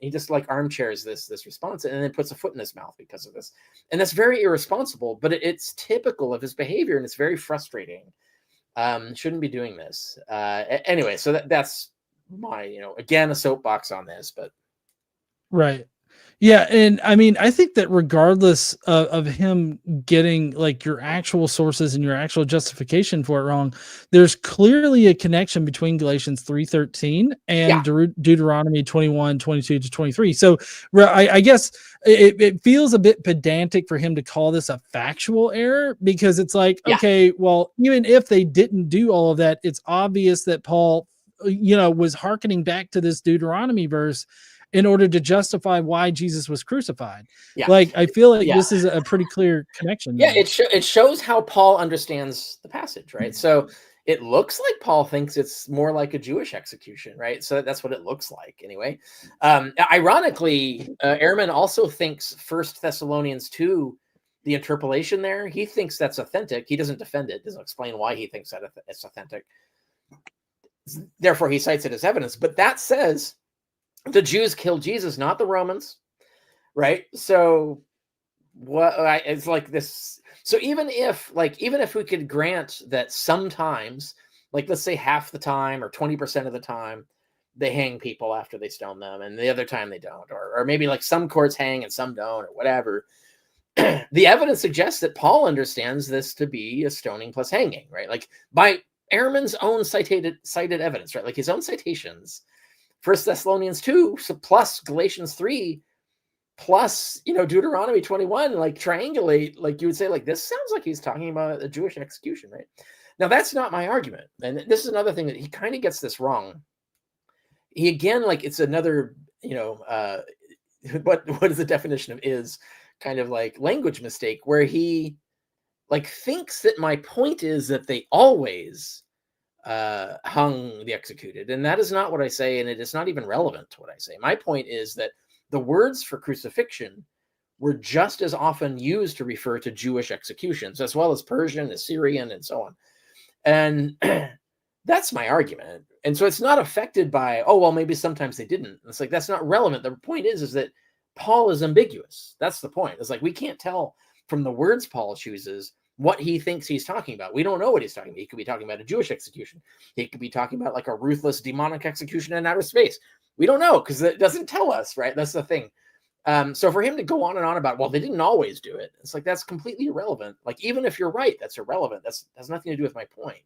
S2: He just like armchairs this response and then puts a foot in his mouth because of this. And that's very irresponsible, but it's typical of his behavior and it's very frustrating. Shouldn't be doing this. Anyway, so that's my, again, a soapbox on this, but.
S1: Right. Yeah. And I mean, I think that regardless of him getting like your actual sources and your actual justification for it wrong, there's clearly a connection between Galatians 3:13 and Deuteronomy 21:22-23. So I guess it feels a bit pedantic for him to call this a factual error because it's like, okay, well, even if they didn't do all of that, it's obvious that Paul, was hearkening back to this Deuteronomy verse. in order to justify why Jesus was crucified.
S2: Yeah.
S1: Like, I feel like
S2: Yeah.
S1: this is a pretty clear connection.
S2: Yeah,
S1: there.
S2: it shows how Paul understands the passage, right? So it looks like Paul thinks it's more like a Jewish execution, right? So that's what it looks like anyway. Ironically, Ehrman also thinks 1 Thessalonians 2, the interpolation there, he thinks that's authentic. He doesn't defend it, doesn't explain why he thinks that it's authentic. Therefore, he cites it as evidence. But that says the Jews killed Jesus, not the Romans, right? So what it's like this. So even if we could grant that sometimes, like let's say half the time or 20% of the time, they hang people after they stone them, and the other time they don't, or maybe like some courts hang and some don't, or whatever. The evidence suggests that Paul understands this to be a stoning plus hanging, right? Like by Ehrman's own cited evidence, right? Like his own citations, 1 Thessalonians 2 plus Galatians 3 plus, Deuteronomy 21, like triangulate, like you would say, like this sounds like he's talking about a Jewish execution, right? Now that's not my argument, and this is another thing that he kind of gets this wrong. He again, like it's another, what is the definition of is kind of like language mistake, where he like thinks that my point is that they always hung the executed, and that is not what I say, and it is not even relevant to what I say. My point is that the words for crucifixion were just as often used to refer to Jewish executions, as well as Persian, Assyrian, and so on. And that's my argument. And so it's not affected by, oh, well, maybe sometimes they didn't. It's like, that's not relevant. The point is that Paul is ambiguous. That's the point. It's like, we can't tell from the words Paul chooses what he thinks he's talking about. We don't know what he's talking about. He could be talking about a Jewish execution. He could be talking about like a ruthless demonic execution in outer space. We don't know because it doesn't tell us, right? That's the thing. So for him to go on and on about, well, they didn't always do it, it's like, that's completely irrelevant. Like, even if you're right, that's irrelevant. That has nothing to do with my point.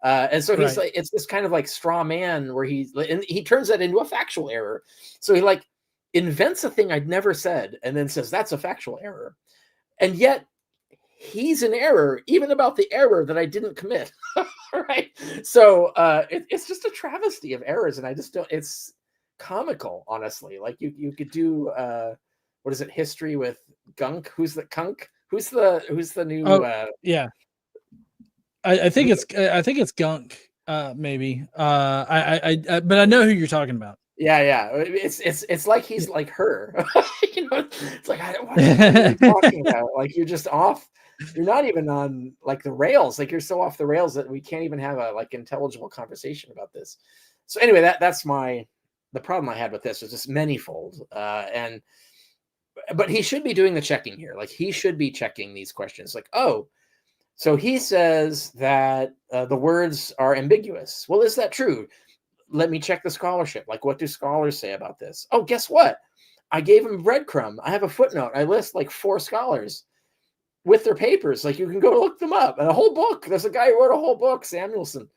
S2: And so he's like, it's this kind of like straw man where he turns that into a factual error. So he like invents a thing I'd never said and then says that's a factual error. And yet he's in error even about the error that I didn't commit. Right. So it's just a travesty of errors. And I just don't, it's comical, honestly. Like you could do what is it, history with Gunk? Who's the Kunk? Who's the new
S1: yeah. I think it's Gunk, maybe. But I know who you're talking about.
S2: Yeah. It's like he's like her. It's like, what are you talking about? Like, you're just off. You're not even on like the rails. Like, you're so off the rails that we can't even have a like intelligible conversation about this. So anyway, that's the problem I had with this is just manifold. But he should be doing the checking here. Like, he should be checking these questions. Like, oh, so he says that the words are ambiguous. Well, is that true? Let me check the scholarship. Like, what do scholars say about this? Oh, guess what? I gave him breadcrumb. I have a footnote. I list like 4 scholars with their papers. Like, you can go look them up. And a whole book. There's a guy who wrote a whole book, Samuelson.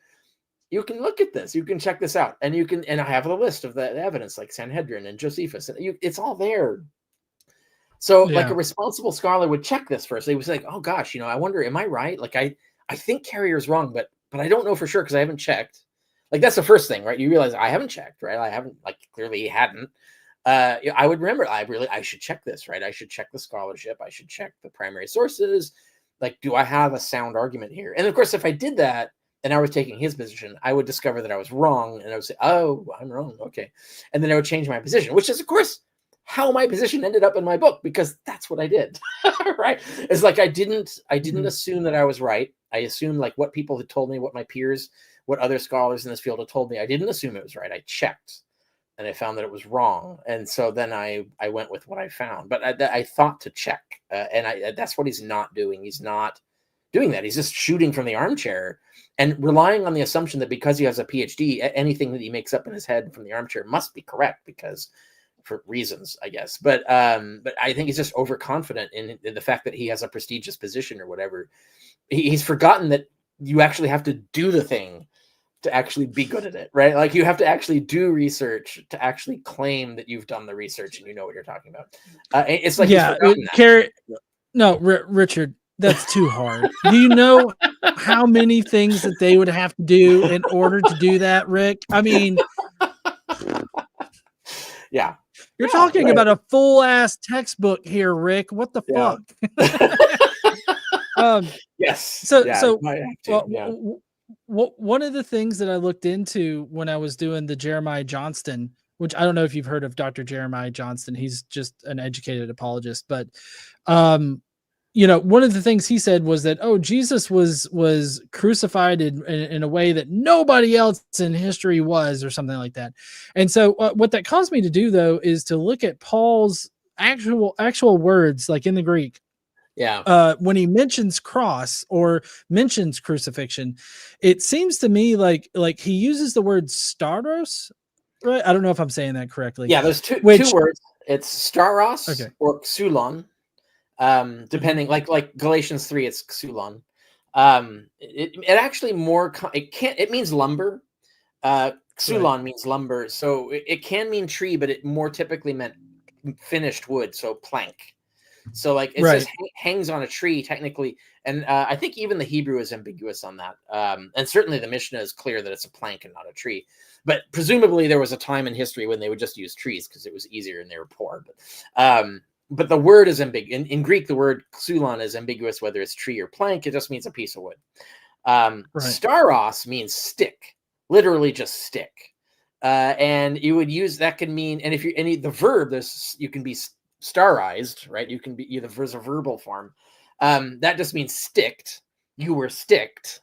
S2: You can look at this. You can check this out. And I have the list of the evidence, like Sanhedrin and Josephus. And it's all there. So like a responsible scholar would check this first. They would say, like, oh gosh, I wonder, am I right? Like, I think Carrier's wrong, but I don't know for sure because I haven't checked. Like, that's the first thing, right? You realize I haven't checked, right? I haven't, like, clearly he hadn't. I would remember, I should check this, right? I should check the scholarship. I should check the primary sources. Like, do I have a sound argument here? And of course, if I did that and I was taking his position, I would discover that I was wrong. And I would say, oh, I'm wrong. Okay. And then I would change my position, which is, of course, how my position ended up in my book, because that's what I did. Right. It's like, I didn't assume that I was right. I assumed like what people had told me, what my peers, what other scholars in this field had told me. I didn't assume it was right. I checked and I found that it was wrong. And so then I went with what I found, but I thought to check. And that's what he's not doing. He's not doing that. He's just shooting from the armchair and relying on the assumption that because he has a PhD, anything that he makes up in his head from the armchair must be correct, because for reasons, I guess. But I think he's just overconfident in the fact that he has a prestigious position or whatever. He's forgotten that you actually have to do the thing to actually be good at it, right? Like, you have to actually do research to actually claim that you've done the research and you know what you're talking about. It's like,
S1: Richard, that's too hard. Do you know how many things that they would have to do in order to do that, Rick? I mean,
S2: yeah.
S1: You're talking about a full ass textbook here, Rick. What the fuck?
S2: Yes.
S1: One of the things that I looked into when I was doing the Jeremiah Johnston, which I don't know if you've heard of Dr. Jeremiah Johnston. He's just an educated apologist, but one of the things he said was that, Jesus was crucified in a way that nobody else in history was, or something like that. And so what that caused me to do, though, is to look at Paul's actual words, like in the Greek.
S2: Yeah.
S1: When he mentions cross or mentions crucifixion, it seems to me like he uses the word staros, right? I don't know if I'm saying that correctly.
S2: Yeah, there's two words. It's staros or xulon. Depending, like Galatians 3, it's xulon. It actually it means lumber. Xulon means lumber, so it can mean tree, but it more typically meant finished wood, so plank. So like it says hangs on a tree technically, and I think even the Hebrew is ambiguous on that. And certainly the Mishnah is clear that it's a plank and not a tree. But presumably there was a time in history when they would just use trees because it was easier and they were poor. But the word is ambiguous. In Greek, the word xulon is ambiguous whether it's tree or plank. It just means a piece of wood. Staros means stick, literally just stick. And you would use that can mean, and if you the verb, you can be starized, right? You can be there's a verbal form. That just means sticked. You were sticked.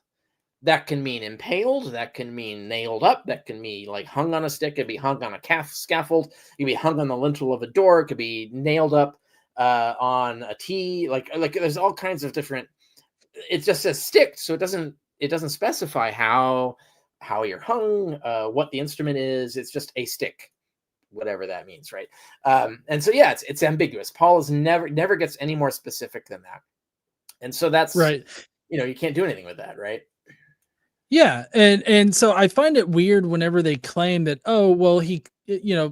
S2: That can mean impaled. That can mean nailed up. That can mean like hung on a stick. It could be hung on a scaffold. It could be hung on the lintel of a door. It could be nailed up on a T. Like there's all kinds of different. It just says sticked, so it doesn't specify how you're hung, what the instrument is. It's just a stick, whatever that means, right? And so it's ambiguous. Paul is never gets any more specific than that, and so that's right. You can't do anything with that, right?
S1: Yeah, and so I find it weird whenever they claim that,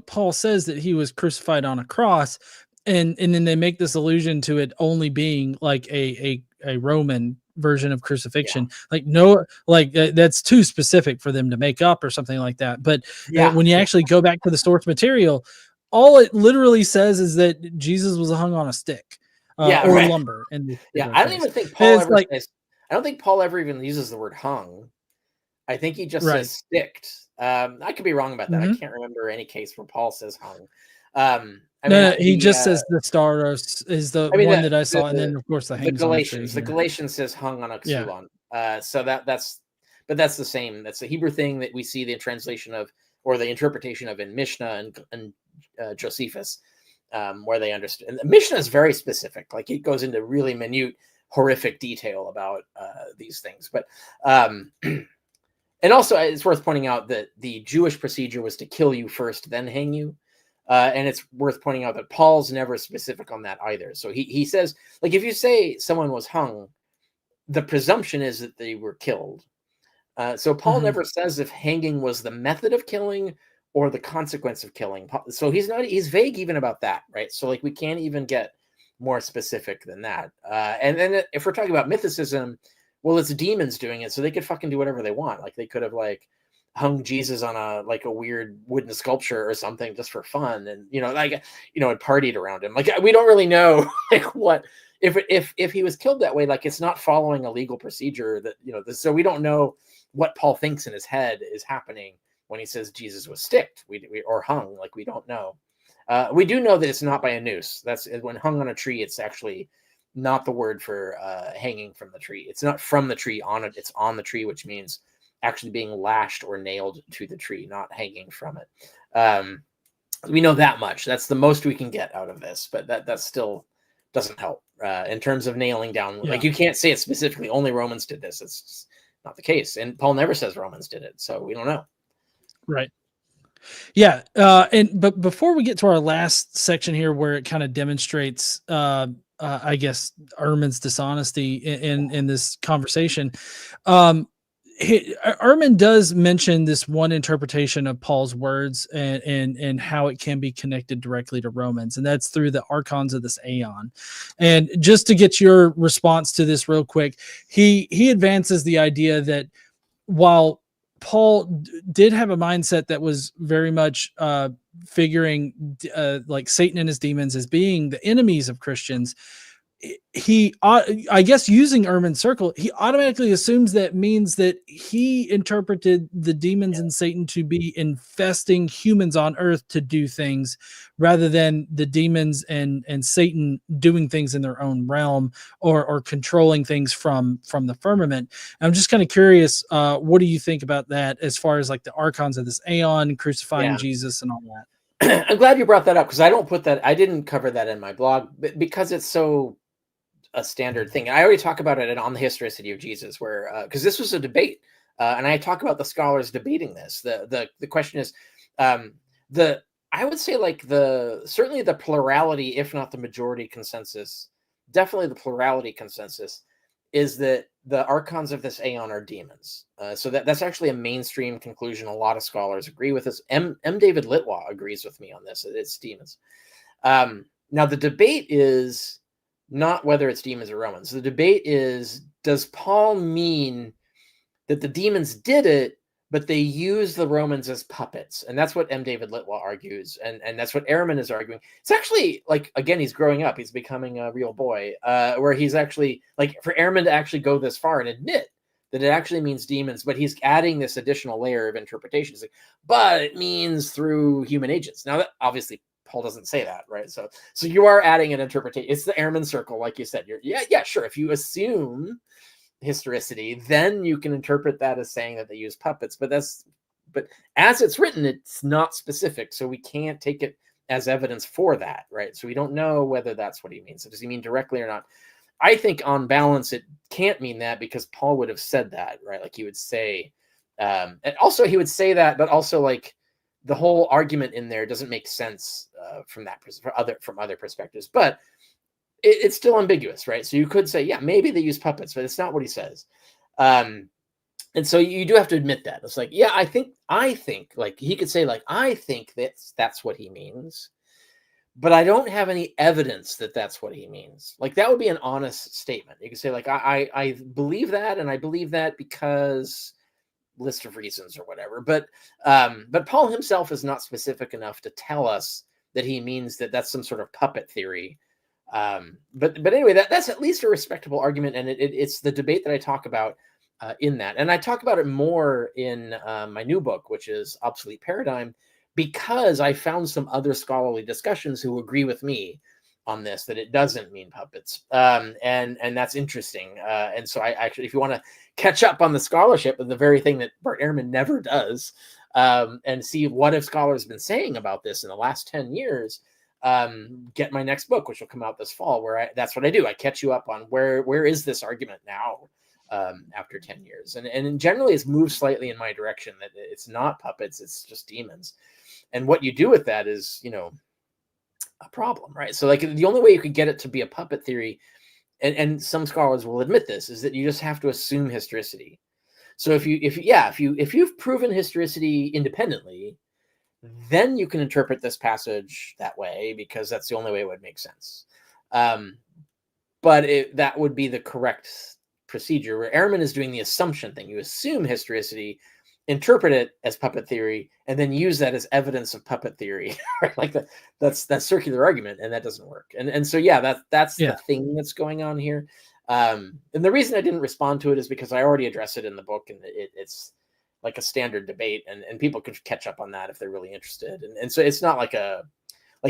S1: Paul says that he was crucified on a cross, and then they make this allusion to it only being like a Roman version of crucifixion. That's too specific for them to make up or something like that. But when you actually go back to the source material, all it literally says is that Jesus was hung on a stick or lumber.
S2: I don't even think Paul ever says. I don't think Paul ever even uses the word hung. I think he just says sticked. I could be wrong about that. I can't remember any case where Paul says hung.
S1: He just says the staros is the one that I saw, and then of course the
S2: Galatians. The Galatians says hung on a xulon. So that's the same. That's the Hebrew thing that we see the translation of or the interpretation of in Mishnah and Josephus, where they understand. And the Mishnah is very specific. Like it goes into really minute, horrific detail about these things. But and also it's worth pointing out that the Jewish procedure was to kill you first, then hang you. And it's worth pointing out that Paul's never specific on that either. So he says, like, if you say someone was hung, the presumption is that they were killed. So Paul never says if hanging was the method of killing or the consequence of killing. So he's vague even about that, right? So like we can't even get more specific than that. And then if we're talking about mythicism, well, it's demons doing it, so they could fucking do whatever they want. Like they could have like hung Jesus on a weird wooden sculpture or something just for fun, and and partied around him. Like we don't really know like what if he was killed that way. Like it's not following a legal procedure that so we don't know what Paul thinks in his head is happening when he says Jesus was sticked or hung. Like we don't know. We do know that it's not by a noose. That's when hung on a tree. It's actually not the word for hanging from the tree. It's not from the tree on it. It's on the tree, which means actually being lashed or nailed to the tree, not hanging from it. We know that much. That's the most we can get out of this, but that still doesn't help in terms of nailing down. Like you can't say it specifically. Only Romans did this. It's just not the case. And Paul never says Romans did it. So we don't know.
S1: Right. Yeah. But before we get to our last section here, where it kind of demonstrates, I guess, Ehrman's dishonesty in this conversation, Ehrman does mention this one interpretation of Paul's words and how it can be connected directly to Romans, and that's through the archons of this aeon. And just to get your response to this real quick, he advances the idea that while Paul did have a mindset that was very much figuring like Satan and his demons as being the enemies of Christians, he, I guess, using Ehrman's circle, he automatically assumes that means that he interpreted the demons and Satan to be infesting humans on earth to do things, rather than the demons and Satan doing things in their own realm, or controlling things from the firmament. I'm just kind of curious, what do you think about that, as far as like the archons of this aeon, crucifying Jesus and all that?
S2: I'm glad you brought that up, because I didn't cover that in my blog, because it's so a standard thing. I already talk about it on the historicity of Jesus, where because this was a debate, and I talk about the scholars debating this. The question is, I would say, like, certainly the plurality, if not the majority consensus, definitely the plurality consensus, is that the archons of this aeon are demons. So that's actually a mainstream conclusion. A lot of scholars agree with this. M. David Litwaw agrees with me on this. It's demons. Now the debate is not whether it's demons or Romans. The debate is, does Paul mean that the demons did it, but they use the Romans as puppets? And that's what M. David Litwaw argues. And that's what Ehrman is arguing. It's actually, like, again, he's growing up. He's becoming a real boy, where he's actually, like, for Ehrman to actually go this far and admit that it actually means demons, but he's adding this additional layer of interpretation. He's like, but it means through human agents. Now, that, obviously, Paul doesn't say that, right? So you are adding an interpretation. It's the Ehrman circle, like you said. Yeah, sure. If you assume historicity, then you can interpret that as saying that they use puppets. But as it's written, it's not specific, so we can't take it as evidence for that, right? So we don't know whether that's what he means. So does he mean directly or not? I think on balance, it can't mean that, because Paul would have said that, right? Like, he would say, and also he would say that, but also, like, the whole argument in there doesn't make sense from other perspectives. But it's still ambiguous, right? So you could say, yeah, maybe they use puppets, but it's not what he says. And so you do have to admit that. It's like, yeah, I think, like, he could say, like, I think that's what he means, but I don't have any evidence that that's what he means. Like, that would be an honest statement. You could say, like, I believe that, and I believe that because list of reasons or whatever. But Paul himself is not specific enough to tell us that he means that that's some sort of puppet theory. But anyway, that's at least a respectable argument, and it's the debate that I talk about in that, and I talk about it more in my new book, which is Obsolete Paradigm, because I found some other scholarly discussions who agree with me on this, that it doesn't mean puppets, and that's interesting. And so I actually, if you want to catch up on the scholarship of the very thing that Bart Ehrman never does, and see what have scholars been saying about this in the last 10 years, get my next book, which will come out this fall, where that's what I do. I catch you up on where is this argument now, after 10 years. And generally it's moved slightly in my direction, that it's not puppets, it's just demons. And what you do with that is, a problem, right? So, like, the only way you could get it to be a puppet theory, and some scholars will admit this, is that you just have to assume historicity. So if you've proven historicity independently, then you can interpret this passage that way, because that's the only way it would make sense. But that would be the correct procedure, where Ehrman is doing the assumption thing. You assume historicity, interpret it as puppet theory, and then use that as evidence of puppet theory. Like that's circular argument, and that doesn't work. And so, yeah, that's the thing that's going on here. And the reason I didn't respond to it is because I already address it in the book, and it's like a standard debate, and people could catch up on that if they're really interested. And so it's not like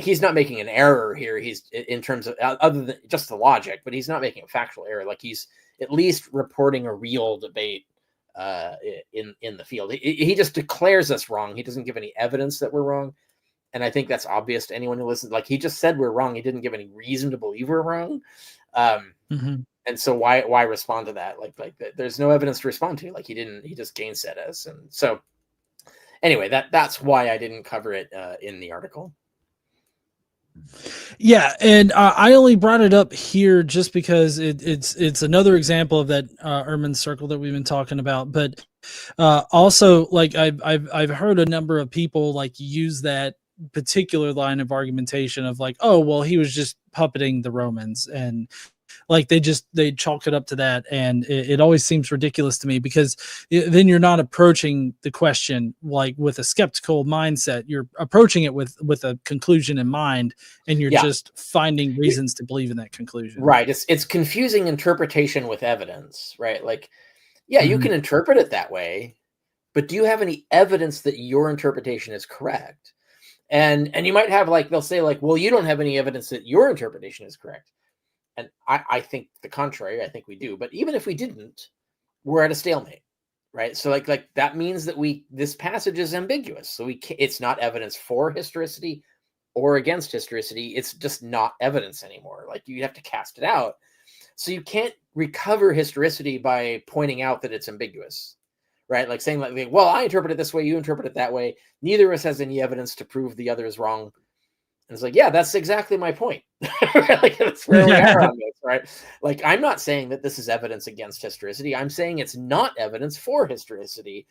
S2: he's not making an error here. He's, in terms of, other than just the logic, but he's not making a factual error. Like, he's at least reporting a real debate in the field. He just declares us wrong. He doesn't give any evidence that we're wrong. And I think that's obvious to anyone who listens. Like, he just said we're wrong. He didn't give any reason to believe we're wrong. And so why respond to that? Like there's no evidence to respond to. Like, he just gainsaid us. And so anyway, that's why I didn't cover it in the article.
S1: Yeah, and I only brought it up here just because it's another example of that Ehrman circle that we've been talking about. But also, like, I've heard a number of people, like, use that particular line of argumentation of, like, oh, well, he was just puppeting the Romans, and Like they chalk it up to that, and it always seems ridiculous to me, because then you're not approaching the question like with a skeptical mindset. You're approaching it with a conclusion in mind, and you're just finding reasons to believe in that conclusion.
S2: Right. It's confusing interpretation with evidence, right? Like, yeah, you can interpret it that way, but do you have any evidence that your interpretation is correct? And you might have, like, they'll say, like, well, you don't have any evidence that your interpretation is correct. And I think the contrary. I think we do. But even if we didn't, we're at a stalemate, right? So like that means that this passage is ambiguous. So it's not evidence for historicity or against historicity. It's just not evidence anymore. Like, you have to cast it out. So you can't recover historicity by pointing out that it's ambiguous, right? Like saying, like, well, I interpret it this way, you interpret it that way. Neither of us has any evidence to prove the other is wrong. And it's like, yeah, that's exactly my point. Like, that's where we are on this, right? Like, I'm not saying that this is evidence against historicity. I'm saying it's not evidence for historicity.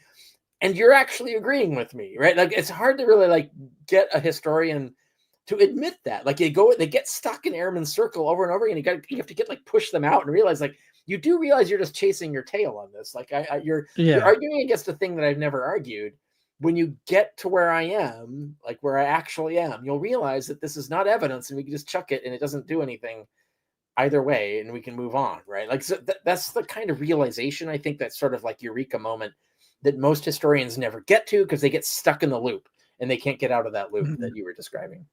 S2: And you're actually agreeing with me, right? Like, it's hard to really, like, get a historian to admit that. Like, they get stuck in Ehrman's circle over and over again. You have to get, like, push them out and realize, like, you do realize you're just chasing your tail on this. Like, you're arguing against a thing that I've never argued. When you get to where I am, like where I actually am, you'll realize that this is not evidence, and we can just chuck it and it doesn't do anything either way, and we can move on, right? Like, so that's the kind of realization, I think, that's sort of like eureka moment that most historians never get to, because they get stuck in the loop and they can't get out of that loop that you were describing.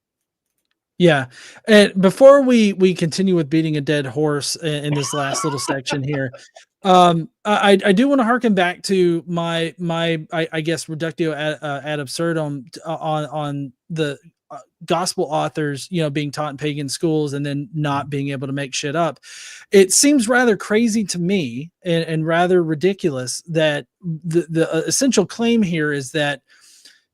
S1: Yeah. And before we continue with beating a dead horse in this last little section here, I do want to harken back to my I guess reductio ad absurdum on the gospel authors, being taught in pagan schools and then not being able to make shit up. It seems rather crazy to me and rather ridiculous that the essential claim here is that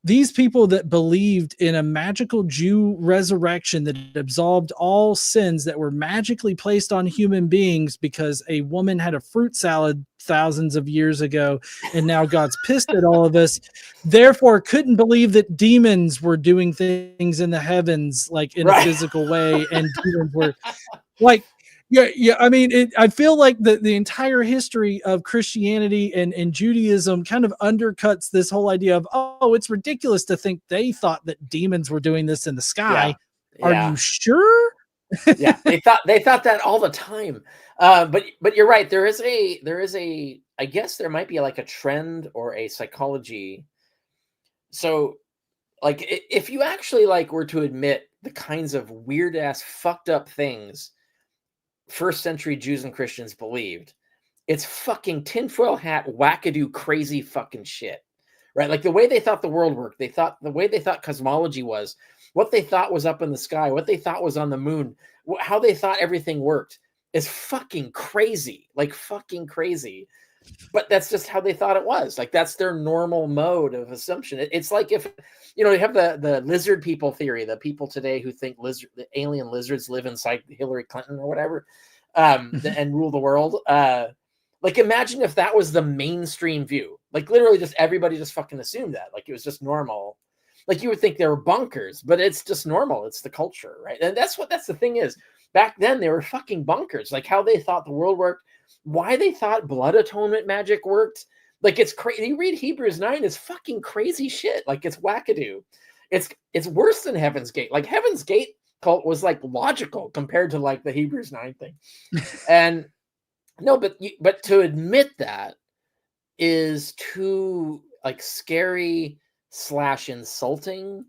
S1: these people that believed in a magical Jew resurrection that absolved all sins that were magically placed on human beings because a woman had a fruit salad thousands of years ago, and now God's pissed at all of us, therefore couldn't believe that demons were doing things in the heavens, like in a physical way, and demons were like, yeah. I mean, I feel like the entire history of Christianity and Judaism kind of undercuts this whole idea of, oh, it's ridiculous to think they thought that demons were doing this in the sky. Yeah. Are you sure?
S2: Yeah, they thought that all the time. But you're right. There is a I guess there might be like a trend or a psychology. So, like, if you actually were to admit the kinds of weird ass fucked up things first century Jews and Christians believed, it's fucking tinfoil hat, wackadoo, crazy fucking shit, right? Like, the way they thought the world worked, the way they thought cosmology was, what they thought was up in the sky, what they thought was on the moon, how they thought everything worked is fucking crazy, like fucking crazy. But that's just how they thought it was. Like, that's their normal mode of assumption. It's like, if, you have the lizard people theory, the people today who think the alien lizards live inside Hillary Clinton or whatever, and rule the world. Like, imagine if that was the mainstream view. Like, literally just everybody just fucking assumed that. Like, it was just normal. Like, you would think they were bunkers, but it's just normal. It's the culture, right? And that's the thing is. Back then, they were fucking bunkers. Like, how they thought the world worked, why they thought blood atonement magic worked. Like, it's crazy. You read Hebrews 9, it's fucking crazy shit. Like, it's wackadoo. It's worse than Heaven's Gate. Like, Heaven's Gate cult was like logical compared to like the Hebrews 9 thing. And no, but to admit that is too like scary / insulting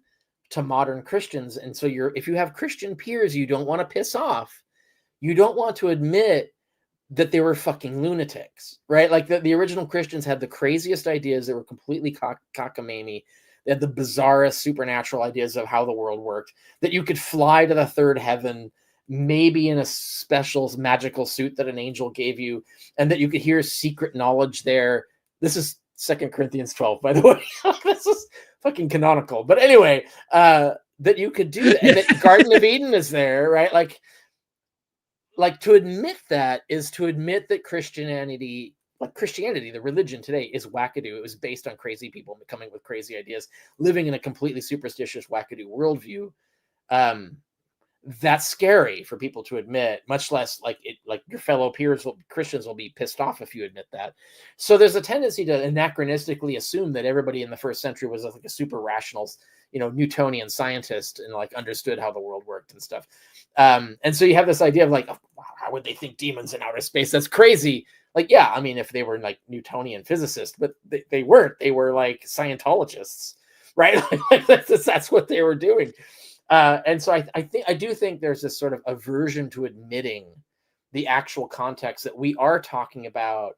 S2: to modern Christians. And so if you have Christian peers you don't want to piss off, you don't want to admit that they were fucking lunatics, right? Like, the original Christians had the craziest ideas that were completely cockamamie. They had the bizarrest supernatural ideas of how the world worked, that you could fly to the third heaven, maybe in a special magical suit that an angel gave you, and that you could hear secret knowledge there. This is 2 Corinthians 12, by the way. This is fucking canonical. But anyway, that you could do that. And that Garden of Eden is there, right? Like to admit that is to admit that Christianity, the religion today, is wackadoo. It was based on crazy people coming with crazy ideas, living in a completely superstitious, wackadoo worldview. that's scary for people to admit, much less like your fellow Christians will be pissed off if you admit that. So there's a tendency to anachronistically assume that everybody in the first century was like a super rational, Newtonian scientist and like understood how the world worked and stuff. And so you have this idea of like, oh, how would they think demons in outer space? That's crazy. Like, yeah, I mean, if they were like Newtonian physicists, but they weren't. They were like Scientologists, right? That's what they were doing. And so I do think there's this sort of aversion to admitting the actual context that we are talking about,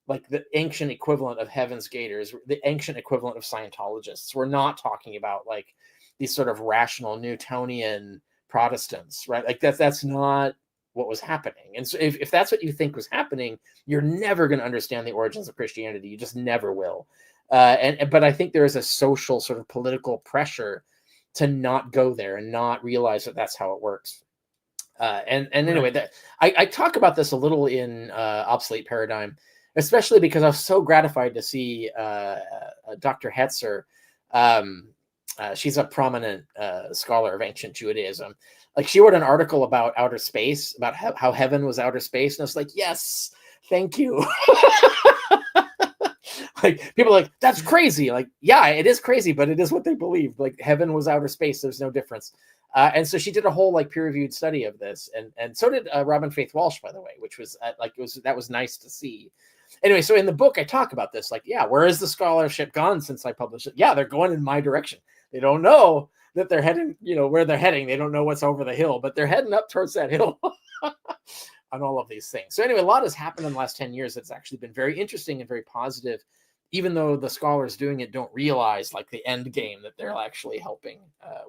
S2: like the ancient equivalent of Heaven's Gators, the ancient equivalent of Scientologists. We're not talking about like these sort of rational Newtonian Protestants, right? Like that's not what was happening. And so if that's what you think was happening, you're never going to understand the origins of Christianity. You just never will. But I think there is a social sort of political pressure to not go there and not realize that that's how it works. Anyway, that I talk about this a little in Obsolete Paradigm, especially because I was so gratified to see Dr. Hetzer. She's a prominent scholar of ancient Judaism. Like she wrote an article about outer space, about how heaven was outer space, and I was like, yes, thank you. Like people are like, that's crazy. Like, yeah, it is crazy, but it is what they believed. Like heaven was outer space. There's no difference. And so she did a whole like peer-reviewed study of this, and so did Robin Faith Walsh, by the way, which was that was nice to see. Anyway, so in the book I talk about this. Like, yeah, where is the scholarship gone since I published it? Yeah, they're going in my direction. They don't know that they're heading, where they're heading. They don't know what's over the hill, but they're heading up towards that hill. On all of these things. So anyway, a lot has happened in the last 10 years that's actually been very interesting and very positive, even though the scholars doing it don't realize like the end game that they're actually helping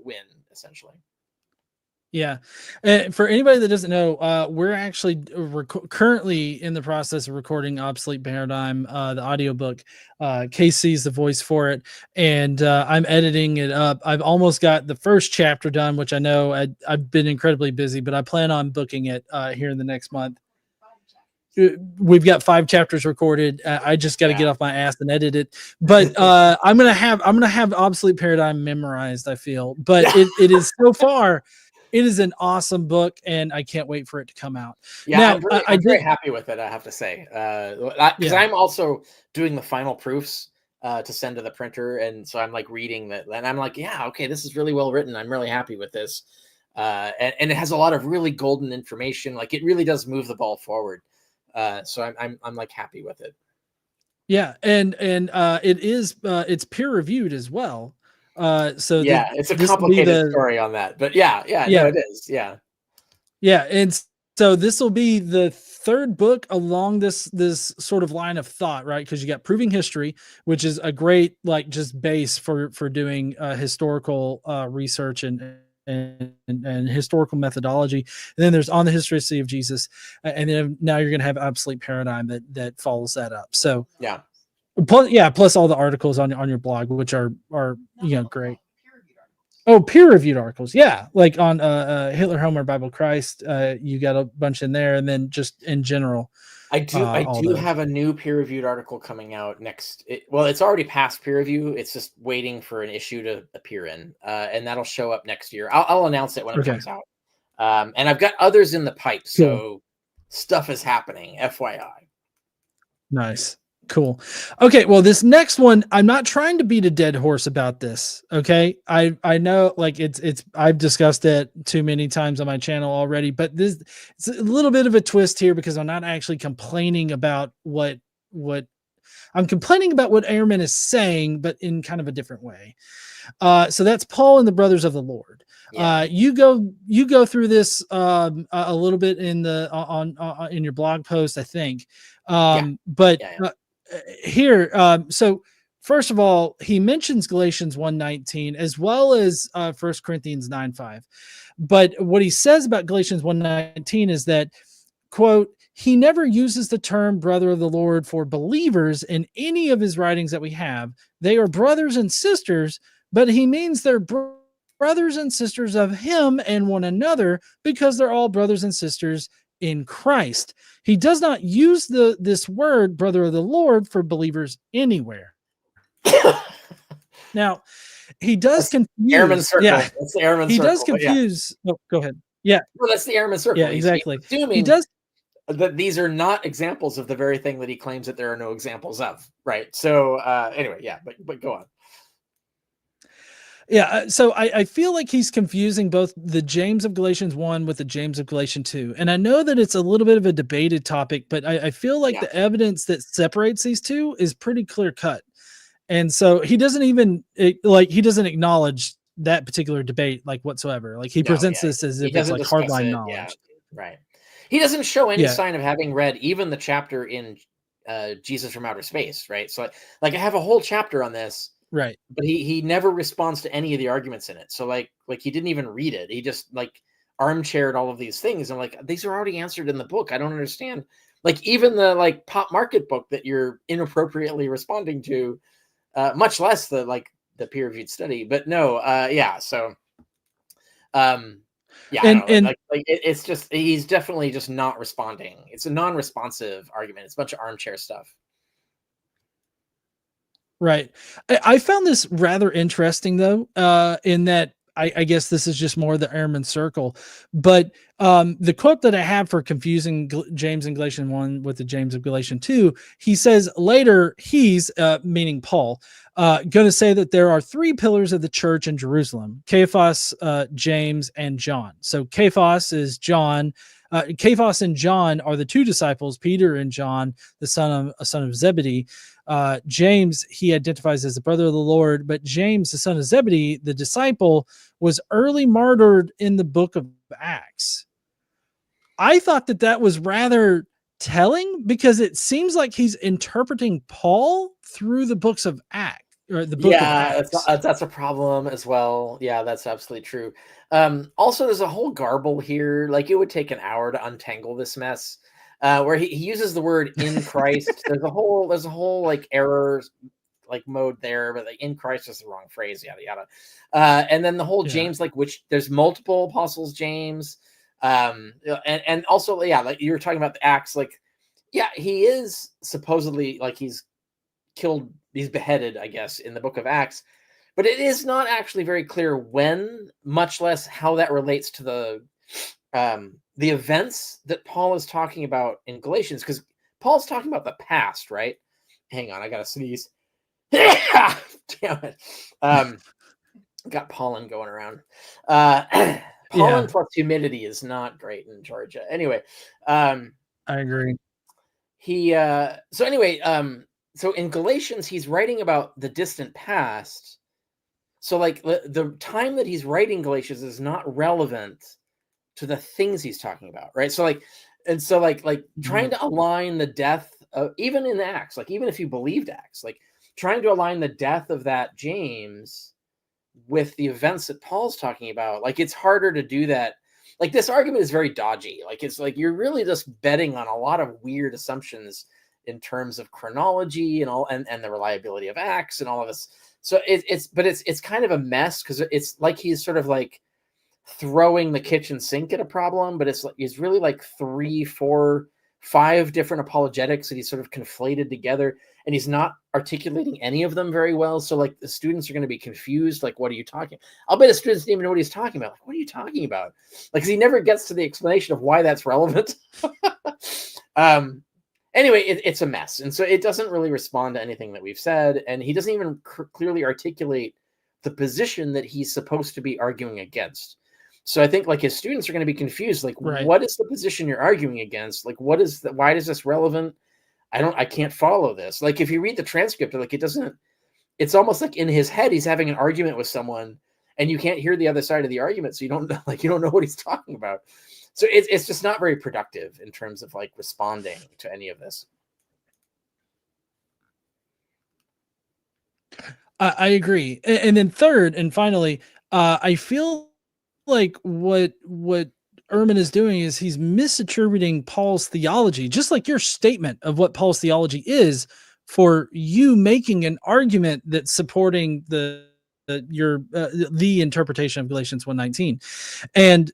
S2: win, essentially.
S1: Yeah. For anybody that doesn't know, we're actually currently in the process of recording Obsolete Paradigm, the audiobook. Casey's the voice for it, and I'm editing it up. I've almost got the first chapter done, which I know I've been incredibly busy, but I plan on booking it here in the next month. We've got 5 chapters recorded. I just got to get off my ass and edit it. But I'm gonna have Obsolete Paradigm memorized, I feel. But it is so far. It is an awesome book, and I can't wait for it to come out.
S2: Yeah,
S1: now,
S2: I'm very happy with it, I have to say. Because I'm also doing the final proofs to send to the printer, and so I'm like reading that, and I'm like, yeah, okay, this is really well written. I'm really happy with this, and it has a lot of really golden information. Like it really does move the ball forward. So I'm like happy with it.
S1: Yeah, and it is it's peer reviewed as well. So
S2: yeah, it's a complicated story on that, but yeah, no, it is.
S1: Yeah, and so this will be the 3rd book along this sort of line of thought, right? Because you got Proving History, which is a great like just base for doing historical research and historical methodology. And then there's On the Historicity of Jesus, and then now you're going to have Obsolete Paradigm that follows that up. So
S2: yeah.
S1: Plus all the articles on your blog, which are great. Oh, peer-reviewed articles, yeah, like on Hitler, Homer, Bible, Christ. You got a bunch in there, and then just in general.
S2: I do have a new peer-reviewed article coming out next. It's already past peer review. It's just waiting for an issue to appear in, and that'll show up next year. I'll announce it when it comes out. And I've got others in the pipe, so stuff is happening. FYI.
S1: Nice. Cool. Okay, well, this next one, I'm not trying to beat a dead horse about this. Okay, I know, like it's I've discussed it too many times on my channel already, but it's a little bit of a twist here because I'm not actually complaining about what I'm complaining about what Ehrman is saying, but in kind of a different way. So that's Paul and the Brothers of the Lord. Yeah. You go through this a little bit in the in your blog post, I think. Here, so first of all, he mentions Galatians 1:19 as well as 1 Corinthians 9:5. But what he says about Galatians 1:19 is that, quote, he never uses the term brother of the Lord for believers in any of his writings that we have. They are brothers and sisters, but he means they're brothers and sisters of him and one another because they're all brothers and sisters in Christ. He does not use this word brother of the Lord for believers anywhere. Now, he does confuse.
S2: Ehrman circle.
S1: Yeah,
S2: it's the Ehrman
S1: he
S2: circle,
S1: does confuse. Oh, go ahead. Yeah,
S2: Well, that's the Ehrman circle.
S1: yeah,
S2: He's
S1: exactly. He
S2: assuming
S1: does.
S2: that these are not examples of the very thing that he claims that there are no examples of, right? So anyway, yeah, but go on.
S1: Yeah, so I feel like he's confusing both the James of Galatians 1 with the James of Galatians 2. And I know that it's a little bit of a debated topic, but I feel like
S2: Yeah.
S1: the evidence that separates these two is pretty clear cut. And so he doesn't even he doesn't acknowledge that particular debate like whatsoever. Like he
S2: No,
S1: presents
S2: yeah,
S1: this as
S2: he
S1: if it's
S2: doesn't
S1: like
S2: discuss
S1: hardline
S2: it. Yeah,
S1: knowledge.
S2: right. He doesn't show any
S1: Yeah,
S2: sign of having read even the chapter in Jesus from Outer Space, right? So like I have a whole chapter on this,
S1: right.
S2: but he never responds to any of the arguments in it. So like he didn't even read it. He just like armchaired all of these things. I'm like, these are already answered in the book. I don't understand. Like even the like pop market book that you're inappropriately responding to, much less the peer-reviewed study. But no, yeah. So yeah, I
S1: And
S2: don't know.
S1: and
S2: It's just he's definitely just not responding. It's a non-responsive argument. It's a bunch of armchair stuff.
S1: right. I found this rather interesting though, in that I guess this is just more the Ehrman circle, but the quote that I have for confusing James and Galatians 1 with the James of Galatians 2, he says later he's, meaning Paul, going to say that there are three pillars of the church in Jerusalem: Cephas, James, and John. So Cephas is John. Cephas and John are the two disciples, Peter and John, the son of Zebedee. James, he identifies as the brother of the Lord, but James, the son of Zebedee, the disciple, was early martyred in the book of Acts. I thought that was rather telling because it seems like he's interpreting Paul through the books of Acts or the book of Acts.
S2: That's a problem as well. Yeah, that's absolutely true. Also, there's a whole garble here. Like it would take an hour to untangle this mess. Where he uses the word in Christ. There's a whole like error like mode there, but like in Christ is the wrong phrase, yada yada. And then the whole James, like which there's multiple apostles James. And also, yeah, like you were talking about the Acts, like, yeah, he is supposedly like he's beheaded, I guess, in the book of Acts, but it is not actually very clear when, much less how that relates to the events that Paul is talking about in Galatians, because Paul's talking about the past, right? Hang on, I gotta sneeze. Damn it. Got pollen going around. Pollen plus humidity is not great in Georgia. Anyway,
S1: I agree.
S2: So in Galatians, he's writing about the distant past. So like the time that he's writing Galatians is not relevant to the things he's talking about, right? So like trying to align the death of, even in Acts, like even if you believed Acts, like trying to align the death of that James with the events that Paul's talking about, like it's harder to do that. Like this argument is very dodgy. Like it's like you're really just betting on a lot of weird assumptions in terms of chronology and all, and the reliability of Acts and all of this. So it's kind of a mess because it's like he's sort of like throwing the kitchen sink at a problem, but it's really like 3, 4, 5 different apologetics that he's sort of conflated together, and he's not articulating any of them very well. So like the students are going to be confused. Like, what are you talking? I'll bet the students didn't even know what he's talking about. Like, what are you talking about? Like, 'cause he never gets to the explanation of why that's relevant. Anyway, it's a mess, and so it doesn't really respond to anything that we've said, and he doesn't even clearly articulate the position that he's supposed to be arguing against. So I think like his students are going to be confused. Like, what is the position you're arguing against? Like, why is this relevant? I can't follow this. Like, if you read the transcript, like it's almost like in his head, he's having an argument with someone and you can't hear the other side of the argument. So you don't know what he's talking about. So it's just not very productive in terms of like responding to any of this.
S1: I agree. And then third and finally, I feel like what Ehrman is doing is he's misattributing Paul's theology, just like your statement of what Paul's theology is, for you making an argument that's supporting the interpretation of Galatians 1:19. And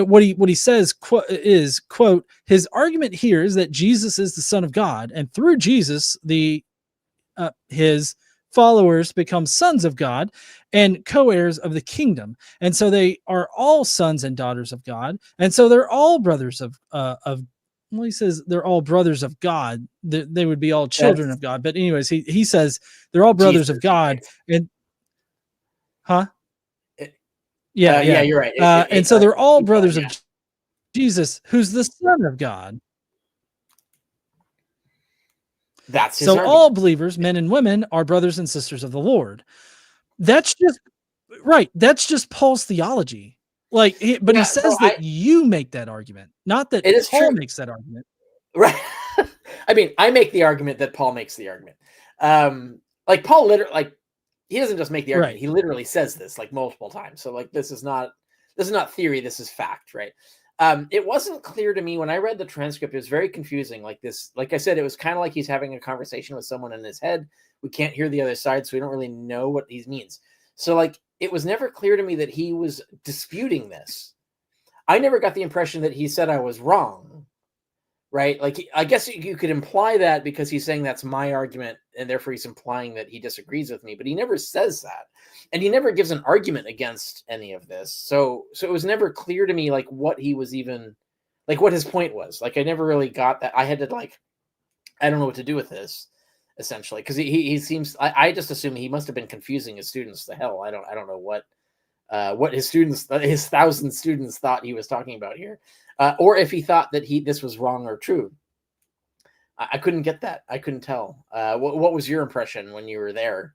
S1: what he says is, quote, his argument here is that Jesus is the Son of God, and through Jesus, his followers become sons of God and co-heirs of the kingdom. And so they are all sons and daughters of God. And so they're all brothers of well, he says they're all brothers of God. They would be all children of God. But anyways, he says they're all brothers of God. And
S2: yeah, you're right.
S1: And so they're all brothers of Jesus, who's the Son of God.
S2: That's his
S1: so
S2: argument.
S1: all believers, men and women, are brothers and sisters of the Lord. That's just right. That's just Paul's theology. Like, but he says that you make that argument, not that Paul makes that argument.
S2: Right. I mean, I make the argument that Paul makes the argument. Like Paul literally, like, he doesn't just make the argument. Right. He literally says this like multiple times. So like, this is not theory. This is fact. Right. It wasn't clear to me when I read the transcript. It was very confusing. Like I said, it was kind of like he's having a conversation with someone in his head. We can't hear the other side, so we don't really know what he means. So like, it was never clear to me that he was disputing this. I never got the impression that he said I was wrong. Right? Like, I guess you could imply that because he's saying that's my argument, and therefore he's implying that he disagrees with me, but he never says that. And he never gives an argument against any of this. So it was never clear to me, like, what he was even, like, what his point was. Like, I never really got that. I had to, like, I don't know what to do with this, essentially, because he seems, I just assume he must have been confusing his students to hell. I don't know what his students, his 1,000 students, thought he was talking about here. Or if he thought that this was wrong or true. I couldn't get that. I couldn't tell. What was your impression when you were there?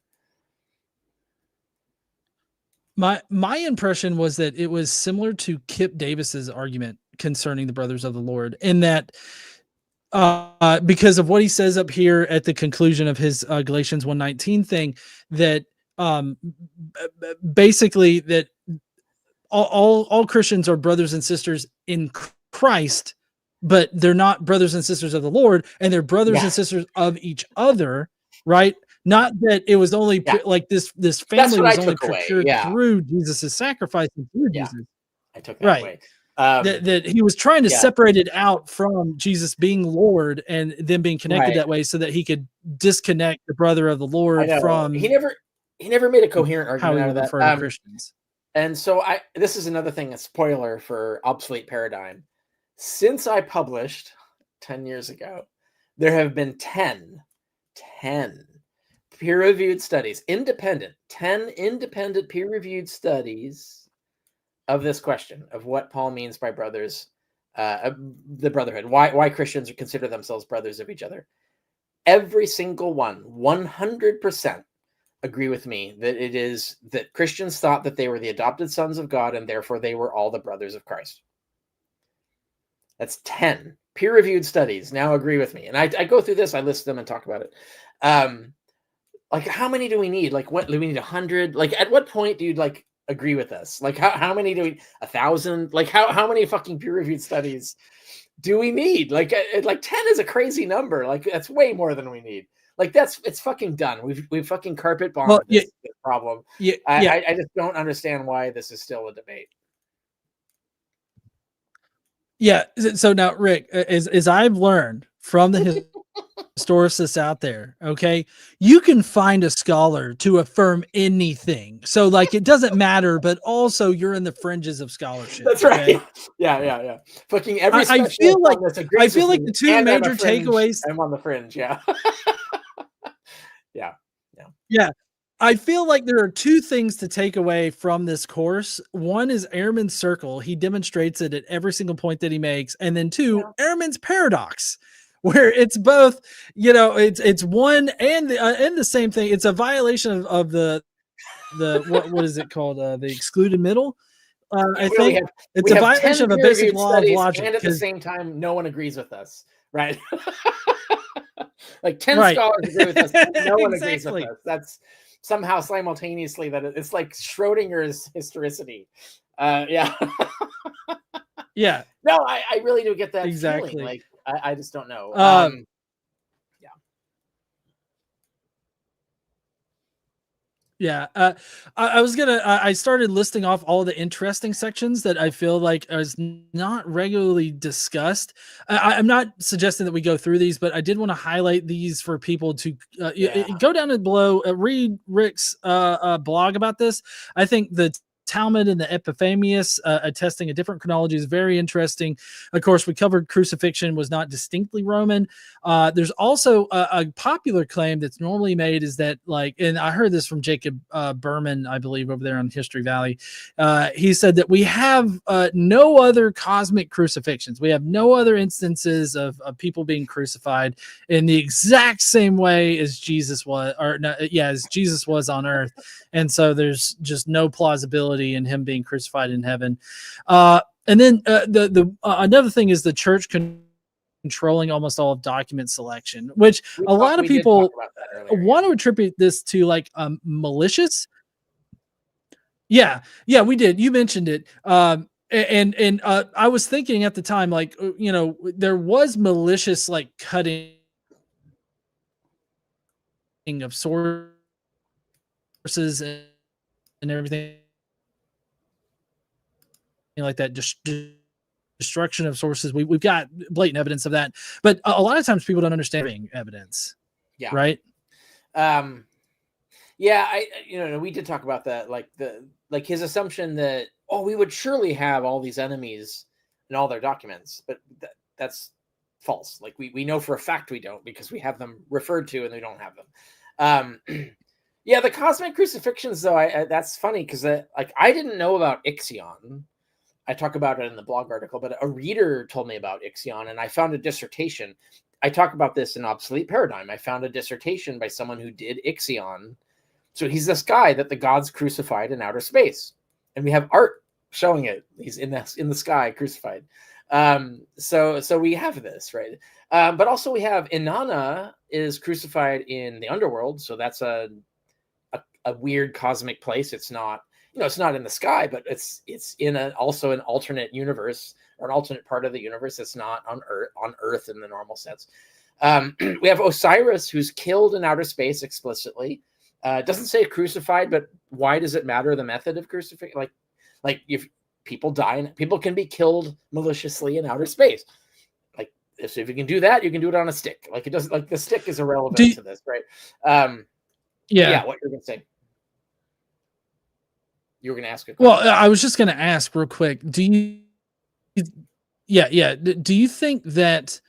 S1: My impression was that it was similar to Kip Davis's argument concerning the brothers of the Lord, in that because of what he says up here at the conclusion of his Galatians 1:19 thing, that basically that all Christians are brothers and sisters in Christ, but they're not brothers and sisters of the Lord, and they're brothers and sisters of each other, right? Not that it was only like this family was only procured through Jesus' sacrifice and through Jesus.
S2: I took that away.
S1: That he was trying to separate it out from Jesus being Lord and them being connected that way, so that he could disconnect the brother of the Lord from.
S2: He never made a coherent argument out of that.
S1: Refer to Christians.
S2: And so this is another thing, a spoiler for Obsolete Paradigm. Since I published 10 years ago, there have been 10 peer-reviewed studies, 10 independent peer-reviewed studies of this question of what Paul means by brothers, the brotherhood, why Christians consider themselves brothers of each other. Every single one, 100%, agree with me that it is that Christians thought that they were the adopted sons of God, and therefore they were all the brothers of Christ. That's 10 peer-reviewed studies now agree with me. And I go through this, I list them and talk about it. Like, how many do we need? Like, what do we need? 100? Like, at what point do you like agree with us? Like, how many do we? 1,000? Like, how many fucking peer-reviewed studies do we need? Like 10 is a crazy number. Like, that's way more than we need. Like, it's fucking done. We've fucking carpet bombed this problem. I just don't understand why this is still a debate.
S1: Yeah. So now, Rick, as I've learned from the historicists out there, okay, you can find a scholar to affirm anything. So like, it doesn't matter, but also you're in the fringes of scholarship.
S2: That's right. Okay? Yeah. Fucking every.
S1: I feel like the two major takeaways.
S2: I'm on the fringe. Yeah.
S1: Yeah. I feel like there are two things to take away from this course. One is Ehrman's circle. He demonstrates it at every single point that he makes. And then two, Ehrman's paradox, where it's both, it's one and the same thing. It's a violation of the what is it called? The excluded middle. I think it's a violation of a basic law of logic.
S2: And at the same time, no one agrees with us, right? Like 10 scholars agree with us. No one agrees with us. That's somehow simultaneously that it's like Schrodinger's historicity. Yeah. No, I really do get that feeling. Like, I just don't know.
S1: Yeah, I was gonna. I started listing off all the interesting sections that I feel like is not regularly discussed. I'm not suggesting that we go through these, but I did want to highlight these for people to go down and below, read Rick's blog about this. I think the Talmud and the Epiphanius attesting a different chronology is very interesting. Of course, we covered crucifixion was not distinctly Roman. There's also a popular claim that's normally made is that, like, and I heard this from Jacob Berman, I believe, over there on History Valley. He said that we have no other cosmic crucifixions. We have no other instances of people being crucified in the exact same way as Jesus was, or no, yeah, as Jesus was on earth. And so there's just no plausibility in him being crucified in heaven. And then another thing is the church controlling almost all of document selection, which a lot of people want to attribute this to, like, malicious. Yeah, we did. You mentioned it. And I was thinking at the time, like, there was malicious, like, cutting of sources and everything like that. Just destruction of sources. We've got blatant evidence of that, but a lot of times people don't understand evidence.
S2: Yeah.
S1: Right.
S2: Yeah. We did talk about that, like his assumption that, we would surely have all these enemies in all their documents, but that's false. Like we know for a fact we don't, because we have them referred to and they don't have them. Yeah. The cosmic crucifixions though, that's funny. Cause I didn't know about Ixion. I talk about it in the blog article, but a reader told me about Ixion, and I found a dissertation. I talk about this in Obsolete Paradigm. I found a dissertation by someone who did Ixion. So he's this guy that the gods crucified in outer space, and we have art showing it. He's in the sky crucified. So we have this, right? But also we have Inanna is crucified in the underworld. So that's a weird cosmic place. It's not, it's not in the sky, but it's in also an alternate universe, or an alternate part of the universe. It's not on Earth in the normal sense. We have Osiris, who's killed in outer space explicitly. It doesn't say crucified, but why does it matter the method of crucifixion? Like if people die, and people can be killed maliciously in outer space. Like if you can do that, you can do it on a stick. Like it doesn't, like the stick is irrelevant to this, right? Yeah. What you're gonna say? You were going to ask a question.
S1: Well, I was just going to ask real quick. Do you think that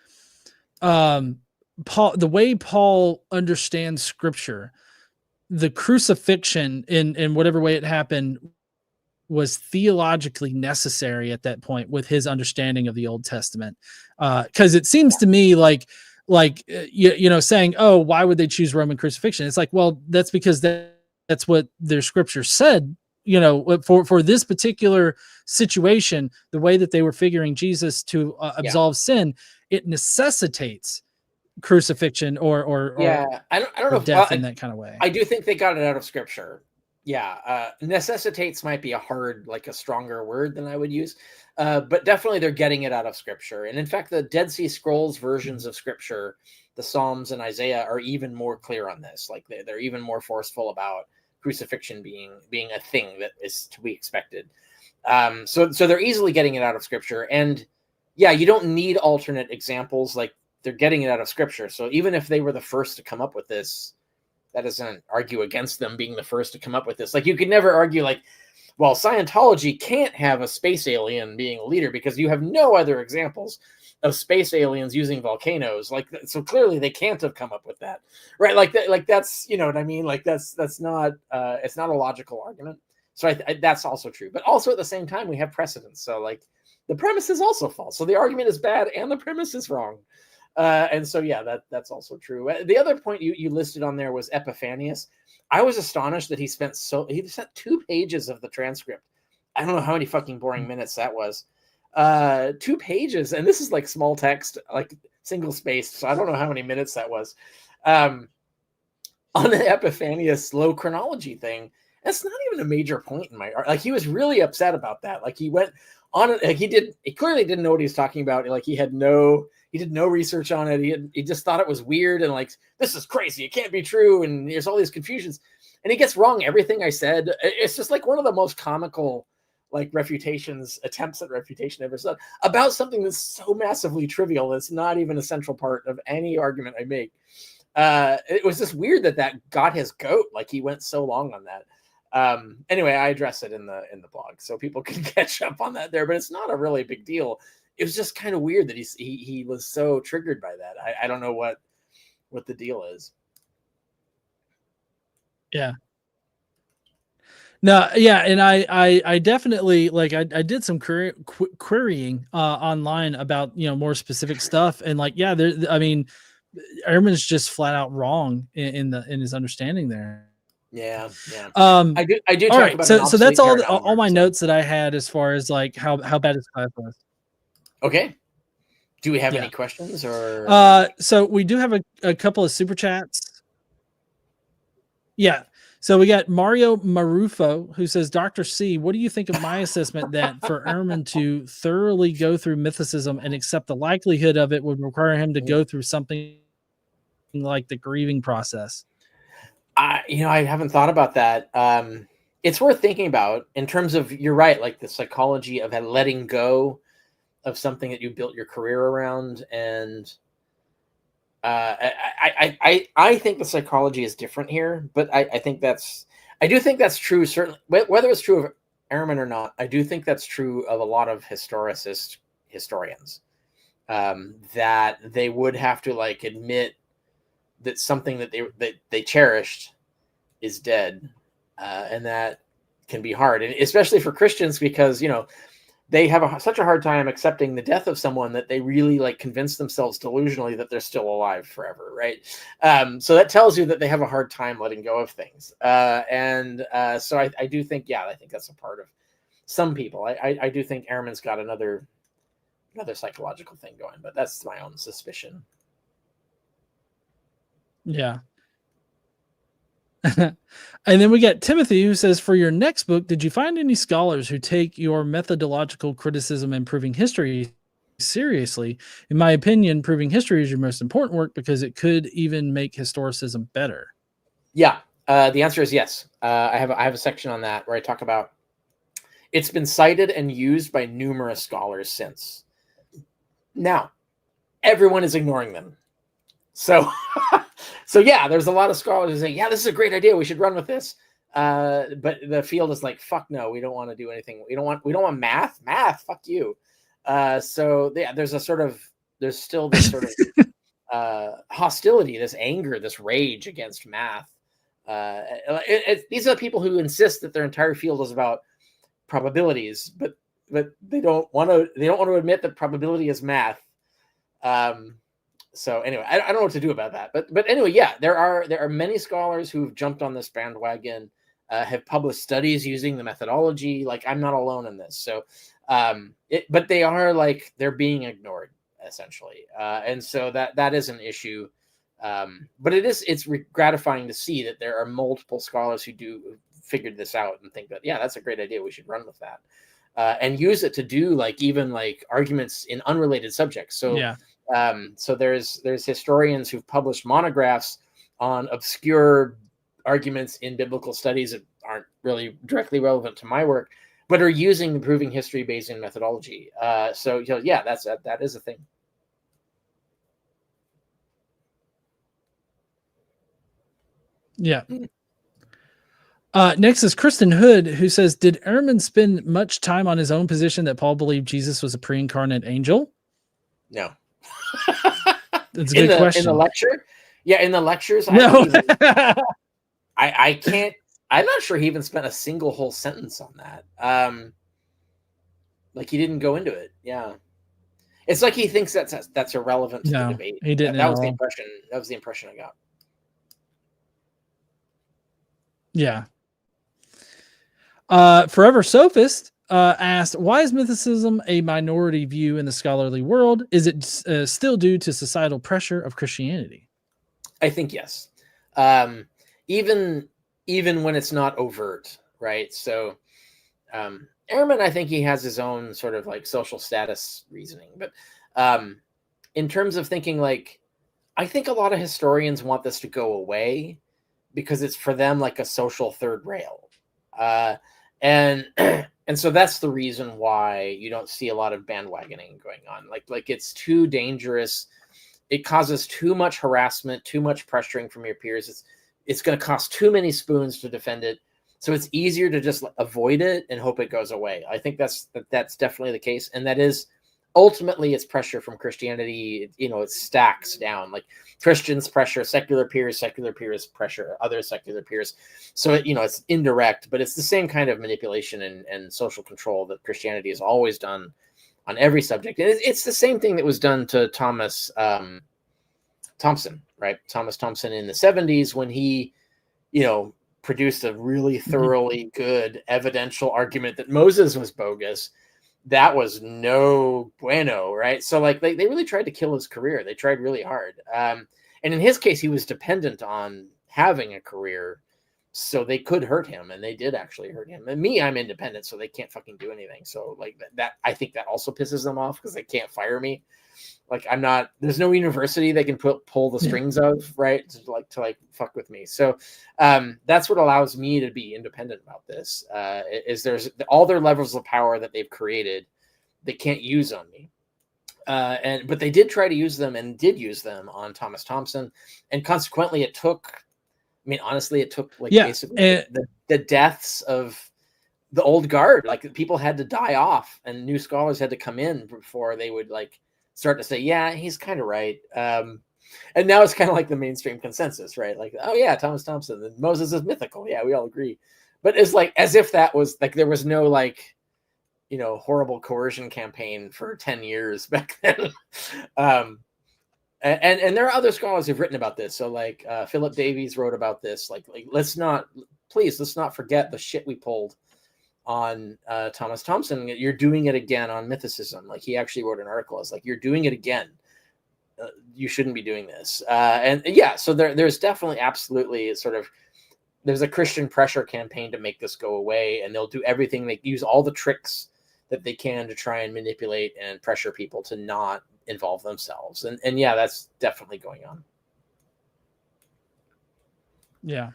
S1: the way Paul understands scripture, the crucifixion in whatever way it happened was theologically necessary at that point with his understanding of the Old Testament? Because it seems to me like saying, why would they choose Roman crucifixion? It's like, well, that's because that's what their scripture said. For this particular situation, the way that they were figuring Jesus to absolve sin, it necessitates crucifixion or
S2: I don't know if
S1: death in that kind of way.
S2: I do think they got it out of scripture. Yeah, necessitates might be a stronger word than I would use, but definitely they're getting it out of scripture. And in fact, the Dead Sea Scrolls versions of scripture, the Psalms and Isaiah, are even more clear on this. Like they're even more forceful about crucifixion being a thing that is to be expected. So they're easily getting it out of scripture. And yeah, you don't need alternate examples. Like they're getting it out of scripture. So even if they were the first to come up with this, that doesn't argue against them being the first to come up with this. Like you could never argue like, well, Scientology can't have a space alien being a leader because you have no other examples of space aliens using volcanoes. Like, so clearly they can't have come up with that, right? Like that's, you know what I mean? Like that's not, it's not a logical argument. So that's also true, but also at the same time, we have precedents. So like the premise is also false. So the argument is bad and the premise is wrong. And so, yeah, that's also true. The other point you listed on there was Epiphanius. I was astonished that he spent 2 pages of the transcript. I don't know how many fucking boring minutes that was. 2 pages. And this is like small text, like single spaced. So I don't know how many minutes that was. On the Epiphanius slow chronology thing, that's not even a major point in my art. Like he was really upset about that. Like he went on it. Like he clearly didn't know what he was talking about. Like he did no research on it. He just thought it was weird and like, this is crazy. It can't be true. And there's all these confusions. and he gets wrong everything I said. It's just like one of the most comical like attempts at refutation ever done about something that's so massively trivial that's not even a central part of any argument I make. It was just weird that got his goat. Like he went so long on that. Anyway, I address it in the blog, so people can catch up on that there. But it's not a really big deal. It was just kind of weird that he was so triggered by that. I don't know what the deal is.
S1: Yeah. No, yeah, and I definitely like I did some querying online about more specific stuff, and like I mean, Ehrman's just flat out wrong in his understanding there.
S2: Yeah.
S1: I
S2: do.
S1: All
S2: talk
S1: right,
S2: about
S1: so that's all my
S2: so.
S1: notes that I had as far as like how bad his class was.
S2: Okay. Do we have any questions or?
S1: So we do have a couple of super chats. Yeah. So we got Mario Marufo, who says, Dr. C, what do you think of my assessment that for Ehrman to thoroughly go through mythicism and accept the likelihood of it would require him to go through something like the grieving process?
S2: I haven't thought about that. It's worth thinking about in terms of, you're right, like the psychology of letting go of something that you built your career around. And I think the psychology is different here, but I do think that's true. Certainly, whether it's true of Ehrman or not, I do think that's true of a lot of historians, that they would have to like admit that something that they cherished is dead, and that can be hard, and especially for Christians, because they have such a hard time accepting the death of someone that they really like convince themselves delusionally that they're still alive forever, right? So that tells you that they have a hard time letting go of things. So I do think, I think that's a part of some people. I do think Ehrman's got another psychological thing going, but that's my own suspicion.
S1: Yeah. And then we got Timothy, who says, for your next book, did you find any scholars who take your methodological criticism and proving history seriously? In my opinion, proving history is your most important work because it could even make historicism better.
S2: Yeah, the answer is yes. I have a section on that where I talk about it's been cited and used by numerous scholars since. Now, everyone is ignoring them. So, there's a lot of scholars who say, yeah, this is a great idea. We should run with this. But the field is like, fuck no, we don't want to do anything. We don't want math. Fuck you. There's still this sort of hostility, this anger, this rage against math. These are the people who insist that their entire field is about probabilities, but they don't want to admit that probability is math. So anyway, I don't know what to do about that. But anyway, there are many scholars who've jumped on this bandwagon, have published studies using the methodology. Like, I'm not alone in this. So, but they are like, they're being ignored essentially. And so that is an issue. But it's gratifying to see that there are multiple scholars who figured this out and think that, that's a great idea. We should run with that, and use it to do like even like arguments in unrelated subjects. So so there's historians who've published monographs on obscure arguments in biblical studies that aren't really directly relevant to my work, but are using the proving history Bayesian methodology. So that is a thing.
S1: Yeah. Next is Kristen Hood, who says, did Ehrman spend much time on his own position that Paul believed Jesus was a pre-incarnate angel?
S2: No.
S1: That's a good question.
S2: In the lecture? Yeah, in the lectures,
S1: no.
S2: I can't. I'm not sure he even spent a single whole sentence on that. Like, he didn't go into it. Yeah, it's like he thinks that's irrelevant to the debate.
S1: He didn't.
S2: That was the impression. That was the impression I got.
S1: Yeah. Forever Sophist asked, why is mythicism a minority view in the scholarly world? Is it still due to societal pressure of Christianity?
S2: I think yes. Even when it's not overt, right? So Ehrman, I think he has his own sort of like social status reasoning. But in terms of thinking, like, I think a lot of historians want this to go away because it's for them like a social third rail. And and so that's the reason why you don't see a lot of bandwagoning going on. Like it's too dangerous. It causes too much harassment, too much pressuring from your peers. It's going to cost too many spoons to defend it. So it's easier to just avoid it and hope it goes away. I think that's definitely the case. And that is ultimately it's pressure from Christianity. It stacks down, like Christians pressure secular peers pressure other secular peers. So it's indirect, but it's the same kind of manipulation and social control that Christianity has always done on every subject. And it's the same thing that was done to Thomas Thompson, right? Thomas Thompson in the 70s when he, produced a really thoroughly good evidential argument that Moses was bogus. That was no bueno, right? So like they really tried to kill his career. They tried really hard. And in his case, he was dependent on having a career so they could hurt him, and they did actually hurt him. And me, I'm independent, so they can't fucking do anything. So like that I think that also pisses them off because they can't fire me. Like there's no university they can pull the strings of, right? To fuck with me. So that's what allows me to be independent about this. Is there's all their levels of power that they've created, they can't use on me. But they did try to use them and did use them on Thomas Thompson. And consequently it took basically the deaths of the old guard. Like people had to die off and new scholars had to come in before they would start to say, yeah, he's kind of right. And now it's kind of like the mainstream consensus, right? Like, oh yeah, Thomas Thompson and Moses is mythical. Yeah, we all agree. But it's like as if that was like there was no horrible coercion campaign for 10 years back then. And there are other scholars who've written about this. So like Philip Davies wrote about this. Like let's not forget the shit we pulled on Thomas Thompson. You're doing it again on mythicism. Like he actually wrote an article. It's like, you're doing it again. You shouldn't be doing this. So there's definitely absolutely there's a Christian pressure campaign to make this go away. And they'll do everything. They use all the tricks that they can to try and manipulate and pressure people to not involve themselves. And yeah, that's definitely going on.
S1: Yeah.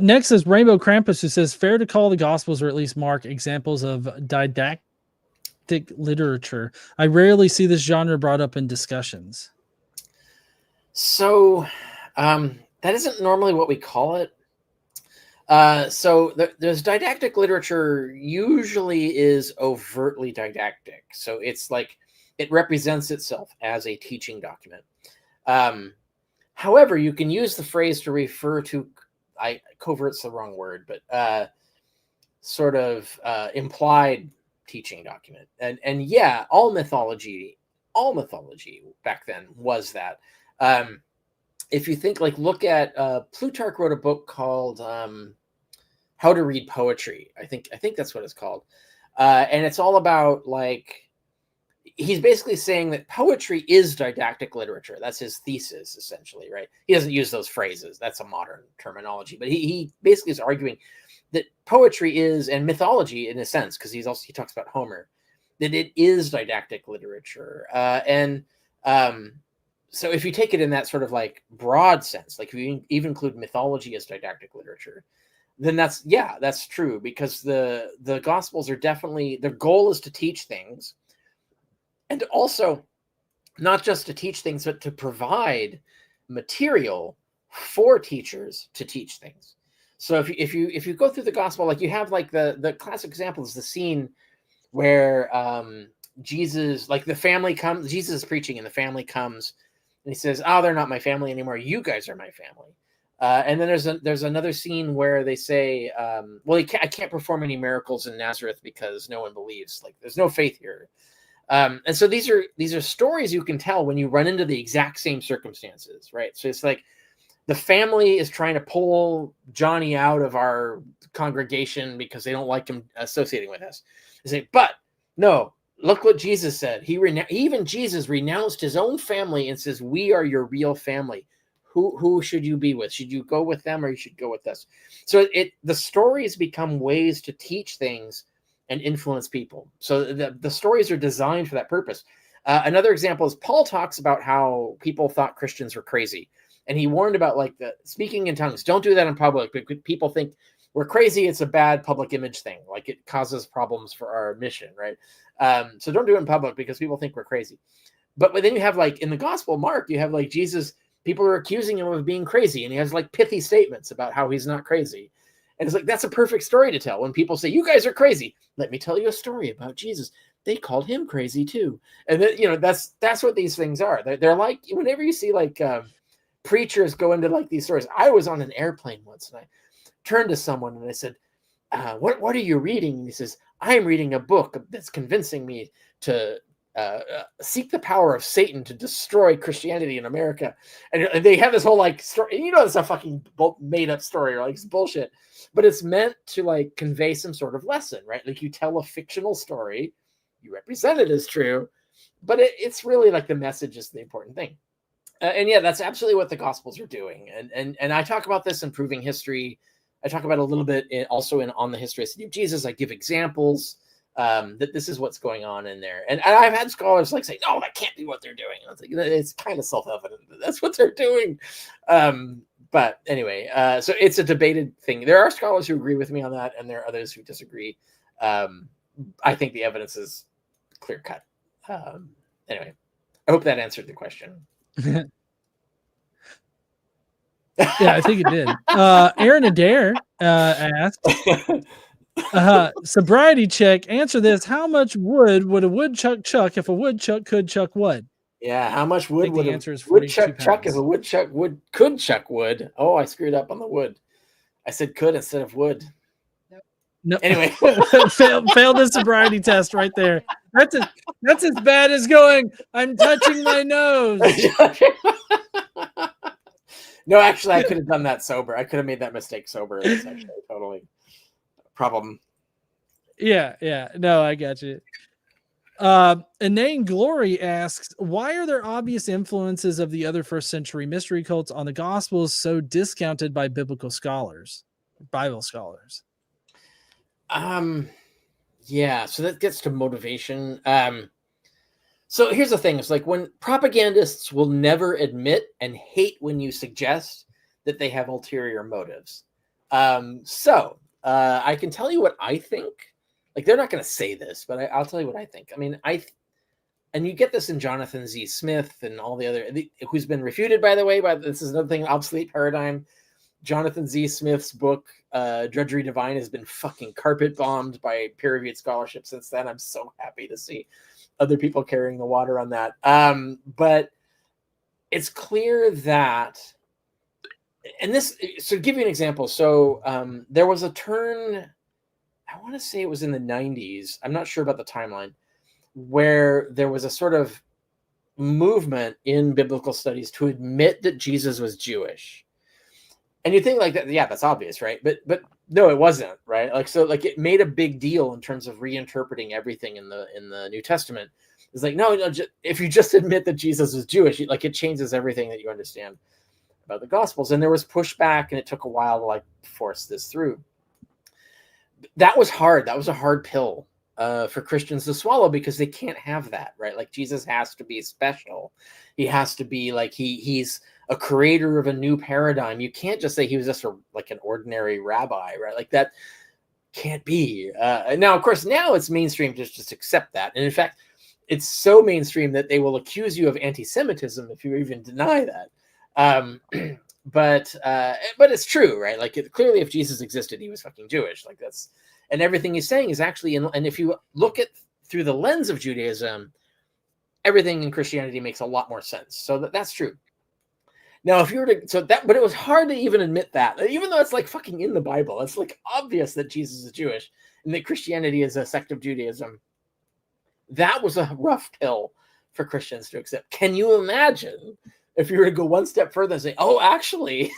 S1: Next is Rainbow Krampus, who says, fair to call the Gospels, or at least Mark, examples of didactic literature. I rarely see this genre brought up in discussions.
S2: So that isn't normally what we call it. So there's didactic literature usually is overtly didactic. So it's like it represents itself as a teaching document. However, you can use the phrase to refer to covert's the wrong word, but implied teaching document. And yeah, all mythology back then was that. If you think look at Plutarch wrote a book called How to Read Poetry. I think that's what it's called. And it's all about he's basically saying that poetry is didactic literature. That's his thesis, essentially, right? He doesn't use those phrases. That's a modern terminology. But he basically is arguing that poetry is, and mythology in a sense, because he talks about Homer, that it is didactic literature. So if you take it in that broad sense, if you even include mythology as didactic literature, then that's true, because the Gospels are definitely, their goal is to teach things. And also, not just to teach things, but to provide material for teachers to teach things. So if you go through the gospel, you have the classic example is the scene where Jesus, the family comes, Jesus is preaching and the family comes and he says, "Oh, they're not my family anymore. You guys are my family." And then there's another scene where they say, "Well, I can't perform any miracles in Nazareth because no one believes. There's no faith here." And so these are stories you can tell when you run into the exact same circumstances, right? So it's the family is trying to pull Johnny out of our congregation because they don't like him associating with us. They say, but no, look what Jesus said. Even Jesus renounced his own family and says, "We are your real family. Who should you be with? Should you go with them or you should go with us?" So the stories become ways to teach things and influence people. So the stories are designed for that purpose. Another example is Paul talks about how people thought Christians were crazy. And he warned about like the speaking in tongues. Don't do that in public. Because people think we're crazy. It's a bad public image thing. Like it causes problems for our mission, right? So don't do it in public because people think we're crazy. But then you have like in the gospel, Mark, you have like Jesus, people are accusing him of being crazy. And he has like pithy statements about how he's not crazy. And it's like, that's a perfect story to tell. When people say, you guys are crazy, let me tell you a story about Jesus. They called him crazy too. And then, you know, that's what these things are. They're like, whenever you see like preachers go into like these stories. I was on an airplane once and I turned to someone and I said, what are you reading? And he says, I'm reading a book that's convincing me to seek the power of Satan to destroy Christianity in America. And they have this whole like story. You know, it's a fucking made up story or like it's bullshit, but it's meant to like convey some sort of lesson, right? Like you tell a fictional story, you represent it as true, but it's really like the message is the important thing. And yeah, that's absolutely what the Gospels are doing. And I talk about this in Proving History. I talk about it a little bit also on the history of Jesus. I give examples that this is what's going on in there. And I've had scholars like say, no, that can't be what they're doing. I was like, it's kind of self-evident that that's what they're doing. But anyway, so it's a debated thing. There are scholars who agree with me on that, and there are others who disagree. I think the evidence is clear cut. Anyway, I hope that answered the question.
S1: Yeah, I think it did. Aaron Adair asked, sobriety check, answer this. How much wood would a woodchuck chuck if a woodchuck could chuck wood?
S2: Yeah, how much wood would
S1: a
S2: woodchuck chuck if a woodchuck could chuck wood? Oh, I screwed up on the wood. I said could instead of would.
S1: No.
S2: Anyway,
S1: failed the sobriety test right there. That's as bad as going, I'm touching my nose.
S2: No, actually, I could have done that sober. I could have made that mistake sober. That's actually totally a problem.
S1: Yeah. No, I got you. Inane Glory asks, why are there obvious influences of the other first century mystery cults on the Gospels so discounted by Bible scholars?
S2: Yeah, so that gets to motivation. So here's the thing. It's like when propagandists will never admit and hate when you suggest that they have ulterior motives. So I can tell you what I think. Like, they're not going to say this, but I'll tell you what I think. I mean, and you get this in Jonathan Z. Smith and all the other, who's been refuted, by the way, this is another thing, obsolete paradigm. Jonathan Z. Smith's book, Drudgery Divine, has been fucking carpet bombed by peer-reviewed scholarship since then. I'm so happy to see other people carrying the water on that. But it's clear that, and this, so to give you an example, so there was a turn, I want to say it was in the 90s, I'm not sure about the timeline, where there was a sort of movement in biblical studies to admit that Jesus was Jewish. And you think like that, yeah, that's obvious, right? But no, it wasn't, right? Like, so like it made a big deal in terms of reinterpreting everything in the New Testament. It's like, no, if you just admit that Jesus is Jewish, like it changes everything that you understand about the Gospels. And there was pushback, and it took a while to like force this through. That was hard. That was a hard pill for Christians to swallow, because they can't have that, right? Like Jesus has to be special. He has to be like he's a creator of a new paradigm. You can't just say he was just like an ordinary rabbi, right? Like that can't be. Now, of course, now it's mainstream to just accept that. And in fact, it's so mainstream that they will accuse you of anti-Semitism if you even deny that. But it's true, right? Like clearly, if Jesus existed, he was fucking Jewish. Like that's, and everything he's saying is actually, and if you look at through the lens of Judaism, everything in Christianity makes a lot more sense. So that's true. Now, if you were to, but it was hard to even admit that, even though it's like fucking in the Bible, it's like obvious that Jesus is Jewish and that Christianity is a sect of Judaism. That was a rough pill for Christians to accept. Can you imagine if you were to go one step further and say, oh, actually,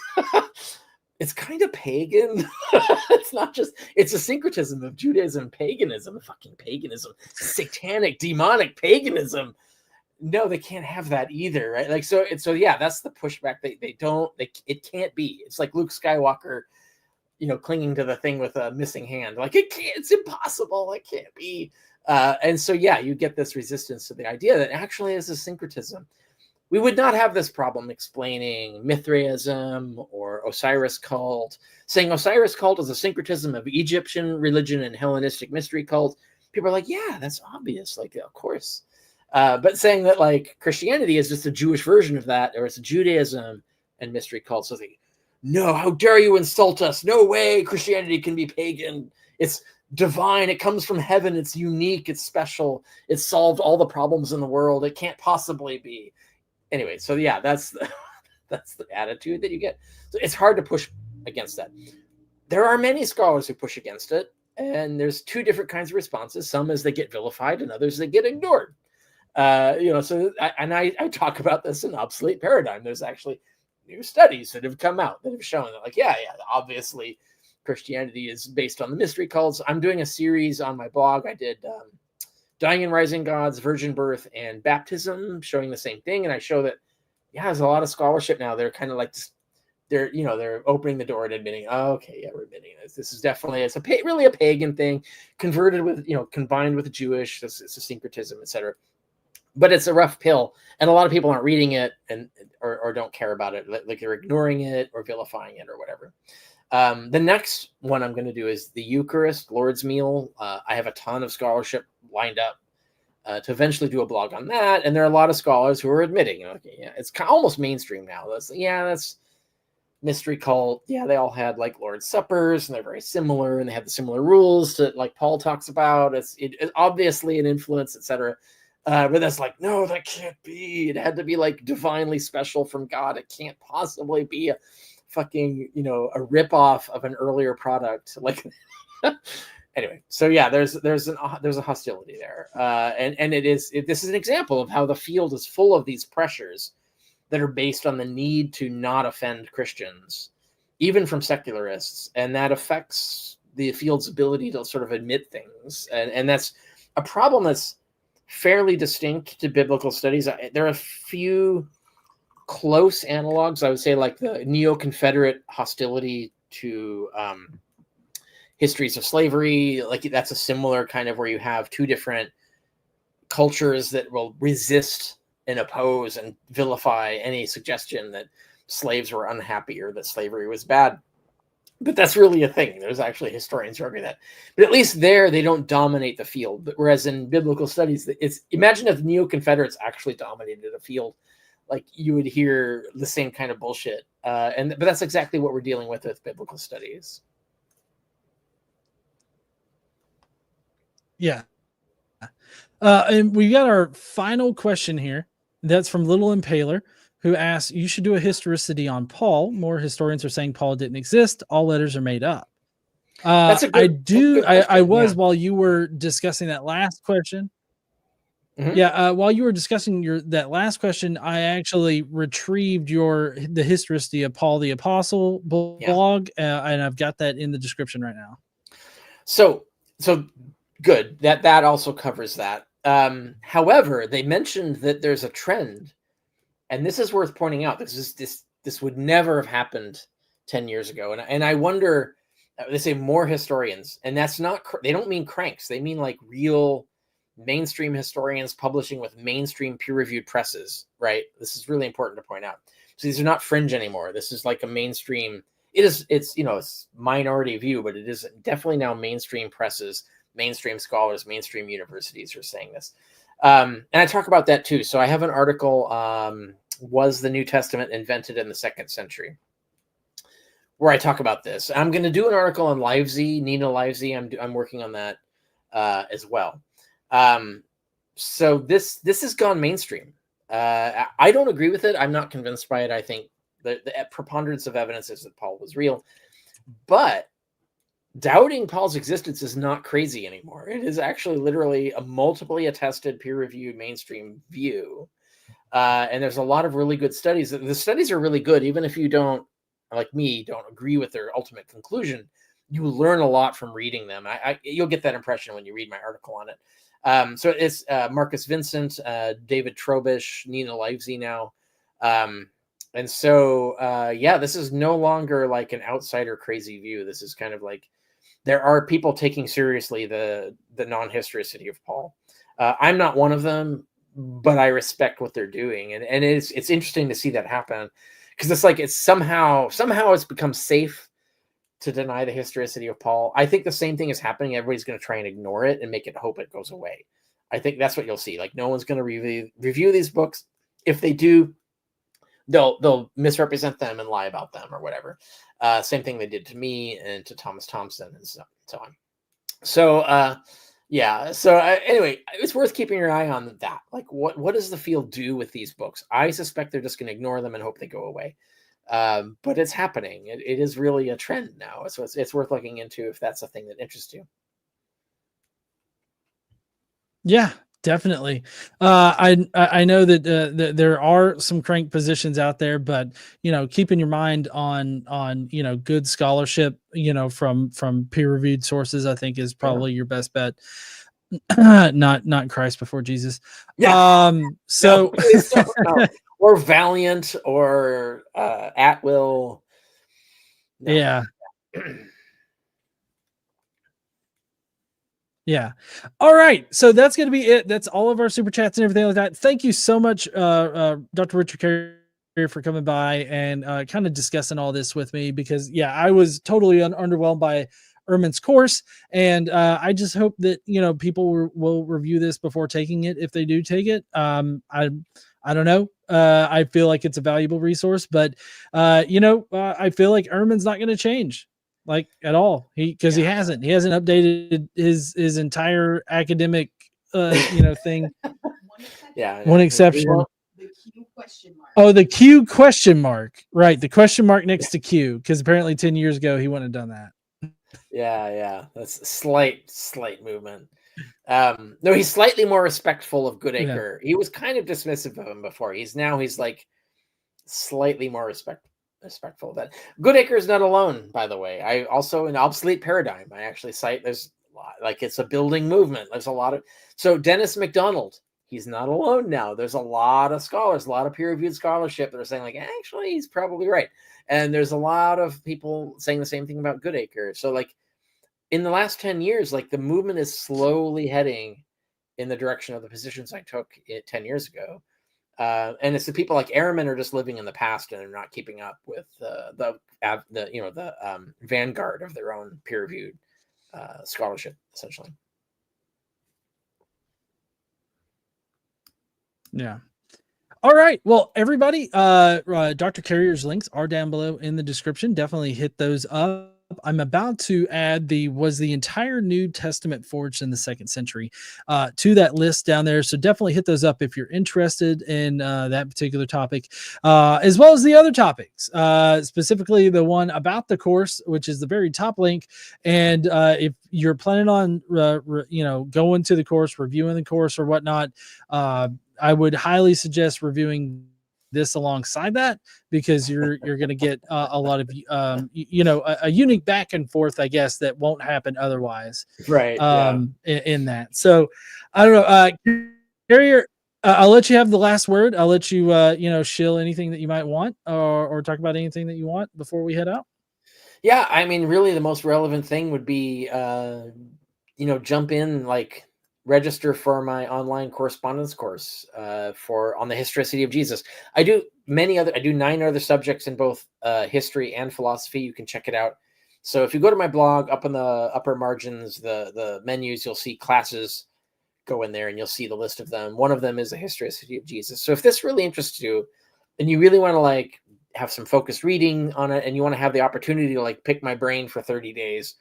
S2: it's kind of pagan. It's not just, it's a syncretism of Judaism, paganism, fucking paganism, satanic, demonic paganism. No, they can't have that either, right? Like, so yeah, that's the pushback. It can't be. It's like Luke Skywalker, clinging to the thing with a missing hand. Like, it's impossible. It can't be. And so, yeah, you get this resistance to the idea that actually is a syncretism. We would not have this problem explaining Mithraism or Osiris cult. Saying Osiris cult is a syncretism of Egyptian religion and Hellenistic mystery cult. People are like, yeah, that's obvious. Like, of course. But saying that like Christianity is just a Jewish version of that, or it's Judaism and mystery cult. So they, no, how dare you insult us? No way Christianity can be pagan. It's divine. It comes from heaven. It's unique. It's special. It solved all the problems in the world. It can't possibly be. Anyway, so yeah, that's the attitude that you get. So it's hard to push against that. There are many scholars who push against it, and there's two different kinds of responses. Some as they get vilified, and others they get ignored. So I talk about this in Obsolete Paradigm. There's actually new studies that have come out that have shown that, like, yeah, obviously Christianity is based on the mystery cults. I'm doing a series on my blog. I did Dying and Rising Gods, Virgin Birth, and Baptism, showing the same thing. And I show that, yeah, there's a lot of scholarship now. They're kind of like, they're opening the door and admitting, oh, okay, yeah, we're admitting this. This is definitely, it's really a pagan thing, converted with, combined with Jewish. It's a syncretism, etc. But it's a rough pill, and a lot of people aren't reading it or don't care about it. Like they're ignoring it or vilifying it or whatever. The next one I'm going to do is the Eucharist, Lord's Meal. I have a ton of scholarship lined up to eventually do a blog on that. And there are a lot of scholars who are admitting, okay, yeah, it's almost mainstream now. That's mystery cult. Yeah, they all had like Lord's Suppers, and they're very similar, and they have the similar rules to like Paul talks about. It's obviously an influence, etc. But that's like, no, that can't be. It had to be like divinely special from God. It can't possibly be a fucking, a ripoff of an earlier product. Like, anyway, so yeah, there's a hostility there, and this is an example of how the field is full of these pressures that are based on the need to not offend Christians, even from secularists, and that affects the field's ability to sort of admit things, and that's a problem that's fairly distinct to biblical studies. There are a few close analogs, I would say, like the neo-Confederate hostility to histories of slavery. Like that's a similar kind of where you have two different cultures that will resist and oppose and vilify any suggestion that slaves were unhappy or that slavery was bad. But that's really a thing. There's actually historians who argue that. But at least there, they don't dominate the field. But whereas in biblical studies, imagine if neo-Confederates actually dominated a field, like you would hear the same kind of bullshit. But that's exactly what we're dealing with biblical studies.
S1: Yeah. And we got our final question here. That's from Little Impaler, who asks, you should do a historicity on Paul. More historians are saying Paul didn't exist. All letters are made up.
S2: That's a good question.
S1: I was, while you were discussing that last question. Mm-hmm. Yeah. While you were discussing that last question, I actually retrieved the historicity of Paul the Apostle blog, and I've got that in the description right now. So
S2: good. That also covers that. However, they mentioned that there's a trend, and this is worth pointing out, because this would never have happened 10 years ago. And I wonder, they say more historians, and that's not, they don't mean cranks. They mean like real mainstream historians publishing with mainstream peer-reviewed presses, right? This is really important to point out. So these are not fringe anymore. This is like a mainstream, it's minority view, but it is definitely now mainstream presses, mainstream scholars, mainstream universities are saying this. And I talk about that too. So I have an article, was the New Testament invented in the 2nd century, where I talk about this. I'm going to do an article on Livesey, Nina Livesey. I'm working on that as well. So this has gone mainstream. I don't agree with it. I'm not convinced by it. I think the preponderance of evidence is that Paul was real, but doubting Paul's existence is not crazy anymore. It is actually literally a multiply attested, peer-reviewed mainstream view. And there's a lot of really good studies. The studies are really good, even if you don't, like me, don't agree with their ultimate conclusion. You learn a lot from reading them. You'll get that impression when you read my article on it. So it's Marcus Vincent, David Trobish, Nina Livesey now. And so, this is no longer like an outsider crazy view. This is kind of like there are people taking seriously the non-historicity of Paul. I'm not one of them, but I respect what they're doing, and it's interesting to see that happen, because it's like it's somehow it's become safe to deny the historicity of Paul. I think the same thing is happening. Everybody's going to try and ignore it and hope it goes away. I think that's what you'll see. Like, no one's going to review these books. If they do, they'll misrepresent them and lie about them or whatever. Same thing they did to me and to Thomas Thompson and so on. So yeah. So anyway, it's worth keeping your eye on that. Like, what does the field do with these books? I suspect they're just going to ignore them and hope they go away. But it's happening. It is really a trend now. So it's worth looking into if that's a thing that interests you.
S1: Yeah, definitely. I know that there are some crank positions out there, but keeping your mind on good scholarship, from peer reviewed sources, I think is probably your best bet. not Christ before Jesus.
S2: Yeah.
S1: So
S2: no. Or Valiant or At Will. No.
S1: Yeah. Yeah. All right. So that's going to be it. That's all of our super chats and everything like that. Thank you so much, Dr. Richard Carrier, for coming by and kind of discussing all this with me, because I was totally underwhelmed by Ehrman's course. And I just hope that, people will review this before taking it, if they do take it. I don't know. I feel like it's a valuable resource, but I feel like Ehrman's not going to change at all. He hasn't updated his entire academic thing. One exception.
S3: The Q question mark.
S1: Oh, the Q question mark. Right. The question mark next to Q, because apparently 10 years ago he wouldn't have done that.
S2: Yeah. That's a slight movement. No, he's slightly more respectful of Goodacre. He was kind of dismissive of him before. He's like slightly more respectful of that. Goodacre is not alone, by the way. I also, in Obsolete Paradigm, I actually cite there's a lot, like, it's a building movement. There's a lot of, so Dennis MacDonald, he's not alone now. There's a lot of scholars, a lot of peer-reviewed scholarship that are saying, like, actually, he's probably right. And there's a lot of people saying the same thing about Goodacre. So, like, in the last 10 years, like, the movement is slowly heading in the direction of the positions I took 10 years ago. And it's the people like Ehrman are just living in the past and they're not keeping up with the vanguard of their own peer-reviewed scholarship, essentially.
S1: Yeah. All right. Well, everybody, Dr. Carrier's links are down below in the description. Definitely hit those up. I'm about to add was the entire New Testament forged in the 2nd century to that list down there. So definitely hit those up if you're interested in that particular topic, as well as the other topics, specifically the one about the course, which is the very top link. And if you're planning on, going to the course, reviewing the course or whatnot, I would highly suggest reviewing this alongside that, because you're going to get a lot of a unique back and forth, I guess, that won't happen otherwise,
S2: right?
S1: In that. So I don't know, Carrier, I'll let you have the last word. I'll let you shill anything that you might want, or talk about anything that you want before we head out.
S2: Yeah, I mean, really the most relevant thing would be jump in, like, register for my online correspondence course on the historicity of Jesus. I do 9 other subjects in both history and philosophy. You can check it out. So if you go to my blog, up in the upper margins, the menus, you'll see classes. Go in there and you'll see the list of them. One of them is the historicity of Jesus. So if this really interests you and you really want to, like, have some focused reading on it, and you want to have the opportunity to, like, pick my brain for 30 days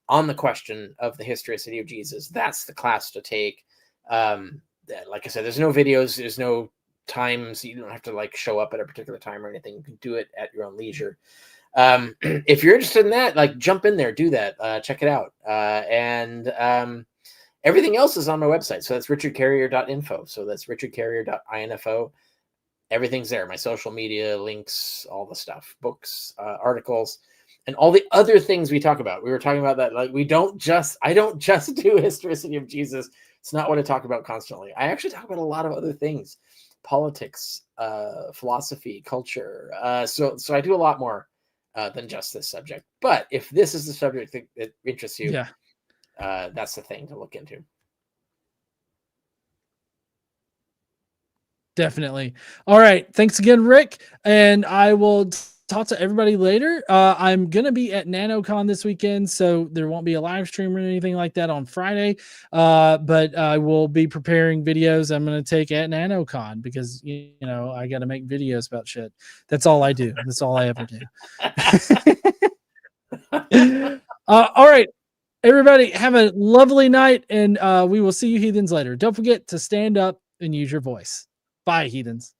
S2: on the question of the historicity of Jesus, that's the class to take. Like I said, there's no videos, there's no times. You don't have to, like, show up at a particular time or anything. You can do it at your own leisure. If you're interested in that, like, jump in there, do that, check it out. And everything else is on my website. So that's richardcarrier.info. So that's richardcarrier.info. Everything's there. My social media links, all the stuff, books, articles, and all the other things we talk about. We were talking about that. Like, I don't just do historicity of Jesus. It's not what I talk about constantly. I actually talk about a lot of other things, politics, philosophy, culture. So I do a lot more than just this subject. But if this is the subject that interests you,
S1: Yeah.
S2: that's the thing to look into.
S1: Definitely. All right. Thanks again, Rick. And I will talk to everybody later. I'm going to be at NanoCon this weekend, so there won't be a live stream or anything like that on Friday. But I will be preparing videos I'm going to take at NanoCon because, you know, I got to make videos about shit. That's all I do. That's all I ever do. All right. Everybody, have a lovely night, and we will see you heathens later. Don't forget to stand up and use your voice. Bye, heathens.